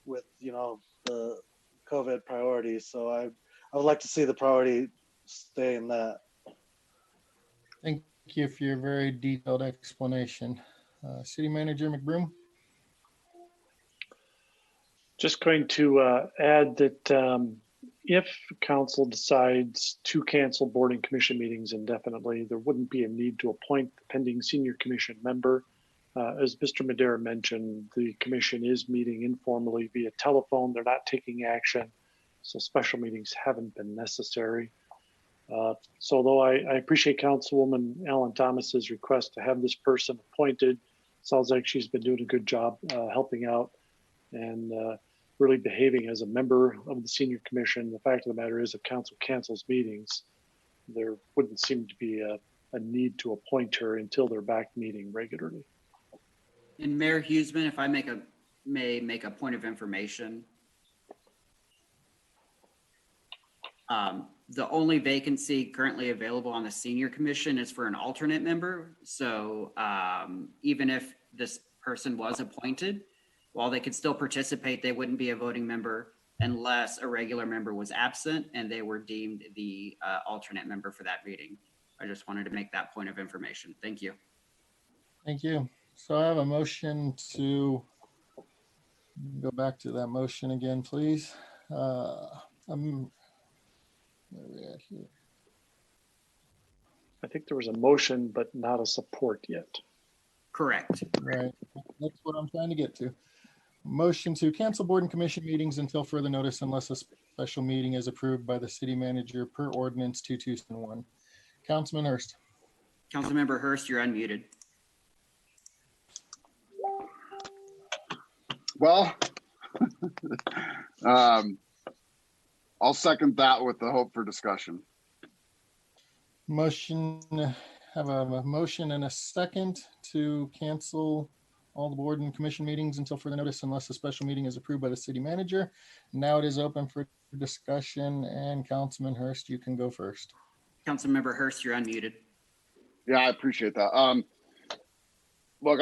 Speaker 21: with, you know, the COVID priorities. So I would like to see the priority stay in that.
Speaker 1: Thank you for your very detailed explanation. City Manager McBroom.
Speaker 11: Just going to add that if council decides to cancel board and commission meetings indefinitely, there wouldn't be a need to appoint the pending senior commission member. As Mr. Madera mentioned, the commission is meeting informally via telephone. They're not taking action, so special meetings haven't been necessary. So although I appreciate Councilwoman Alan Thomas's request to have this person appointed, sounds like she's been doing a good job helping out and really behaving as a member of the senior commission. The fact of the matter is, if council cancels meetings, there wouldn't seem to be a need to appoint her until they're back meeting regularly.
Speaker 2: And Mayor Huseman, if I may make a point of information. The only vacancy currently available on the senior commission is for an alternate member. So even if this person was appointed, while they could still participate, they wouldn't be a voting member unless a regular member was absent and they were deemed the alternate member for that meeting. I just wanted to make that point of information. Thank you.
Speaker 1: Thank you. So I have a motion to go back to that motion again, please. Where are we at here?
Speaker 11: I think there was a motion, but not a support yet.
Speaker 2: Correct.
Speaker 1: Right. That's what I'm trying to get to. Motion to cancel board and commission meetings until further notice unless a special meeting is approved by the city manager per ordinance 2271. Councilman Hurst.
Speaker 2: Councilmember Hurst, you're unmuted.
Speaker 19: Well, I'll second that with the hope for discussion.
Speaker 1: Motion, have a motion and a second to cancel all the board and commission meetings until further notice unless a special meeting is approved by the city manager. Now it is open for discussion, and Councilman Hurst, you can go first.
Speaker 2: Councilmember Hurst, you're unmuted.
Speaker 19: Yeah, I appreciate that. Look,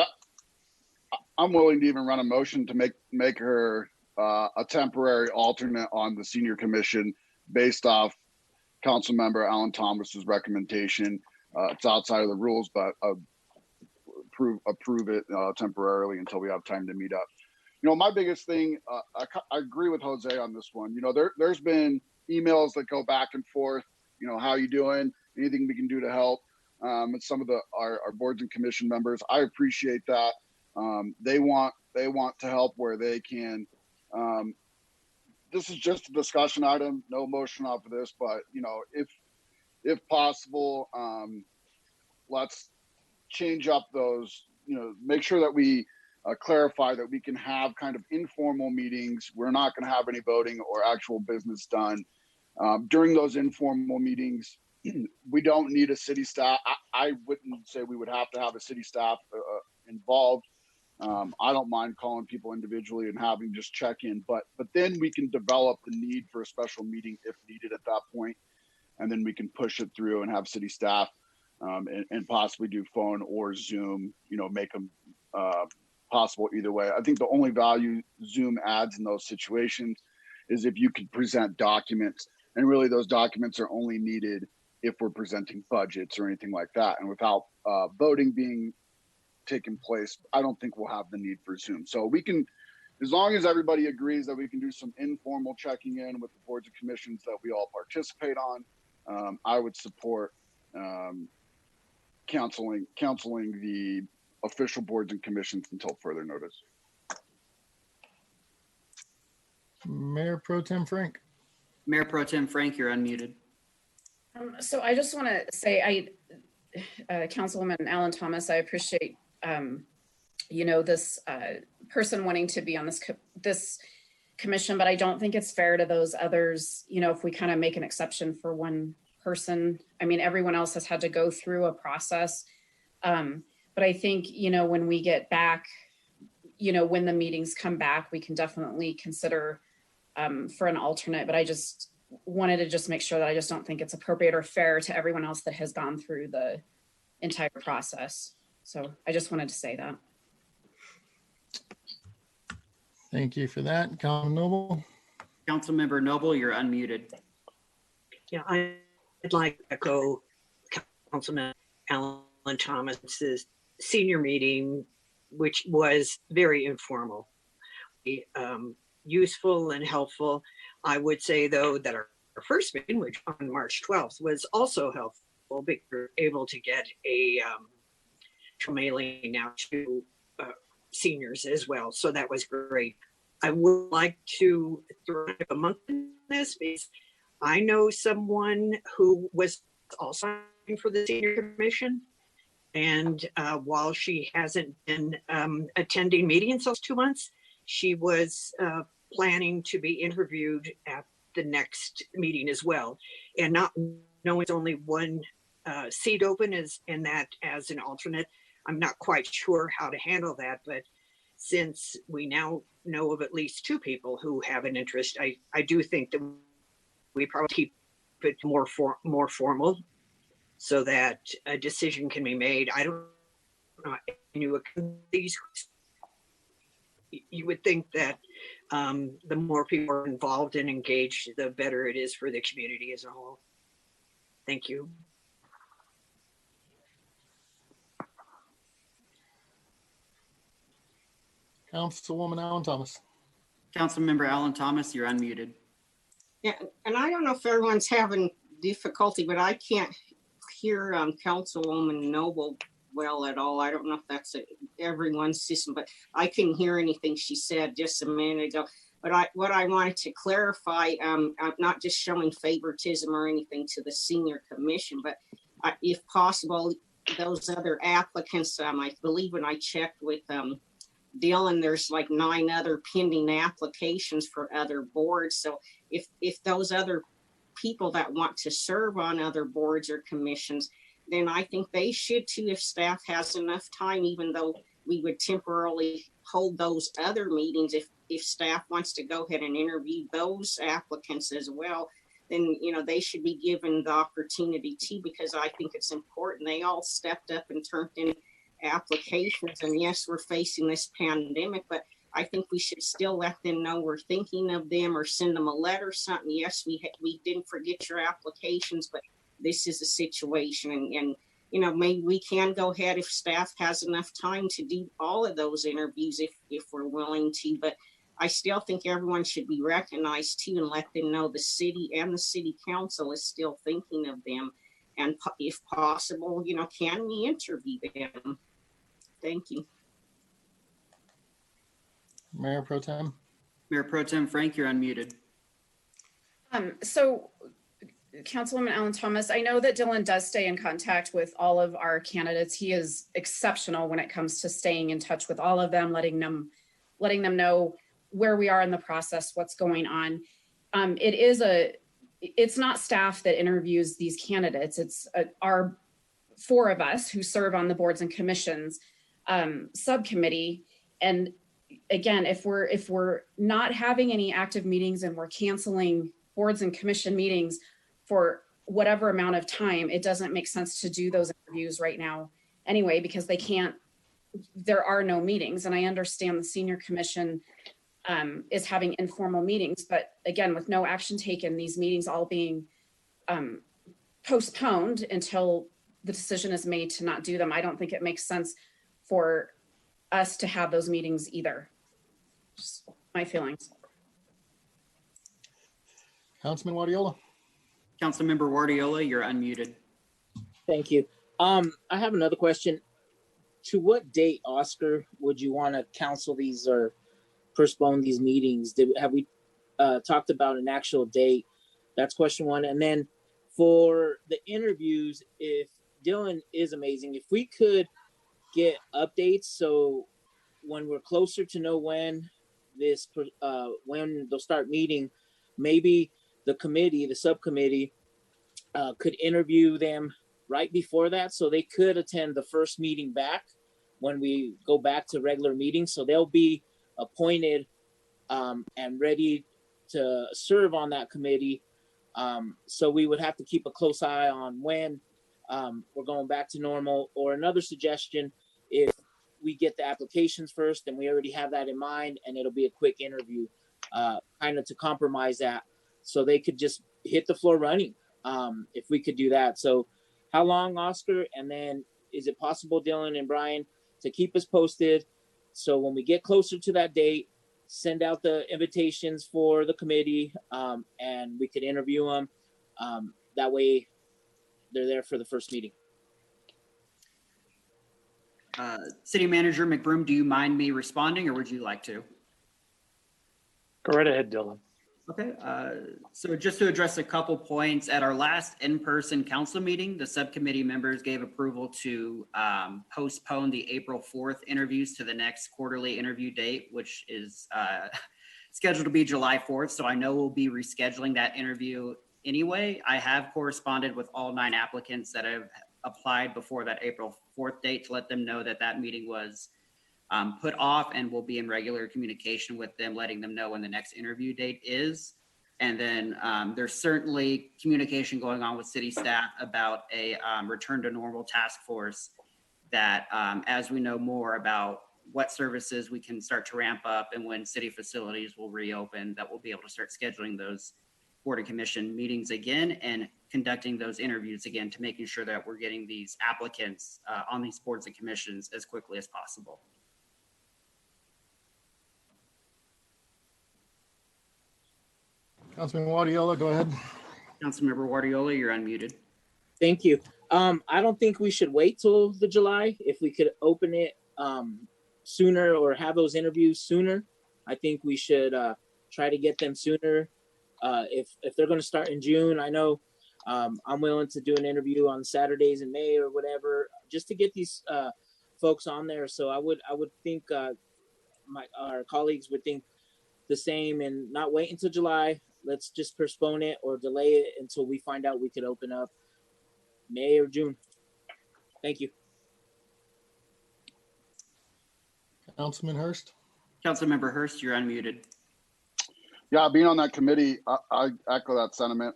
Speaker 19: I'm willing to even run a motion to make her a temporary alternate on the senior commission based off Council Member Alan Thomas's recommendation. It's outside of the rules, but approve it temporarily until we have time to meet up. You know, my biggest thing, I agree with Jose on this one. You know, there's been emails that go back and forth. You know, how you doing? Anything we can do to help? And some of our boards and commission members, I appreciate that. They want to help where they can. This is just a discussion item, no motion off of this, but you know, if possible, let's change up those, you know, make sure that we clarify that we can have kind of informal meetings. We're not going to have any voting or actual business done. During those informal meetings, we don't need a city staff. I wouldn't say we would have to have a city staff involved. I don't mind calling people individually and having just check in, but then we can develop the need for a special meeting if needed at that point, and then we can push it through and have city staff and possibly do phone or Zoom. You know, make them possible either way. I think the only value Zoom adds in those situations is if you could present documents, and really those documents are only needed if we're presenting budgets or anything like that. And without voting being taken place, I don't think we'll have the need for Zoom. So we can, as long as everybody agrees that we can do some informal checking in with the boards and commissions that we all participate on, I would support counseling the official boards and commissions until further notice.
Speaker 1: Mayor Pro Tem Frank.
Speaker 2: Mayor Pro Tem Frank, you're unmuted.
Speaker 3: So I just want to say, Councilwoman Alan Thomas, I appreciate, you know, this person wanting to be on this commission, but I don't think it's fair to those others, you know, if we kind of make an exception for one person. I mean, everyone else has had to go through a process. But I think, you know, when we get back, you know, when the meetings come back, we can definitely consider for an alternate, but I just wanted to just make sure that I just don't think it's appropriate or fair to everyone else that has gone through the entire process. So I just wanted to say that.
Speaker 1: Thank you for that. Councilman Noble.
Speaker 2: Councilmember Noble, you're unmuted.
Speaker 16: Yeah, I'd like to echo Councilman Alan Thomas's senior meeting, which was very informal, useful and helpful. I would say, though, that our first meeting, which on March 12th, was also helpful because we were able to get a mailing now to seniors as well. So that was great. I would like to throw a month in this because I know someone who was also for the senior commission. And while she hasn't been attending meetings those 2 months, she was planning to be interviewed at the next meeting as well. And not knowing it's only one seat open as in that as an alternate, I'm not quite sure how to handle that. But since we now know of at least 2 people who have an interest, I do think that we probably keep it more formal so that a decision can be made. I don't know. You would think that the more people are involved and engaged, the better it is for the community as a whole. Thank you.
Speaker 1: Councilwoman Alan Thomas.
Speaker 2: Councilmember Alan Thomas, you're unmuted.
Speaker 5: Yeah, and I don't know if everyone's having difficulty, but I can't hear Councilwoman Noble well at all. I don't know if that's everyone's system, but I couldn't hear anything she said just a minute ago. But what I wanted to clarify, I'm not just showing favoritism or anything to the senior commission, but if possible, those other applicants, I believe when I checked with Dylan, there's like 9 other pending applications for other boards. So if those other people that want to serve on other boards or commissions, then I think they should too if staff has enough time, even though we would temporarily hold those other meetings. If staff wants to go ahead and interview those applicants as well, then, you know, they should be given the opportunity too, because I think it's important. They all stepped up and turned in applications. And yes, we're facing this pandemic, but I think we should still let them know we're thinking of them or send them a letter, something. Yes, we didn't forget your applications, but this is a situation, and you know, maybe we can go ahead if staff has enough time to do all of those interviews if we're willing to, but I still think everyone should be recognized too, and let them know the city and the city council is still thinking of them. And if possible, you know, can we interview them? Thank you.
Speaker 1: Mayor Pro Tem.
Speaker 2: Mayor Pro Tem Frank, you're unmuted.
Speaker 3: So Councilwoman Alan Thomas, I know that Dylan does stay in contact with all of our candidates. He is exceptional when it comes to staying in touch with all of them, letting them know where we are in the process, what's going on. It's not staff that interviews these candidates. It's our 4 of us who serve on the boards and commissions subcommittee. And again, if we're not having any active meetings and we're canceling boards and commission meetings for whatever amount of time, it doesn't make sense to do those interviews right now anyway, because there are no meetings. And I understand the senior commission is having informal meetings, but again, with no action taken, these meetings all being postponed until the decision is made to not do them, I don't think it makes sense for us to have those meetings either. Just my feelings.
Speaker 1: Councilman Guardiola.
Speaker 2: Councilmember Guardiola, you're unmuted.
Speaker 15: Thank you. I have another question. To what date, Oscar, would you want to cancel these or postpone these meetings? Have we talked about an actual date? That's question 1. And then for the interviews, if Dylan is amazing, if we could get updates, so when we're closer to know when they'll start meeting, maybe the subcommittee could interview them right before that, so they could attend the first meeting back when we go back to regular meetings. So they'll be appointed and ready to serve on that committee. So we would have to keep a close eye on when we're going back to normal. Or another suggestion, if we get the applications first and we already have that in mind, and it'll be a quick interview, kind of to compromise that, so they could just hit the floor running, if we could do that. So how long, Oscar? And then is it possible, Dylan and Brian, to keep us posted, so when we get closer to that date, send out the invitations for the committee, and we could interview them. That way they're there for the first meeting.
Speaker 2: City Manager McBroom, do you mind me responding, or would you like to?
Speaker 11: Go right ahead, Dylan.
Speaker 2: Okay, so just to address a couple points, at our last in-person council meeting, the subcommittee members gave approval to postpone the April 4th interviews to the next quarterly interview date, which is scheduled to be July 4th. So I know we'll be rescheduling that interview anyway. I have corresponded with all 9 applicants that have applied before that April 4th date to let them know that that meeting was put off, and we'll be in regular communication with them, letting them know when the next interview date is. And then there's certainly communication going on with city staff about a return to normal task force that as we know more about what services we can start to ramp up and when city facilities will reopen, that we'll be able to start scheduling those board and commission meetings again and conducting those interviews again to making sure that we're getting these applicants on these boards and commissions as quickly as possible.
Speaker 1: Councilman Guardiola, go ahead.
Speaker 2: Councilmember Guardiola, you're unmuted.
Speaker 15: Thank you. I don't think we should wait till the July. If we could open it sooner or have those interviews sooner, I think we should try to get them sooner. If they're going to start in June, I know I'm willing to do an interview on Saturdays in May or whatever, just to get these folks on there. So I would think our colleagues would think the same, and not wait until July. Let's just postpone it or delay it until we find out we could open up May or June. Thank you.
Speaker 1: Councilman Hurst.
Speaker 2: Councilmember Hurst, you're unmuted.
Speaker 19: Yeah, being on that committee, I echo that sentiment.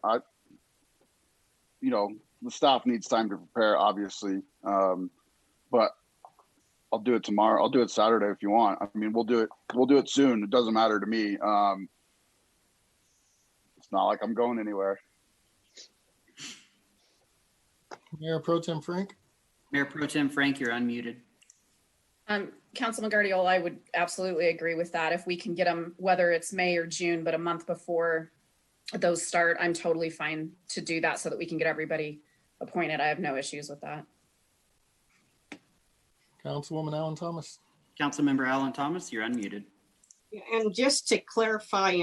Speaker 19: The staff needs time to prepare, obviously, but I'll do it tomorrow. I'll do it Saturday if you want. I mean, we'll do it soon. It doesn't matter to me. It's not like I'm going anywhere.
Speaker 1: Mayor Pro Tem Frank?
Speaker 2: Mayor Pro Tem Frank, you're unmuted.
Speaker 3: Councilman Guardiola, I would absolutely agree with that. If we can get them, whether it's May or June, but a month before those start, I'm totally fine to do that so that we can get everybody appointed. I have no issues with that.
Speaker 1: Councilwoman Alan Thomas?
Speaker 2: Councilmember Alan Thomas, you're unmuted.
Speaker 5: And just to clarify,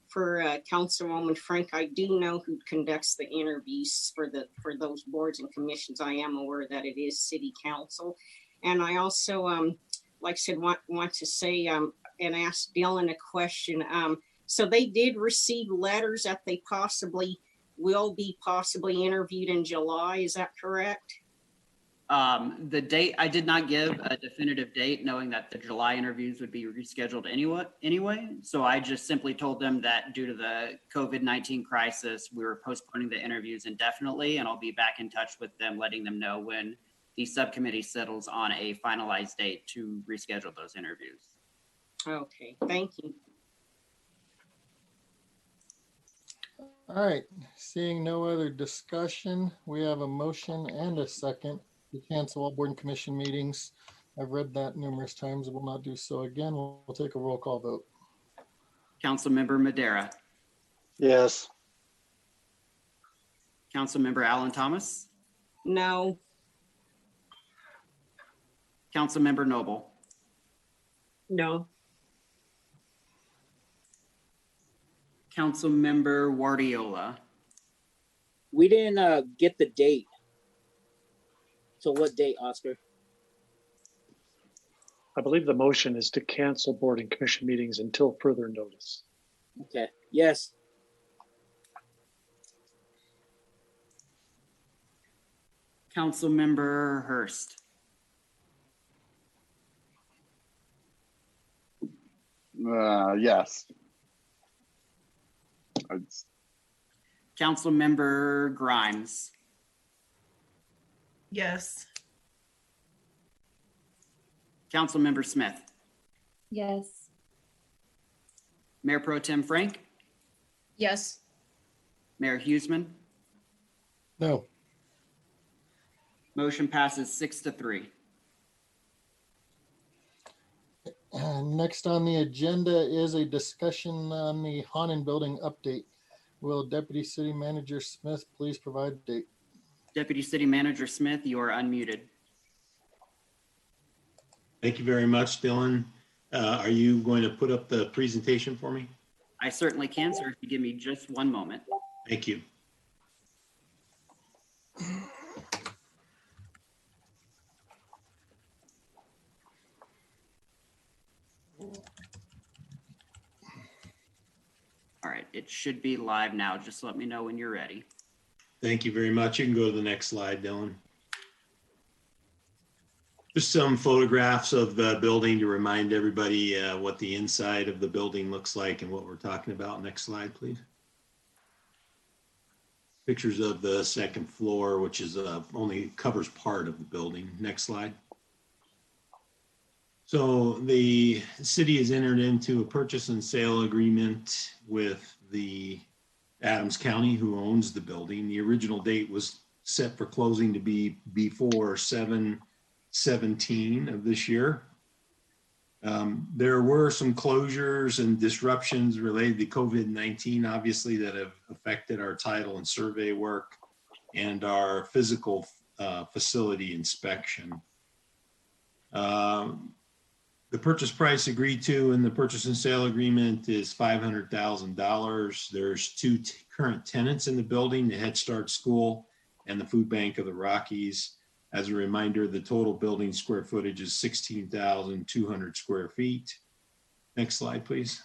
Speaker 5: for Councilwoman Frank, I do know who conducts the interviews for those boards and commissions. I am aware that it is City Council. And I also, like I said, want to say and ask Dylan a question. So they did receive letters that they will be possibly interviewed in July. Is that correct?
Speaker 2: The date, I did not give a definitive date, knowing that the July interviews would be rescheduled anyway. So I just simply told them that due to the COVID-19 crisis, we were postponing the interviews indefinitely, and I'll be back in touch with them, letting them know when the subcommittee settles on a finalized date to reschedule those interviews.
Speaker 5: Okay, thank you.
Speaker 1: All right, seeing no other discussion, we have a motion and a second to cancel all board and commission meetings. I've read that numerous times. We'll not do so again. We'll take a roll call vote.
Speaker 2: Councilmember Madera.
Speaker 21: Yes.
Speaker 2: Councilmember Alan Thomas.
Speaker 5: No.
Speaker 2: Councilmember Noble.
Speaker 16: No.
Speaker 2: Councilmember Guardiola.
Speaker 15: We didn't get the date. So what date, Oscar?
Speaker 11: I believe the motion is to cancel board and commission meetings until further notice.
Speaker 15: Okay, yes.
Speaker 2: Councilmember Hurst.
Speaker 19: Yes.
Speaker 2: Councilmember Grimes.
Speaker 17: Yes.
Speaker 2: Councilmember Smith.
Speaker 20: Yes.
Speaker 2: Mayor Pro Tem Frank.
Speaker 3: Yes.
Speaker 2: Mayor Huseman.
Speaker 1: No.
Speaker 2: Motion passes 6-3.
Speaker 1: Next on the agenda is a discussion on the Hannen Building update. Will Deputy City Manager Smith please provide a date?
Speaker 2: Deputy City Manager Smith, you are unmuted.
Speaker 13: Thank you very much, Dylan. Are you going to put up the presentation for me?
Speaker 2: I certainly can, sir, if you give me just one moment.
Speaker 13: Thank you.
Speaker 2: All right, it should be live now. Just let me know when you're ready.
Speaker 13: Thank you very much. You can go to the next slide, Dylan. Just some photographs of the building to remind everybody what the inside of the building looks like and what we're talking about. Next slide, please. Pictures of the second floor, which is only covers part of the building. Next slide. So the city has entered into a purchase and sale agreement with the Adams County, who owns the building. The original date was set for closing to be before 7/17 of this year. There were some closures and disruptions related to COVID-19, obviously, that have affected our title and survey work and our physical facility inspection. The purchase price agreed to in the purchase and sale agreement is $500,000. There's two current tenants in the building, the Head Start School and the Food Bank of the Rockies. As a reminder, the total building square footage is 16,200 square feet. Next slide, please.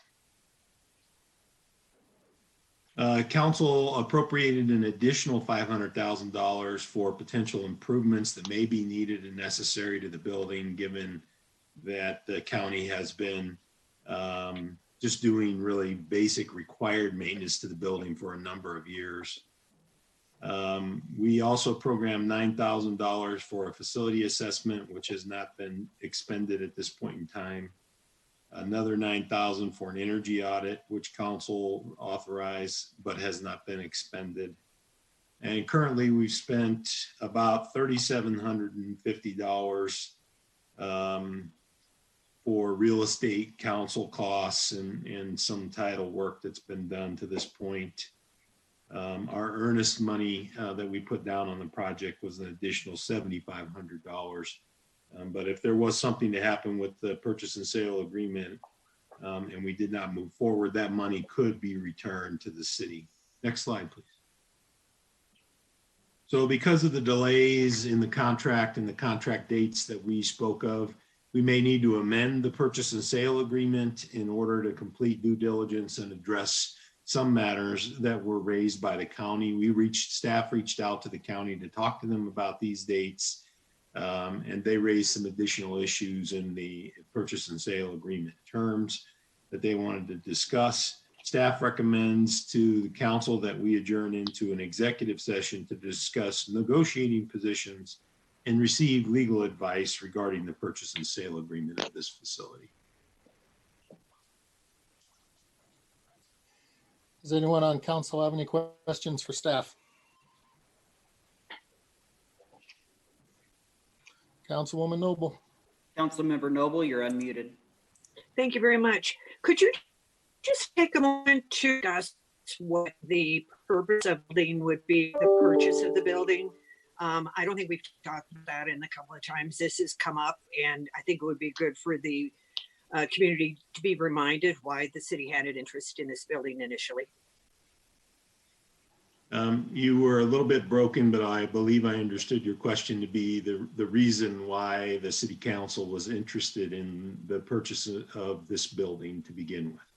Speaker 13: Council appropriated an additional $500,000 for potential improvements that may be needed and necessary to the building, given that the county has been just doing really basic required maintenance to the building for a number of years. We also programmed $9,000 for a facility assessment, which has not been expended at this point in time. Another $9,000 for an energy audit, which council authorized but has not been expended. And currently we've spent about $3,750 for real estate council costs and some title work that's been done to this point. Our earnest money that we put down on the project was an additional $7,500. But if there was something to happen with the purchase and sale agreement and we did not move forward, that money could be returned to the city. Next slide, please. So because of the delays in the contract and the contract dates that we spoke of, we may need to amend the purchase and sale agreement in order to complete due diligence and address some matters that were raised by the county. Staff reached out to the county to talk to them about these dates, and they raised some additional issues in the purchase and sale agreement terms that they wanted to discuss. Staff recommends to the council that we adjourn into an executive session to discuss negotiating positions and receive legal advice regarding the purchase and sale agreement of this facility.
Speaker 1: Does anyone on council have any questions for staff? Councilwoman Noble.
Speaker 2: Councilmember Noble, you're unmuted.
Speaker 16: Thank you very much. Could you just take a moment to discuss what the purpose of the building would be, the purchase of the building? I don't think we've talked about that in a couple of times. This has come up, and I think it would be good for the community to be reminded why the city had an interest in this building initially.
Speaker 13: You were a little bit broken, but I believe I understood your question to be the reason why the city council was interested in the purchase of this building to begin with.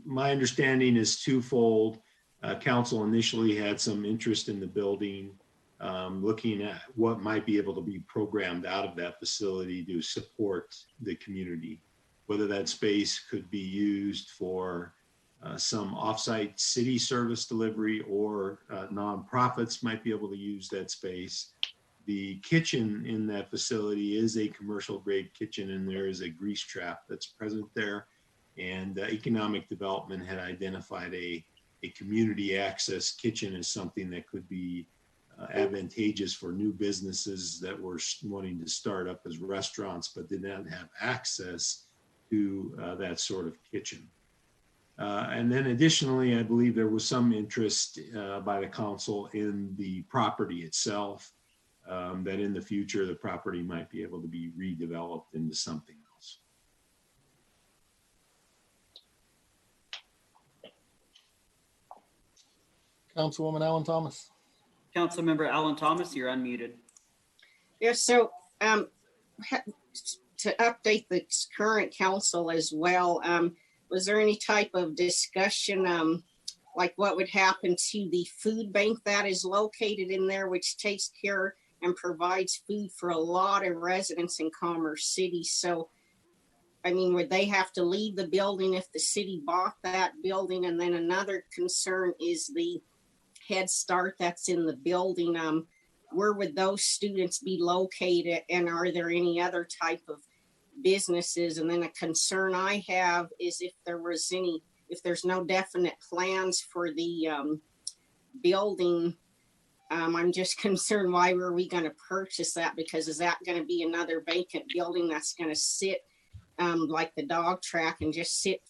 Speaker 13: My understanding is twofold. Council initially had some interest in the building, looking at what might be able to be programmed out of that facility to support the community, whether that space could be used for some offsite city service delivery or nonprofits might be able to use that space. The kitchen in that facility is a commercial grade kitchen, and there is a grease trap that's present there. And economic development had identified a community access kitchen as something that could be advantageous for new businesses that were wanting to start up as restaurants but did not have access to that sort of kitchen. And then additionally, I believe there was some interest by the council in the property itself, that in the future the property might be able to be redeveloped into something else.
Speaker 1: Councilwoman Alan Thomas.
Speaker 2: Councilmember Alan Thomas, you're unmuted.
Speaker 5: Yeah, so to update the current council as well, was there any type of discussion, like what would happen to the food bank that is located in there, which takes care and provides food for a lot of residents in Commerce City? So, I mean, would they have to leave the building if the city bought that building? And then another concern is the Head Start that's in the building. Where would those students be located? And are there any other type of businesses? And then a concern I have is if there's no definite plans for the building, I'm just concerned, why were we going to purchase that? Because is that going to be another vacant building that's going to sit like the dog track and just sit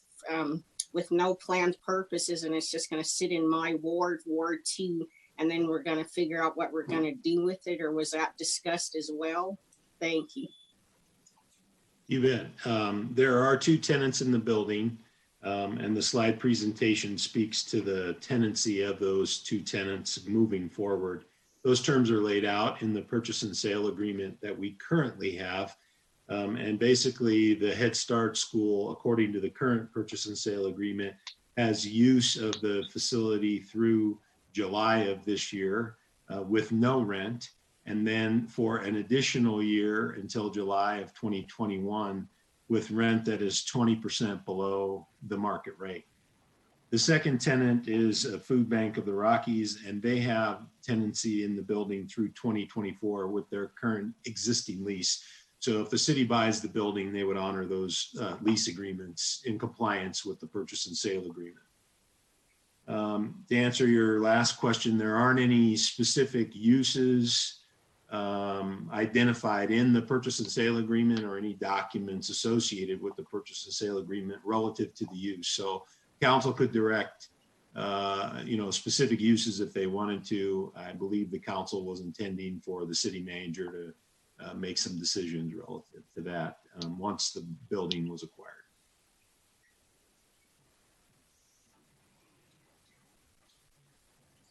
Speaker 5: with no planned purposes, and it's just going to sit in my Ward 2, and then we're going to figure out what we're going to do with it? Or was that discussed as well? Thank you.
Speaker 13: You bet. There are two tenants in the building, and the slide presentation speaks to the tenancy of those two tenants moving forward. Those terms are laid out in the purchase and sale agreement that we currently have. And basically the Head Start school, according to the current purchase and sale agreement, has use of the facility through July of this year with no rent. And then for an additional year until July of 2021 with rent that is 20% below the market rate. The second tenant is a Food Bank of the Rockies, and they have tenancy in the building through 2024 with their current existing lease. So if the city buys the building, they would honor those lease agreements in compliance with the purchase and sale agreement. To answer your last question, there aren't any specific uses identified in the purchase and sale agreement or any documents associated with the purchase and sale agreement relative to the use. So council could direct, specific uses if they wanted to. I believe the council was intending for the city manager to make some decisions relative to that once the building was acquired.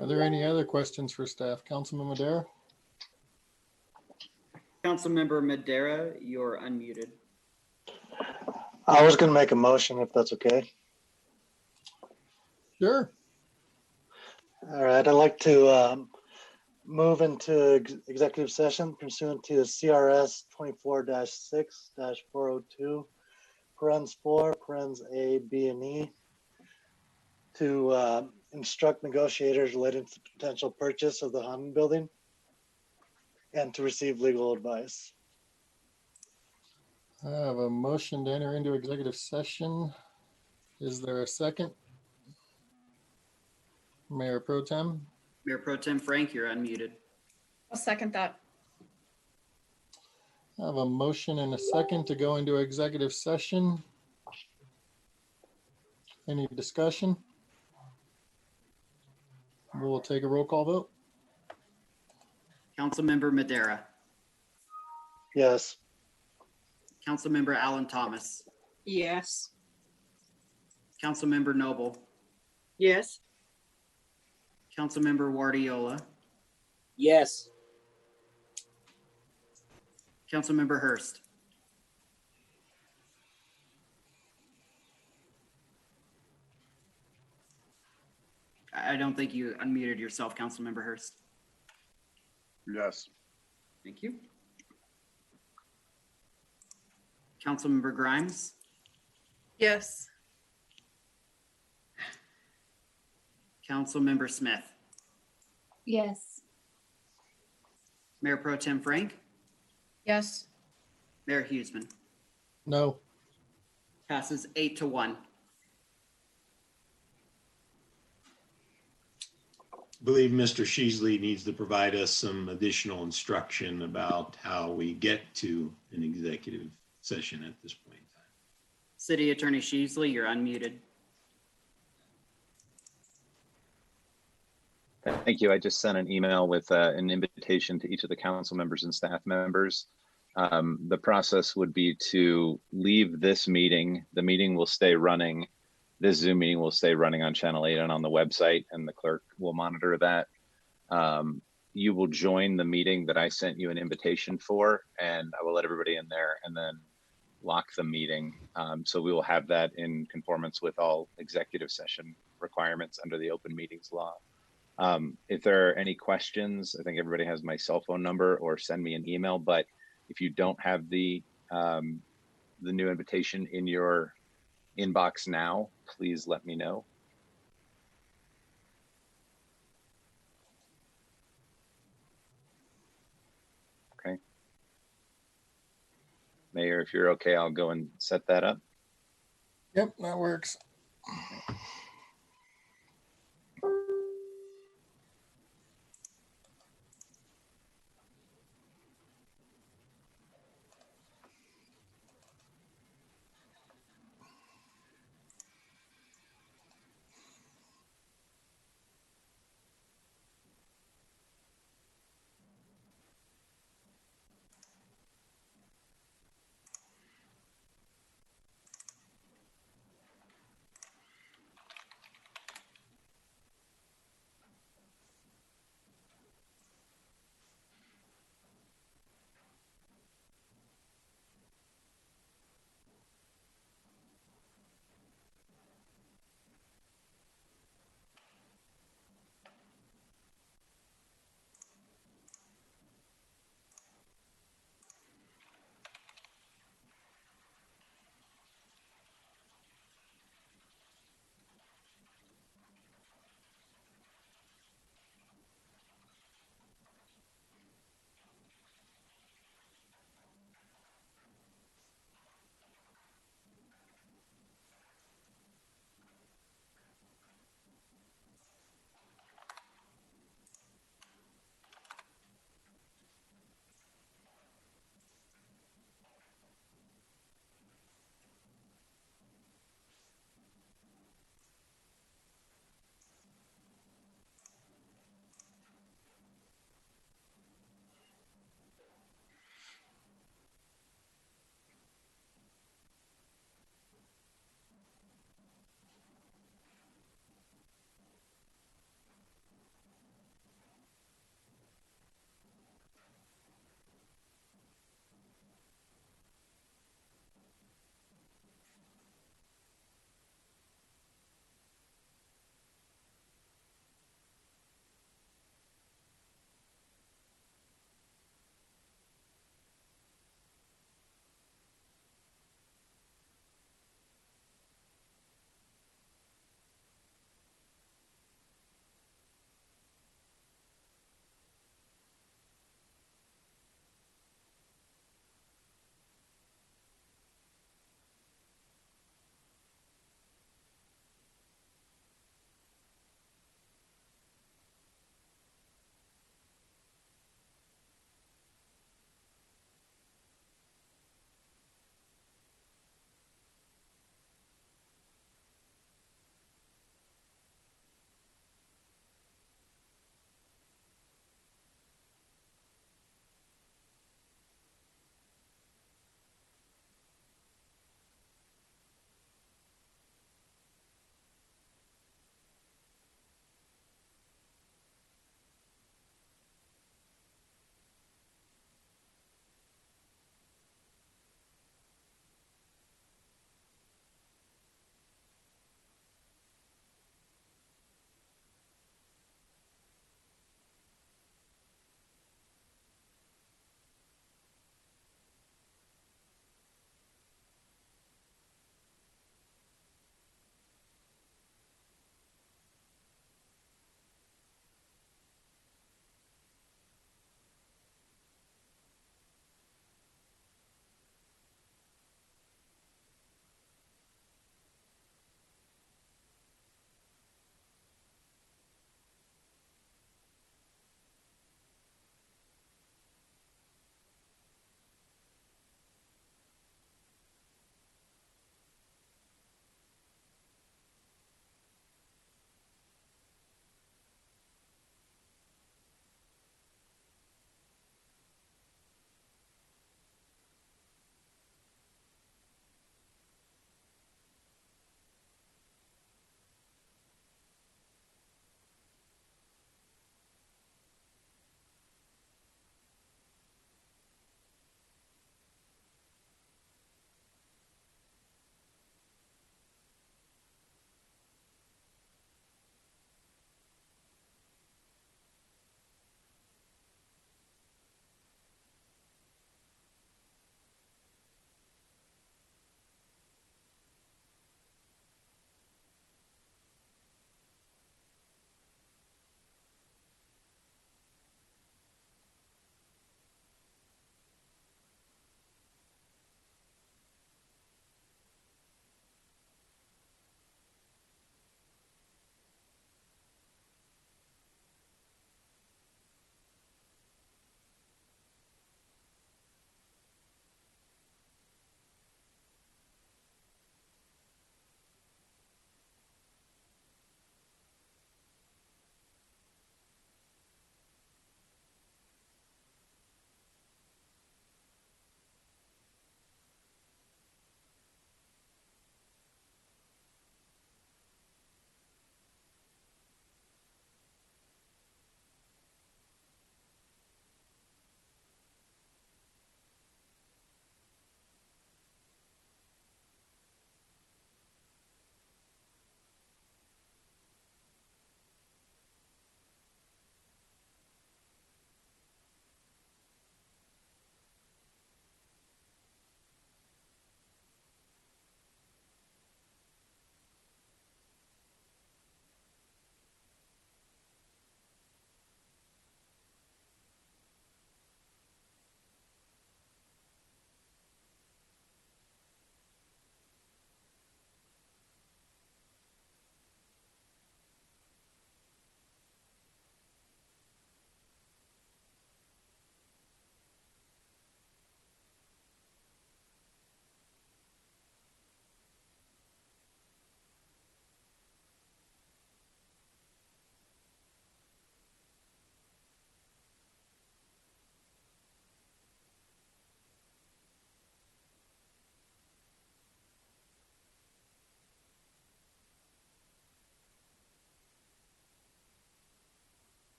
Speaker 1: Are there any other questions for staff? Councilman Madera?
Speaker 2: Councilmember Madera, you're unmuted.
Speaker 21: I was going to make a motion if that's okay.
Speaker 1: Sure.
Speaker 21: All right. I'd like to move into executive session pursuant to CRS 24-6-402, parens 4, parens A, B, and E, to instruct negotiators related to potential purchase of the Hunting building and to receive legal advice.
Speaker 1: I have a motion to enter into executive session. Is there a second? Mayor Pro Tem?
Speaker 2: Mayor Pro Tem Frank, you're unmuted.
Speaker 3: I'll second that.
Speaker 1: I have a motion and a second to go into executive session. Any discussion? We'll take a roll call vote.
Speaker 2: Councilmember Madera.
Speaker 21: Yes.
Speaker 2: Councilmember Alan Thomas.
Speaker 5: Yes.
Speaker 2: Councilmember Noble.
Speaker 16: Yes.
Speaker 2: Councilmember Guardiola.
Speaker 15: Yes.
Speaker 2: Councilmember Hurst. I don't think you unmuted yourself, Councilmember Hurst.
Speaker 19: Yes.
Speaker 2: Thank you. Councilmember Grimes.
Speaker 17: Yes.
Speaker 2: Councilmember Smith.
Speaker 20: Yes.
Speaker 2: Mayor Pro Tem Frank.
Speaker 3: Yes.
Speaker 2: Mayor Huseman.
Speaker 1: No.
Speaker 2: Passes 8-1.
Speaker 13: I believe Mr. Sheasley needs to provide us some additional instruction about how we get to an executive session at this point in time.
Speaker 2: City Attorney Sheasley, you're unmuted.
Speaker 18: Thank you. I just sent an email with an invitation to each of the council members and staff members. The process would be to leave this meeting. The meeting will stay running. This Zoom meeting will stay running on Channel 8 and on the website, and the clerk will monitor that. You will join the meeting that I sent you an invitation for, and I will let everybody in there and then lock the meeting. So we will have that in conformance with all executive session requirements under the open meetings law. If there are any questions, I think everybody has my cell phone number, or send me an email. But if you don't have the new invitation in your inbox now, please let me know. Okay. Mayor, if you're okay, I'll go and set that up.
Speaker 1: Yep, that works.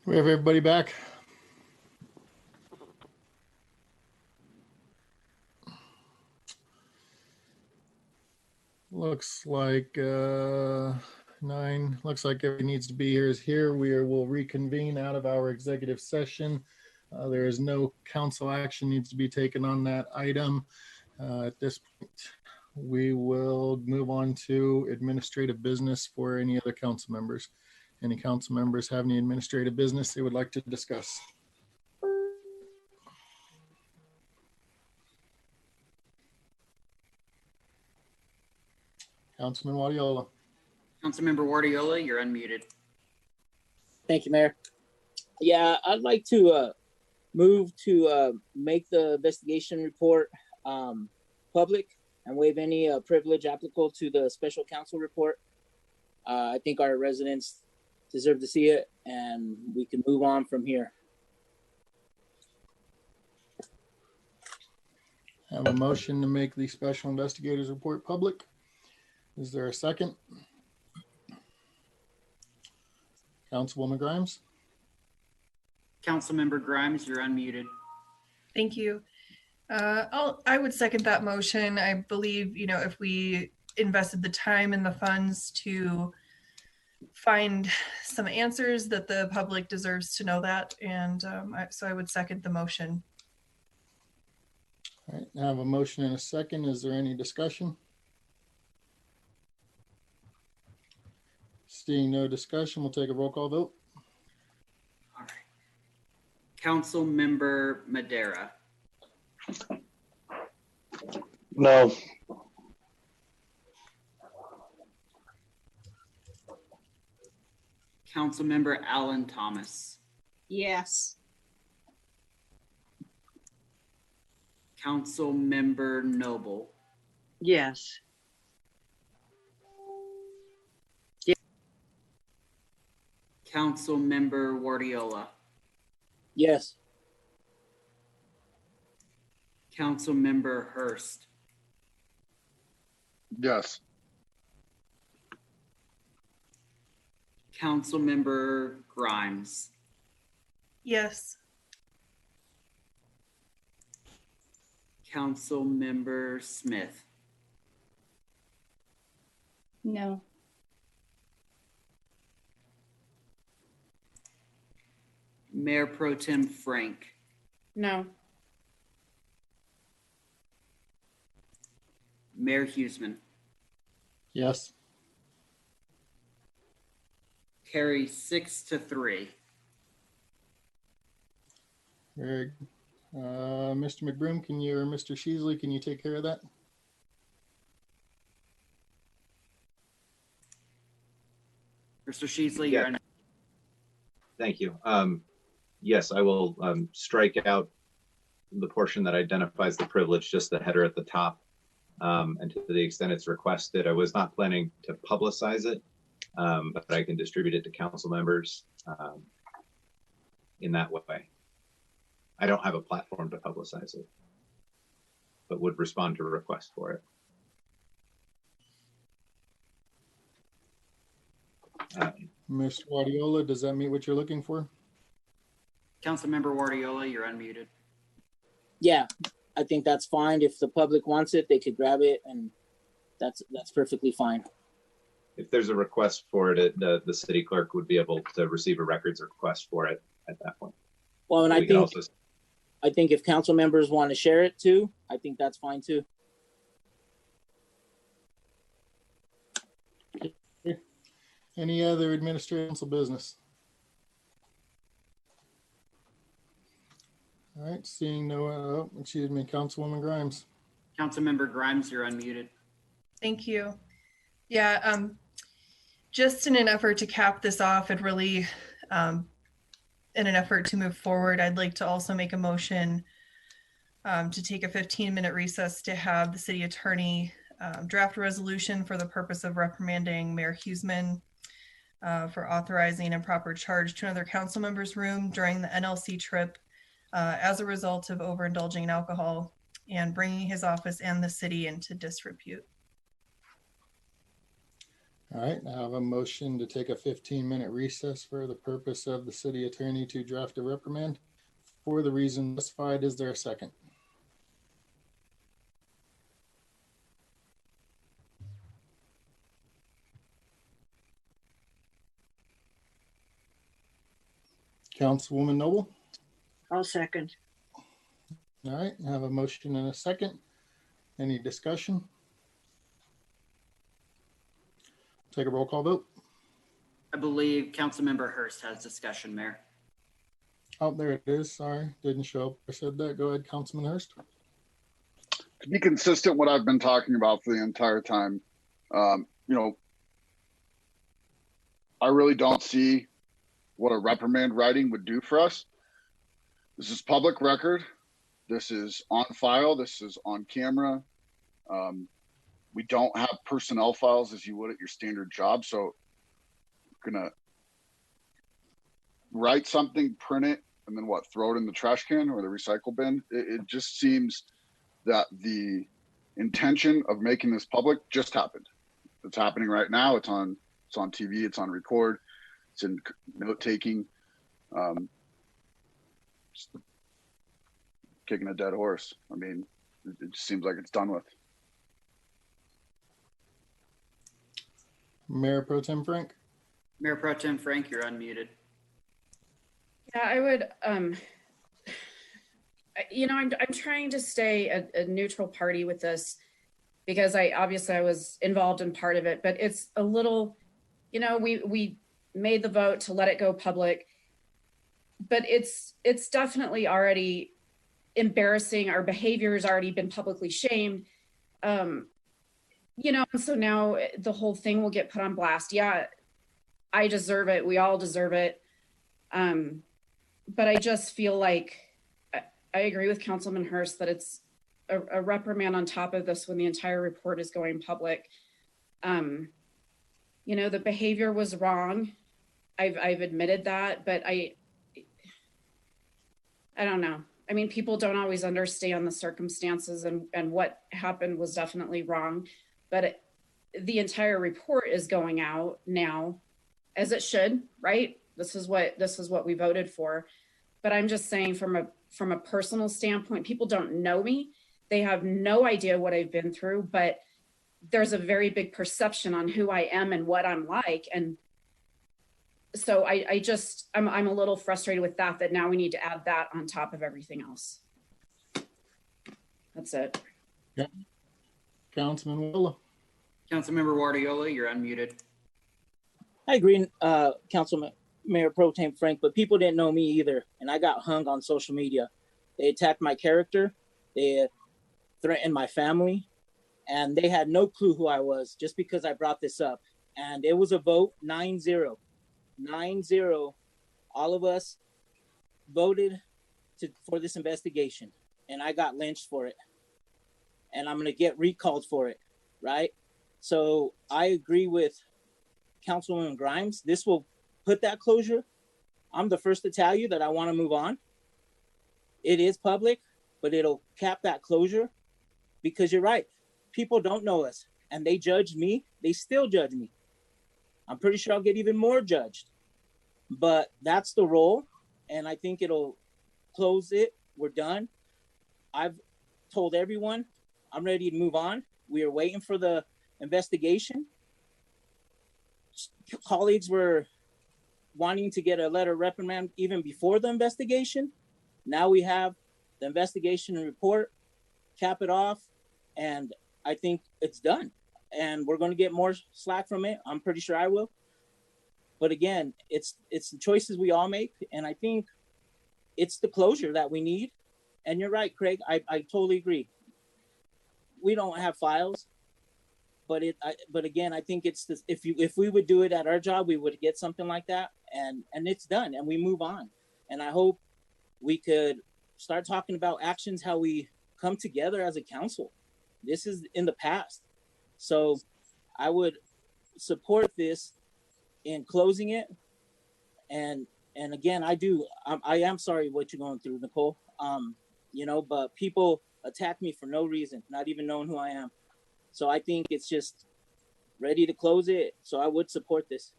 Speaker 1: We have everybody back. Looks like 9. Looks like everybody needs to be here is here. Will reconvene out of our executive session. There is no council action needs to be taken on that item. At this point, we will move on to administrative business for any other council members. Any council members have any administrative business they would like to discuss? Councilman Wadiola.
Speaker 2: Councilmember Guardiola, you're unmuted.
Speaker 15: Thank you, Mayor. Yeah, I'd like to move to make the investigation report public and waive any privilege applicable to the special counsel report. I think our residents deserve to see it, and we can move on from here.
Speaker 1: Have a motion to make the special investigators report public. Is there a second? Councilwoman Grimes.
Speaker 2: Councilmember Grimes, you're unmuted.
Speaker 17: Thank you. I would second that motion. I believe, if we invested the time and the funds to find some answers, that the public deserves to know that. And so I would second the motion.
Speaker 1: All right, I have a motion and a second. Is there any discussion? Seeing no discussion, we'll take a roll call vote.
Speaker 2: All right. Councilmember Madera.
Speaker 21: No.
Speaker 2: Councilmember Alan Thomas.
Speaker 5: Yes.
Speaker 2: Councilmember Noble.
Speaker 16: Yes.
Speaker 2: Councilmember Guardiola.
Speaker 15: Yes.
Speaker 2: Councilmember Hurst.
Speaker 19: Yes.
Speaker 2: Councilmember Grimes.
Speaker 17: Yes.
Speaker 2: Councilmember Smith.
Speaker 20: No.
Speaker 2: Mayor Pro Tem Frank.
Speaker 3: No.
Speaker 2: Mayor Huseman.
Speaker 1: Yes.
Speaker 2: Carry 6-3.
Speaker 1: Very good. Mr. McBroom, can you, or Mr. Sheasley, can you take care of that?
Speaker 2: Mr. Sheasley,
Speaker 18: Yeah.
Speaker 2: you're on.
Speaker 18: Thank you. Yes, I will strike out the portion that identifies the privilege, just the header at the top. And to the extent it's requested, I was not planning to publicize it, but I can distribute it to council members in that way. I don't have a platform to publicize it, but would respond to a request for it.
Speaker 1: Mr. Guardiola, does that meet what you're looking for?
Speaker 2: Councilmember Guardiola, you're unmuted.
Speaker 15: Yeah, I think that's fine. If the public wants it, they could grab it, and that's perfectly fine.
Speaker 18: If there's a request for it, the city clerk would be able to receive a records request for it at that point.
Speaker 15: Well, and
Speaker 18: We can also
Speaker 15: I think if council members want to share it too, I think that's fine too.
Speaker 1: Any other administrative council business? All right, seeing no, excuse me, Councilwoman Grimes.
Speaker 2: Councilmember Grimes, you're unmuted.
Speaker 17: Thank you. Yeah, just in an effort to cap this off and really in an effort to move forward, I'd like to also make a motion to take a 15-minute recess to have the city attorney draft a resolution for the purpose of reprimanding Mayor Huseman for authorizing improper charge to another council member's room during the NLC trip as a result of overindulging in alcohol and bringing his office and the city into disrepute.
Speaker 1: All right, I have a motion to take a 15-minute recess for the purpose of the city attorney to draft a reprimand for the reason specified. Is there a second? Councilwoman Noble?
Speaker 16: I'll second.
Speaker 1: All right, I have a motion and a second. Any discussion? Take a roll call vote.
Speaker 2: I believe Councilmember Hurst has discussion, Mayor.
Speaker 1: Oh, there it is. Sorry, didn't show up. I said that. Go ahead, Councilman Hurst.
Speaker 19: To be consistent, what I've been talking about for the entire time, I really don't see what a reprimand writing would do for us. This is public record. This is on file. This is on camera. We don't have personnel files as you would at your standard job. So I'm gonna write something, print it, and then what, throw it in the trash can or the recycle bin. It just seems that the intention of making this public just happened. It's happening right now. It's on TV, it's on record, it's in note taking. Kicking a dead horse. I mean, it just seems like it's done with.
Speaker 1: Mayor Pro Tem Frank.
Speaker 2: Mayor Pro Tem Frank, you're unmuted.
Speaker 3: Yeah, I would, I'm trying to stay a neutral party with this because I was involved in part of it, but it's a little, we made the vote to let it go public, but it's definitely already embarrassing. Our behavior has already been publicly shamed. And so now the whole thing will get put on blast. Yeah, I deserve it. We all deserve it. But I just feel like I agree with Councilman Hurst that it's a reprimand on top of this when the entire report is going public. The behavior was wrong. I've admitted that, but I don't know. I mean, people don't always understand the circumstances and what happened was definitely wrong, but the entire report is going out now, as it should, right? This is what we voted for. But I'm just saying from a personal standpoint, people don't know me. They have no idea what I've been through, but there's a very big perception on who I am and what I'm like. And so I'm a little frustrated with that now we need to add that on top of everything else. That's it.
Speaker 1: Yeah. Councilman Willa.
Speaker 2: Councilmember Guardiola, you're unmuted.
Speaker 15: I agree, Councilman Mayor Pro Tem Frank, but people didn't know me either, and I got hung on social media. They attacked my character, they threatened my family, and they had no clue who I was just because I brought this up. And it was a vote 9-0. 9-0. All of us voted for this investigation, and I got lynched for it. And I'm going to get recalled for it, right? So I agree with Councilwoman Grimes. This will put that closure. I'm the first to tell you that I want to move on. It is public, but it'll cap that closure because you're right. People don't know us and they judge me. They still judge me. I'm pretty sure I'll get even more judged, but that's the role. And I think it'll close it. We're done. I've told everyone I'm ready to move on. We are waiting for the investigation. Colleagues were wanting to get a letter of reprimand even before the investigation. Now we have the investigation report, cap it off, and I think it's done. And we're going to get more slack from it. I'm pretty sure I will. But again, it's the choices we all make, and I think it's the closure that we need. And you're right, Craig. I totally agree. We don't have files, but again, I think it's this. If we would do it at our job, we would get something like that, and it's done, and we move on. And I hope we could start talking about actions, how we come together as a council. This is in the past, so I would support this in closing it. And again, I am sorry what you're going through, Nicole. But people attack me for no reason, not even knowing who I am. So I think it's just ready to close it. So I would support this.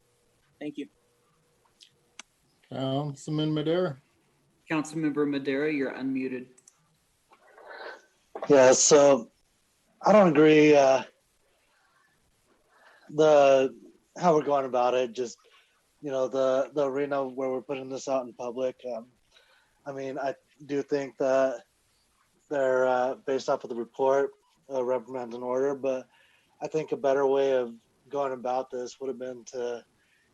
Speaker 15: Thank you.
Speaker 1: Councilman Madera.
Speaker 2: Councilmember Madera, you're unmuted.
Speaker 21: Yeah, so I don't agree. The how we're going about it, just the arena where we're putting this out in public. I mean, I do think that they're based off of the report, reprimand in order, but I think a better way of going about this would have been to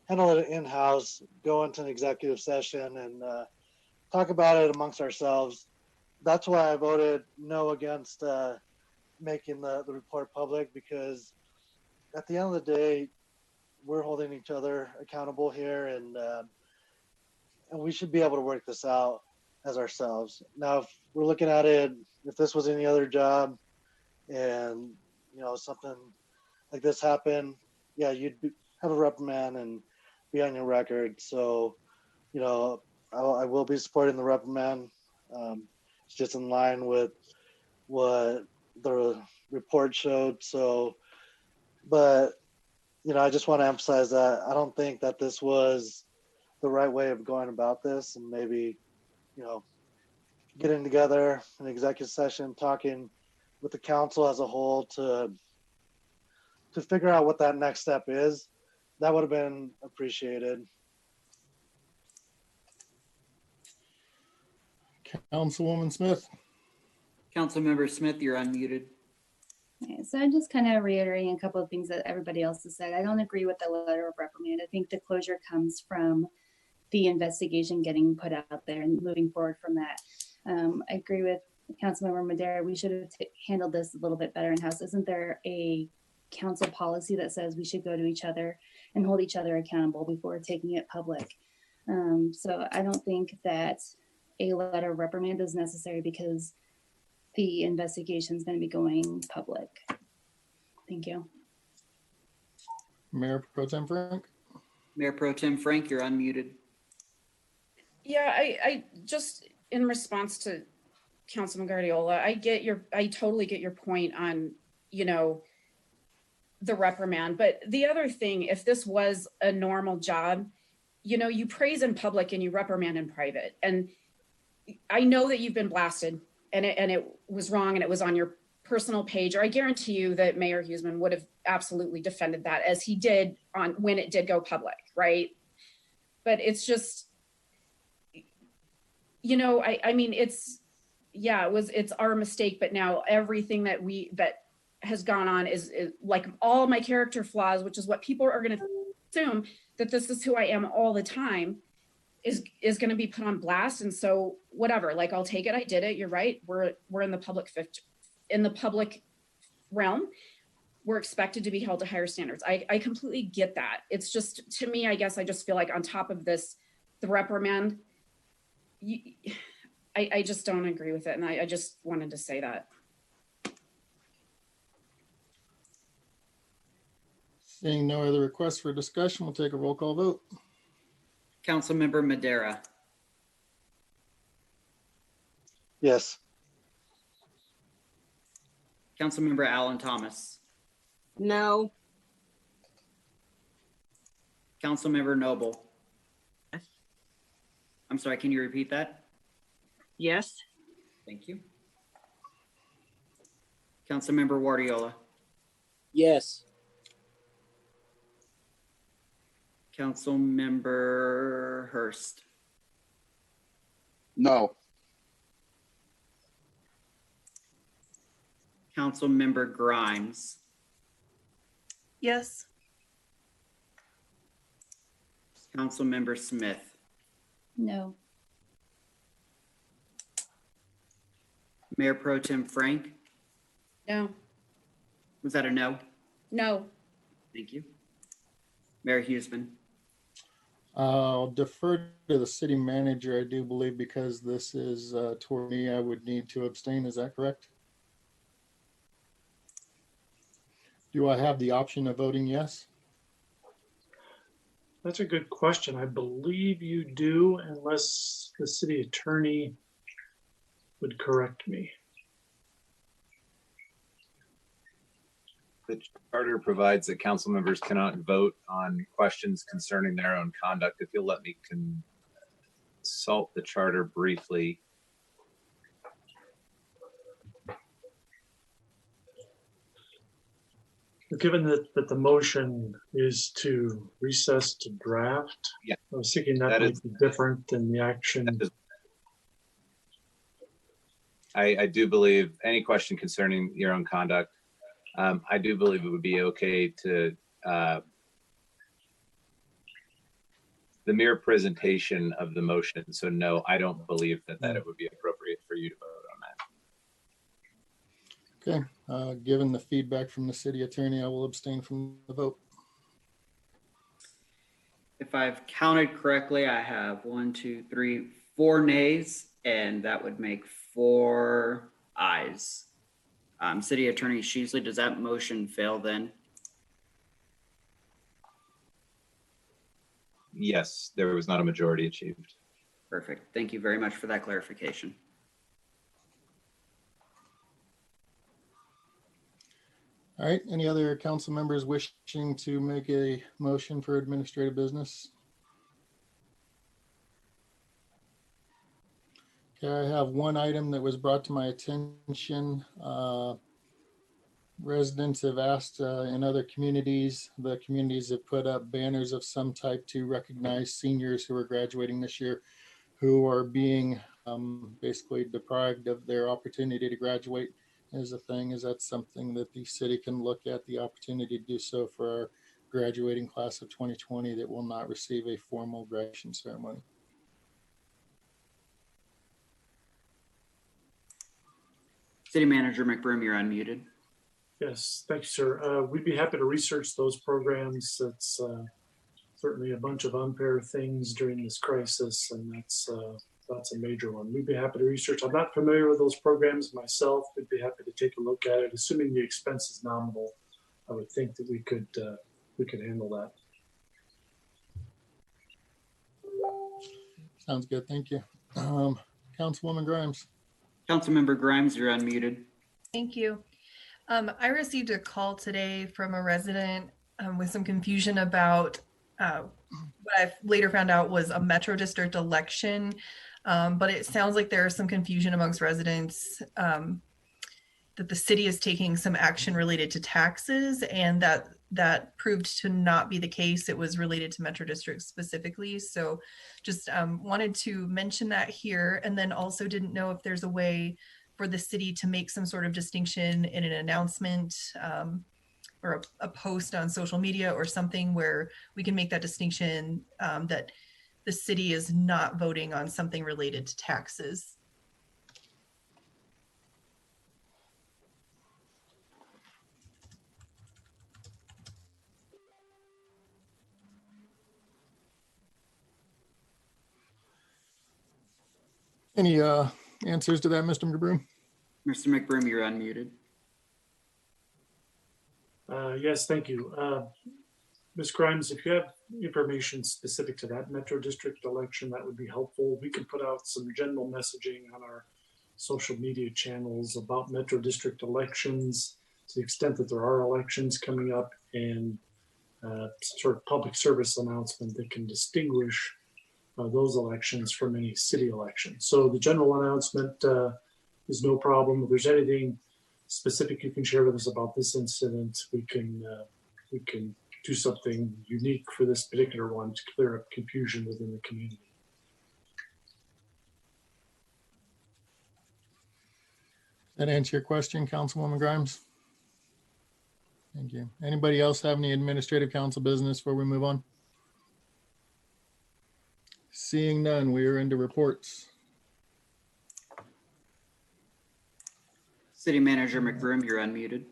Speaker 21: handle it in-house, go into an executive session and talk about it amongst ourselves. That's why I voted no against making the report public, because at the end of the day, we're holding each other accountable here, and we should be able to work this out as ourselves. Now, if we're looking at it, if this was any other job and something like this happened, yeah, you'd have a reprimand and be on your record. So, I will be supporting the reprimand. It's just in line with what the report showed. So, but I just want to emphasize that I don't think that this was the right way of going about this, and maybe getting together an executive session, talking with the council as a whole to figure out what that next step is. That would have been appreciated.
Speaker 1: Councilwoman Smith.
Speaker 2: Councilmember Smith, you're unmuted.
Speaker 20: Yeah, so I'm just kind of reiterating a couple of things that everybody else has said. I don't agree with the letter of reprimand. I think the closure comes from the investigation getting put out there and moving forward from that. I agree with Councilmember Madera. We should have handled this a little bit better in-house. Isn't there a council policy that says we should go to each other and hold each other accountable before taking it public? So I don't think that a letter of reprimand is necessary because the investigation is going to be going public. Thank you.
Speaker 1: Mayor Pro Tem Frank.
Speaker 2: Mayor Pro Tem Frank, you're unmuted.
Speaker 3: Yeah, I just, in response to Councilman Guardiola, I totally get your point on, the reprimand. But the other thing, if this was a normal job, you praise in public and you reprimand in private. And I know that you've been blasted and it was wrong and it was on your personal page, or I guarantee you that Mayor Huseman would have absolutely defended that, as he did when it did go public, right? But it's just, I mean, it's our mistake, but now everything that has gone on is like all my character flaws, which is what people are going to assume that this is who I am all the time, is going to be put on blast. And so whatever, like, I'll take it. I did it. You're right. We're in the public realm. We're expected to be held to higher standards. I completely get that. It's just, to me, I guess I just feel like on top of this, the reprimand, I just don't agree with it. And I just wanted to say that.
Speaker 1: Seeing no other requests for discussion, we'll take a roll call vote.
Speaker 2: Councilmember Madera.
Speaker 21: Yes.
Speaker 2: Councilmember Alan Thomas.
Speaker 5: No.
Speaker 2: Councilmember Noble. I'm sorry, can you repeat that?
Speaker 5: Yes.
Speaker 2: Thank you. Councilmember Guardiola.
Speaker 15: Yes.
Speaker 2: Councilmember Hurst.
Speaker 19: No.
Speaker 2: Councilmember Grimes.
Speaker 17: Yes.
Speaker 2: Councilmember Smith.
Speaker 20: No.
Speaker 2: Mayor Pro Tem Frank.
Speaker 3: No.
Speaker 2: Was that a no?
Speaker 3: No.
Speaker 2: Thank you. Mayor Huseman.
Speaker 1: I'll defer to the city manager, I do believe, because this is toward me. I would need to abstain. Is that correct? Do I have the option of voting yes?
Speaker 11: That's a good question. I believe you do, unless the city attorney would correct me.
Speaker 6: The charter provides that council members cannot vote on questions concerning their own conduct. If you'll let me consult the charter briefly.
Speaker 11: Given that the motion is to recess to draft,
Speaker 6: yeah,
Speaker 11: I was thinking that might be different than the action.
Speaker 6: I do believe any question concerning your own conduct, I do believe it would be okay to the mere presentation of the motion. So no, I don't believe that it would be appropriate for you to vote on that.
Speaker 1: Okay, given the feedback from the city attorney, I will abstain from the vote.
Speaker 2: If I've counted correctly, I have 1, 2, 3, 4 nays, and that would make 4 ayes. City Attorney Sheasley, does that motion fail then?
Speaker 6: Yes, there was not a majority achieved.
Speaker 2: Perfect. Thank you very much for that clarification.
Speaker 1: All right, any other council members wishing to make a motion for administrative business? Okay, I have one item that was brought to my attention. Residents have asked in other communities, the communities have put up banners of some type to recognize seniors who are graduating this year, who are being basically deprived of their opportunity to graduate. Is a thing, is that something that the city can look at, the opportunity to do so for our graduating class of 2020 that will not receive a formal graduation ceremony?
Speaker 2: City Manager McBroom, you're unmuted.
Speaker 11: Yes, thank you, sir. We'd be happy to research those programs. That's certainly a bunch of unfair things during this crisis, and that's a major one. We'd be happy to research. I'm not familiar with those programs myself. We'd be happy to take a look at it. Assuming the expense is nominal, I would think that we could handle that.
Speaker 1: Sounds good. Thank you. Councilwoman Grimes.
Speaker 2: Councilmember Grimes, you're unmuted.
Speaker 17: Thank you. I received a call today from a resident with some confusion about what I later found out was a Metro District election. But it sounds like there is some confusion amongst residents that the city is taking some action related to taxes, and that proved to not be the case. It was related to Metro District specifically. So just wanted to mention that here, and then also didn't know if there's a way for the city to make some sort of distinction in an announcement or a post on social media or something where we can make that distinction that the city is not voting on something related to taxes.
Speaker 1: Any answers to that, Mr. McBroom?
Speaker 2: Mr. McBroom, you're unmuted.
Speaker 11: Yes, thank you. Ms. Grimes, if you have information specific to that Metro District election, that would be helpful. We can put out some general messaging on our social media channels about Metro District elections to the extent that there are elections coming up, and sort of public service announcement that can distinguish those elections from any city election. So the general announcement is no problem. If there's anything specific you can share with us about this incident, we can do something unique for this particular one to clear up confusion within the community.
Speaker 1: That answer your question, Councilwoman Grimes? Thank you. Anybody else have any administrative council business before we move on? Seeing none, we are into reports.
Speaker 2: City Manager McBroom, you're unmuted.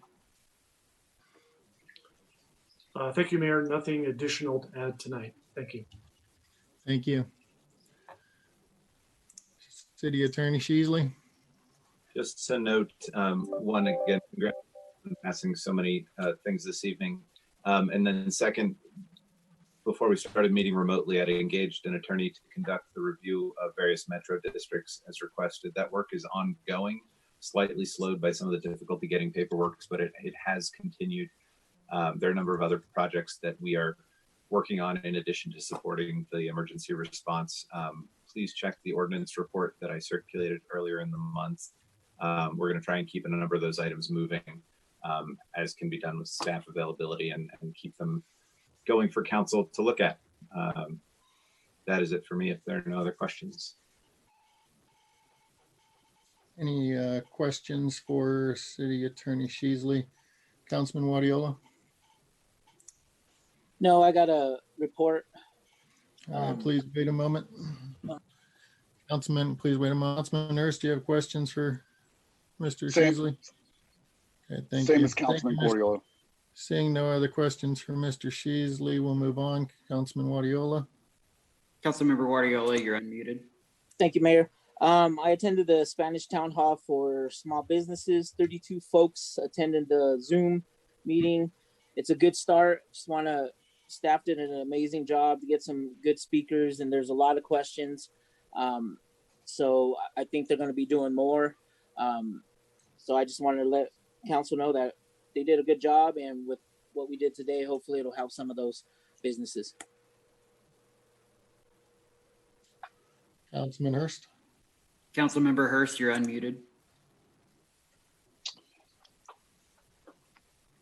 Speaker 11: Thank you, Mayor. Nothing additional to add tonight. Thank you.
Speaker 1: Thank you. City Attorney Sheasley.
Speaker 6: Just a note, one, again, congrats on passing so many things this evening. And then second, before we started meeting remotely, I'd engaged an attorney to conduct the review of various Metro districts as requested. That work is ongoing. slightly slowed by some of the difficulty getting paperwork, but it has continued. There are a number of other projects that we are working on in addition to supporting the emergency response. Please check the ordinance report that I circulated earlier in the month. We're going to try and keep a number of those items moving as can be done with staff availability and keep them going for council to look at. That is it for me if there are no other questions.
Speaker 1: Any questions for City Attorney Sheasley? Councilman Wadiola?
Speaker 15: No, I got a report.
Speaker 1: Please wait a moment. Councilman, please wait a moment. Councilman Hurst, do you have questions for Mr.
Speaker 19: Same.
Speaker 1: Sheasley? Okay, thank
Speaker 19: Same
Speaker 1: you.
Speaker 19: as Councilman
Speaker 1: Thank you, Mr.
Speaker 19: Guardiola.
Speaker 1: Seeing no other questions for Mr. Sheasley, we'll move on. Councilman Wadiola?
Speaker 2: Councilmember Guardiola, you're unmuted.
Speaker 15: Thank you, Mayor. I attended the Spanish Town Hall for small businesses. 32 folks attended the Zoom meeting. It's a good start. Just want to, staff did an amazing job to get some good speakers, and there's a lot of questions. So I think they're going to be doing more. So I just wanted to let council know that they did a good job, and with what we did today, hopefully it'll help some of those businesses.
Speaker 1: Councilman Hurst?
Speaker 2: Councilmember Hurst, you're unmuted.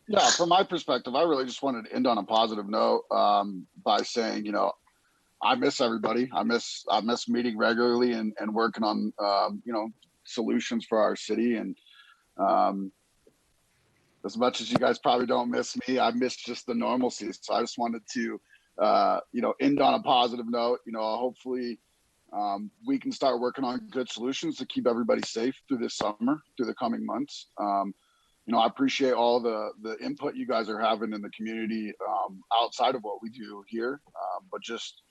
Speaker 19: Yeah, from my perspective, I really just wanted to end on a positive note by saying, you know, I miss everybody. I miss meeting regularly and working on, you know, solutions for our city. And as much as you guys probably don't miss me, I miss just the normalcy. So I just wanted to, you know, end on a positive note. You know, hopefully we can start working on good solutions to keep everybody safe through this summer, through the coming months. You know, I appreciate all the input you guys are having in the community outside of what we do here. But just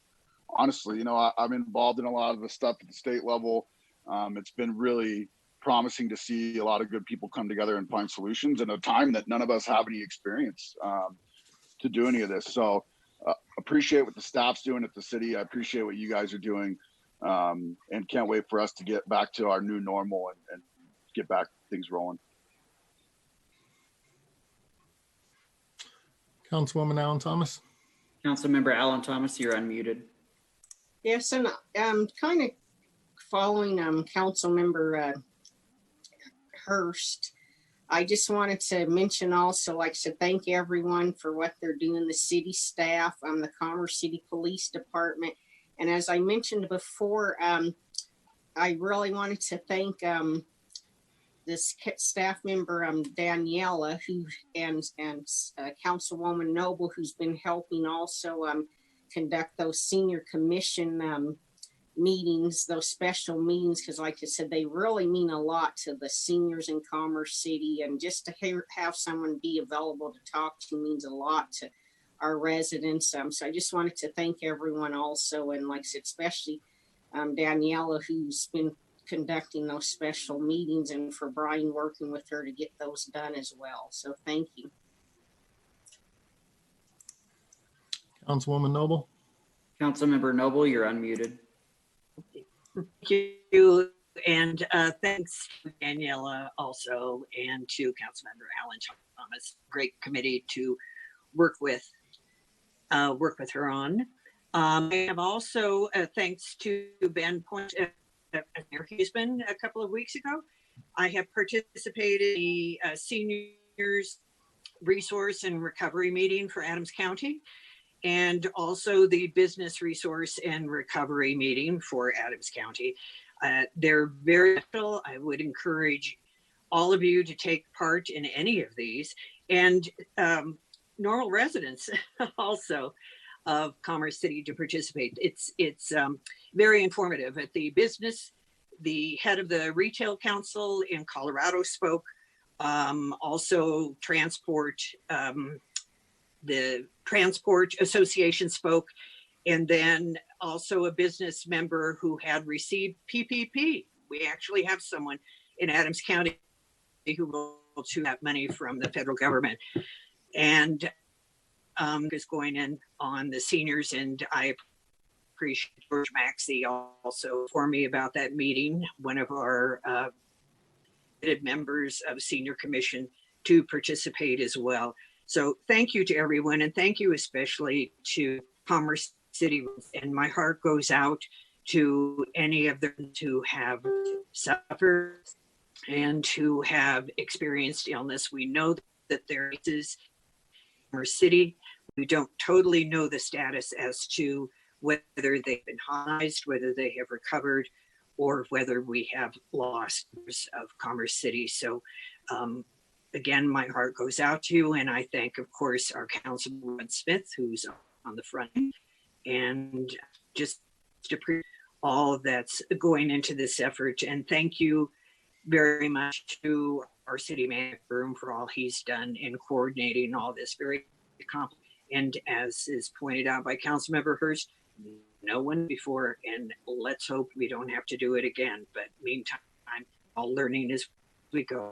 Speaker 19: honestly, you know, I'm involved in a lot of the stuff at the state level. It's been really promising to see a lot of good people come together and find solutions in a time that none of us have any experience to do any of this. So appreciate what the staff's doing at the city. I appreciate what you guys are doing and can't wait for us to get back to our new normal and get back things rolling.
Speaker 1: Councilwoman Allen Thomas?
Speaker 2: Councilmember Allen Thomas, you're unmuted.
Speaker 5: Yes, and kind of following Councilmember Hurst. I just wanted to mention also, like I said, thank everyone for what they're doing, the city staff, the Commerce City Police Department. And as I mentioned before, I really wanted to thank this staff member, Daniela, who and Councilwoman Noble, who's been helping also conduct those senior commission meetings, those special meetings, because like I said, they really mean a lot to the seniors in Commerce City, and just to have someone be available to talk to means a lot to our residents. So I just wanted to thank everyone also, and like I said, especially Daniela, who's been conducting those special meetings, and for Brian working with her to get those done as well. So thank you.
Speaker 1: Councilwoman Noble?
Speaker 2: Councilmember Noble, you're unmuted.
Speaker 16: Thank you, and thanks to Daniela also, and to Councilmember Allen Thomas. Great committee to work with her on. I have also, thanks to Ben Point, he's been a couple of weeks ago, I have participated in the seniors resource and recovery meeting for Adams County, and also the business resource and recovery meeting for Adams County. They're very special. I would encourage all of you to take part in any of these, and normal residents also of Commerce City to participate. It's very informative. At the business, the head of the Retail Council in Colorado spoke. Also transport, the Transport Association spoke, and then also a business member who had received PPP. We actually have someone in Adams County who will to that money from the federal government, and is going in on the seniors. And I appreciate George Maxey also for me about that meeting. One of our members of Senior Commission to participate as well. So thank you to everyone, and thank you especially to Commerce City. And my heart goes out to any of them who have suffered and who have experienced illness. We know that there is Commerce City. We don't totally know the status as to whether they've been hospitalized, whether they have recovered, or whether we have lost of Commerce City. So again, my heart goes out to you, and I thank, of course, our Councilman Smith, who's on the front, and just to appreciate all that's going into this effort. And thank you very much to our city manager for all he's done in coordinating all this very complex. And as is pointed out by Councilmember Hurst, no one before, and let's hope we don't have to do it again. But meantime, all learning as we go.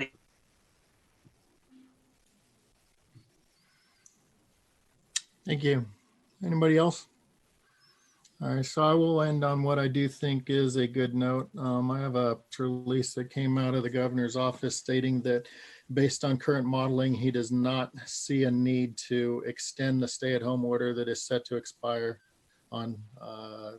Speaker 1: Thank you. Anybody else? All right, so I will end on what I do think is a good note. I have a release that came out of the governor's office stating that based on current modeling, he does not see a need to extend the stay-at-home order that is set to expire on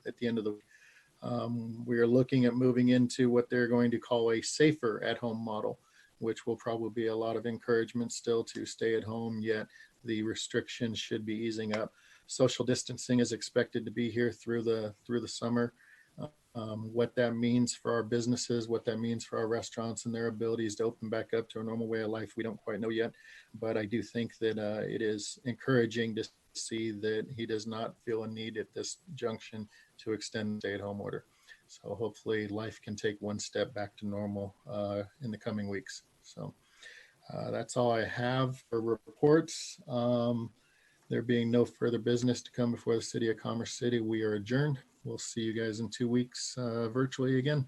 Speaker 1: at the end of the week. We are looking at moving into what they're going to call a safer at-home model, which will probably be a lot of encouragement still to stay at home, yet the restrictions should be easing up. Social distancing is expected to be here through the summer. What that means for our businesses, what that means for our restaurants and their abilities to open back up to a normal way of life, we don't quite know yet. But I do think that it is encouraging to see that he does not feel a need at this junction to extend the stay-at-home order. So hopefully life can take one step back to normal in the coming weeks. So that's all I have for reports. There being no further business to come before the City of Commerce City, we are adjourned. We'll see you guys in 2 weeks virtually again.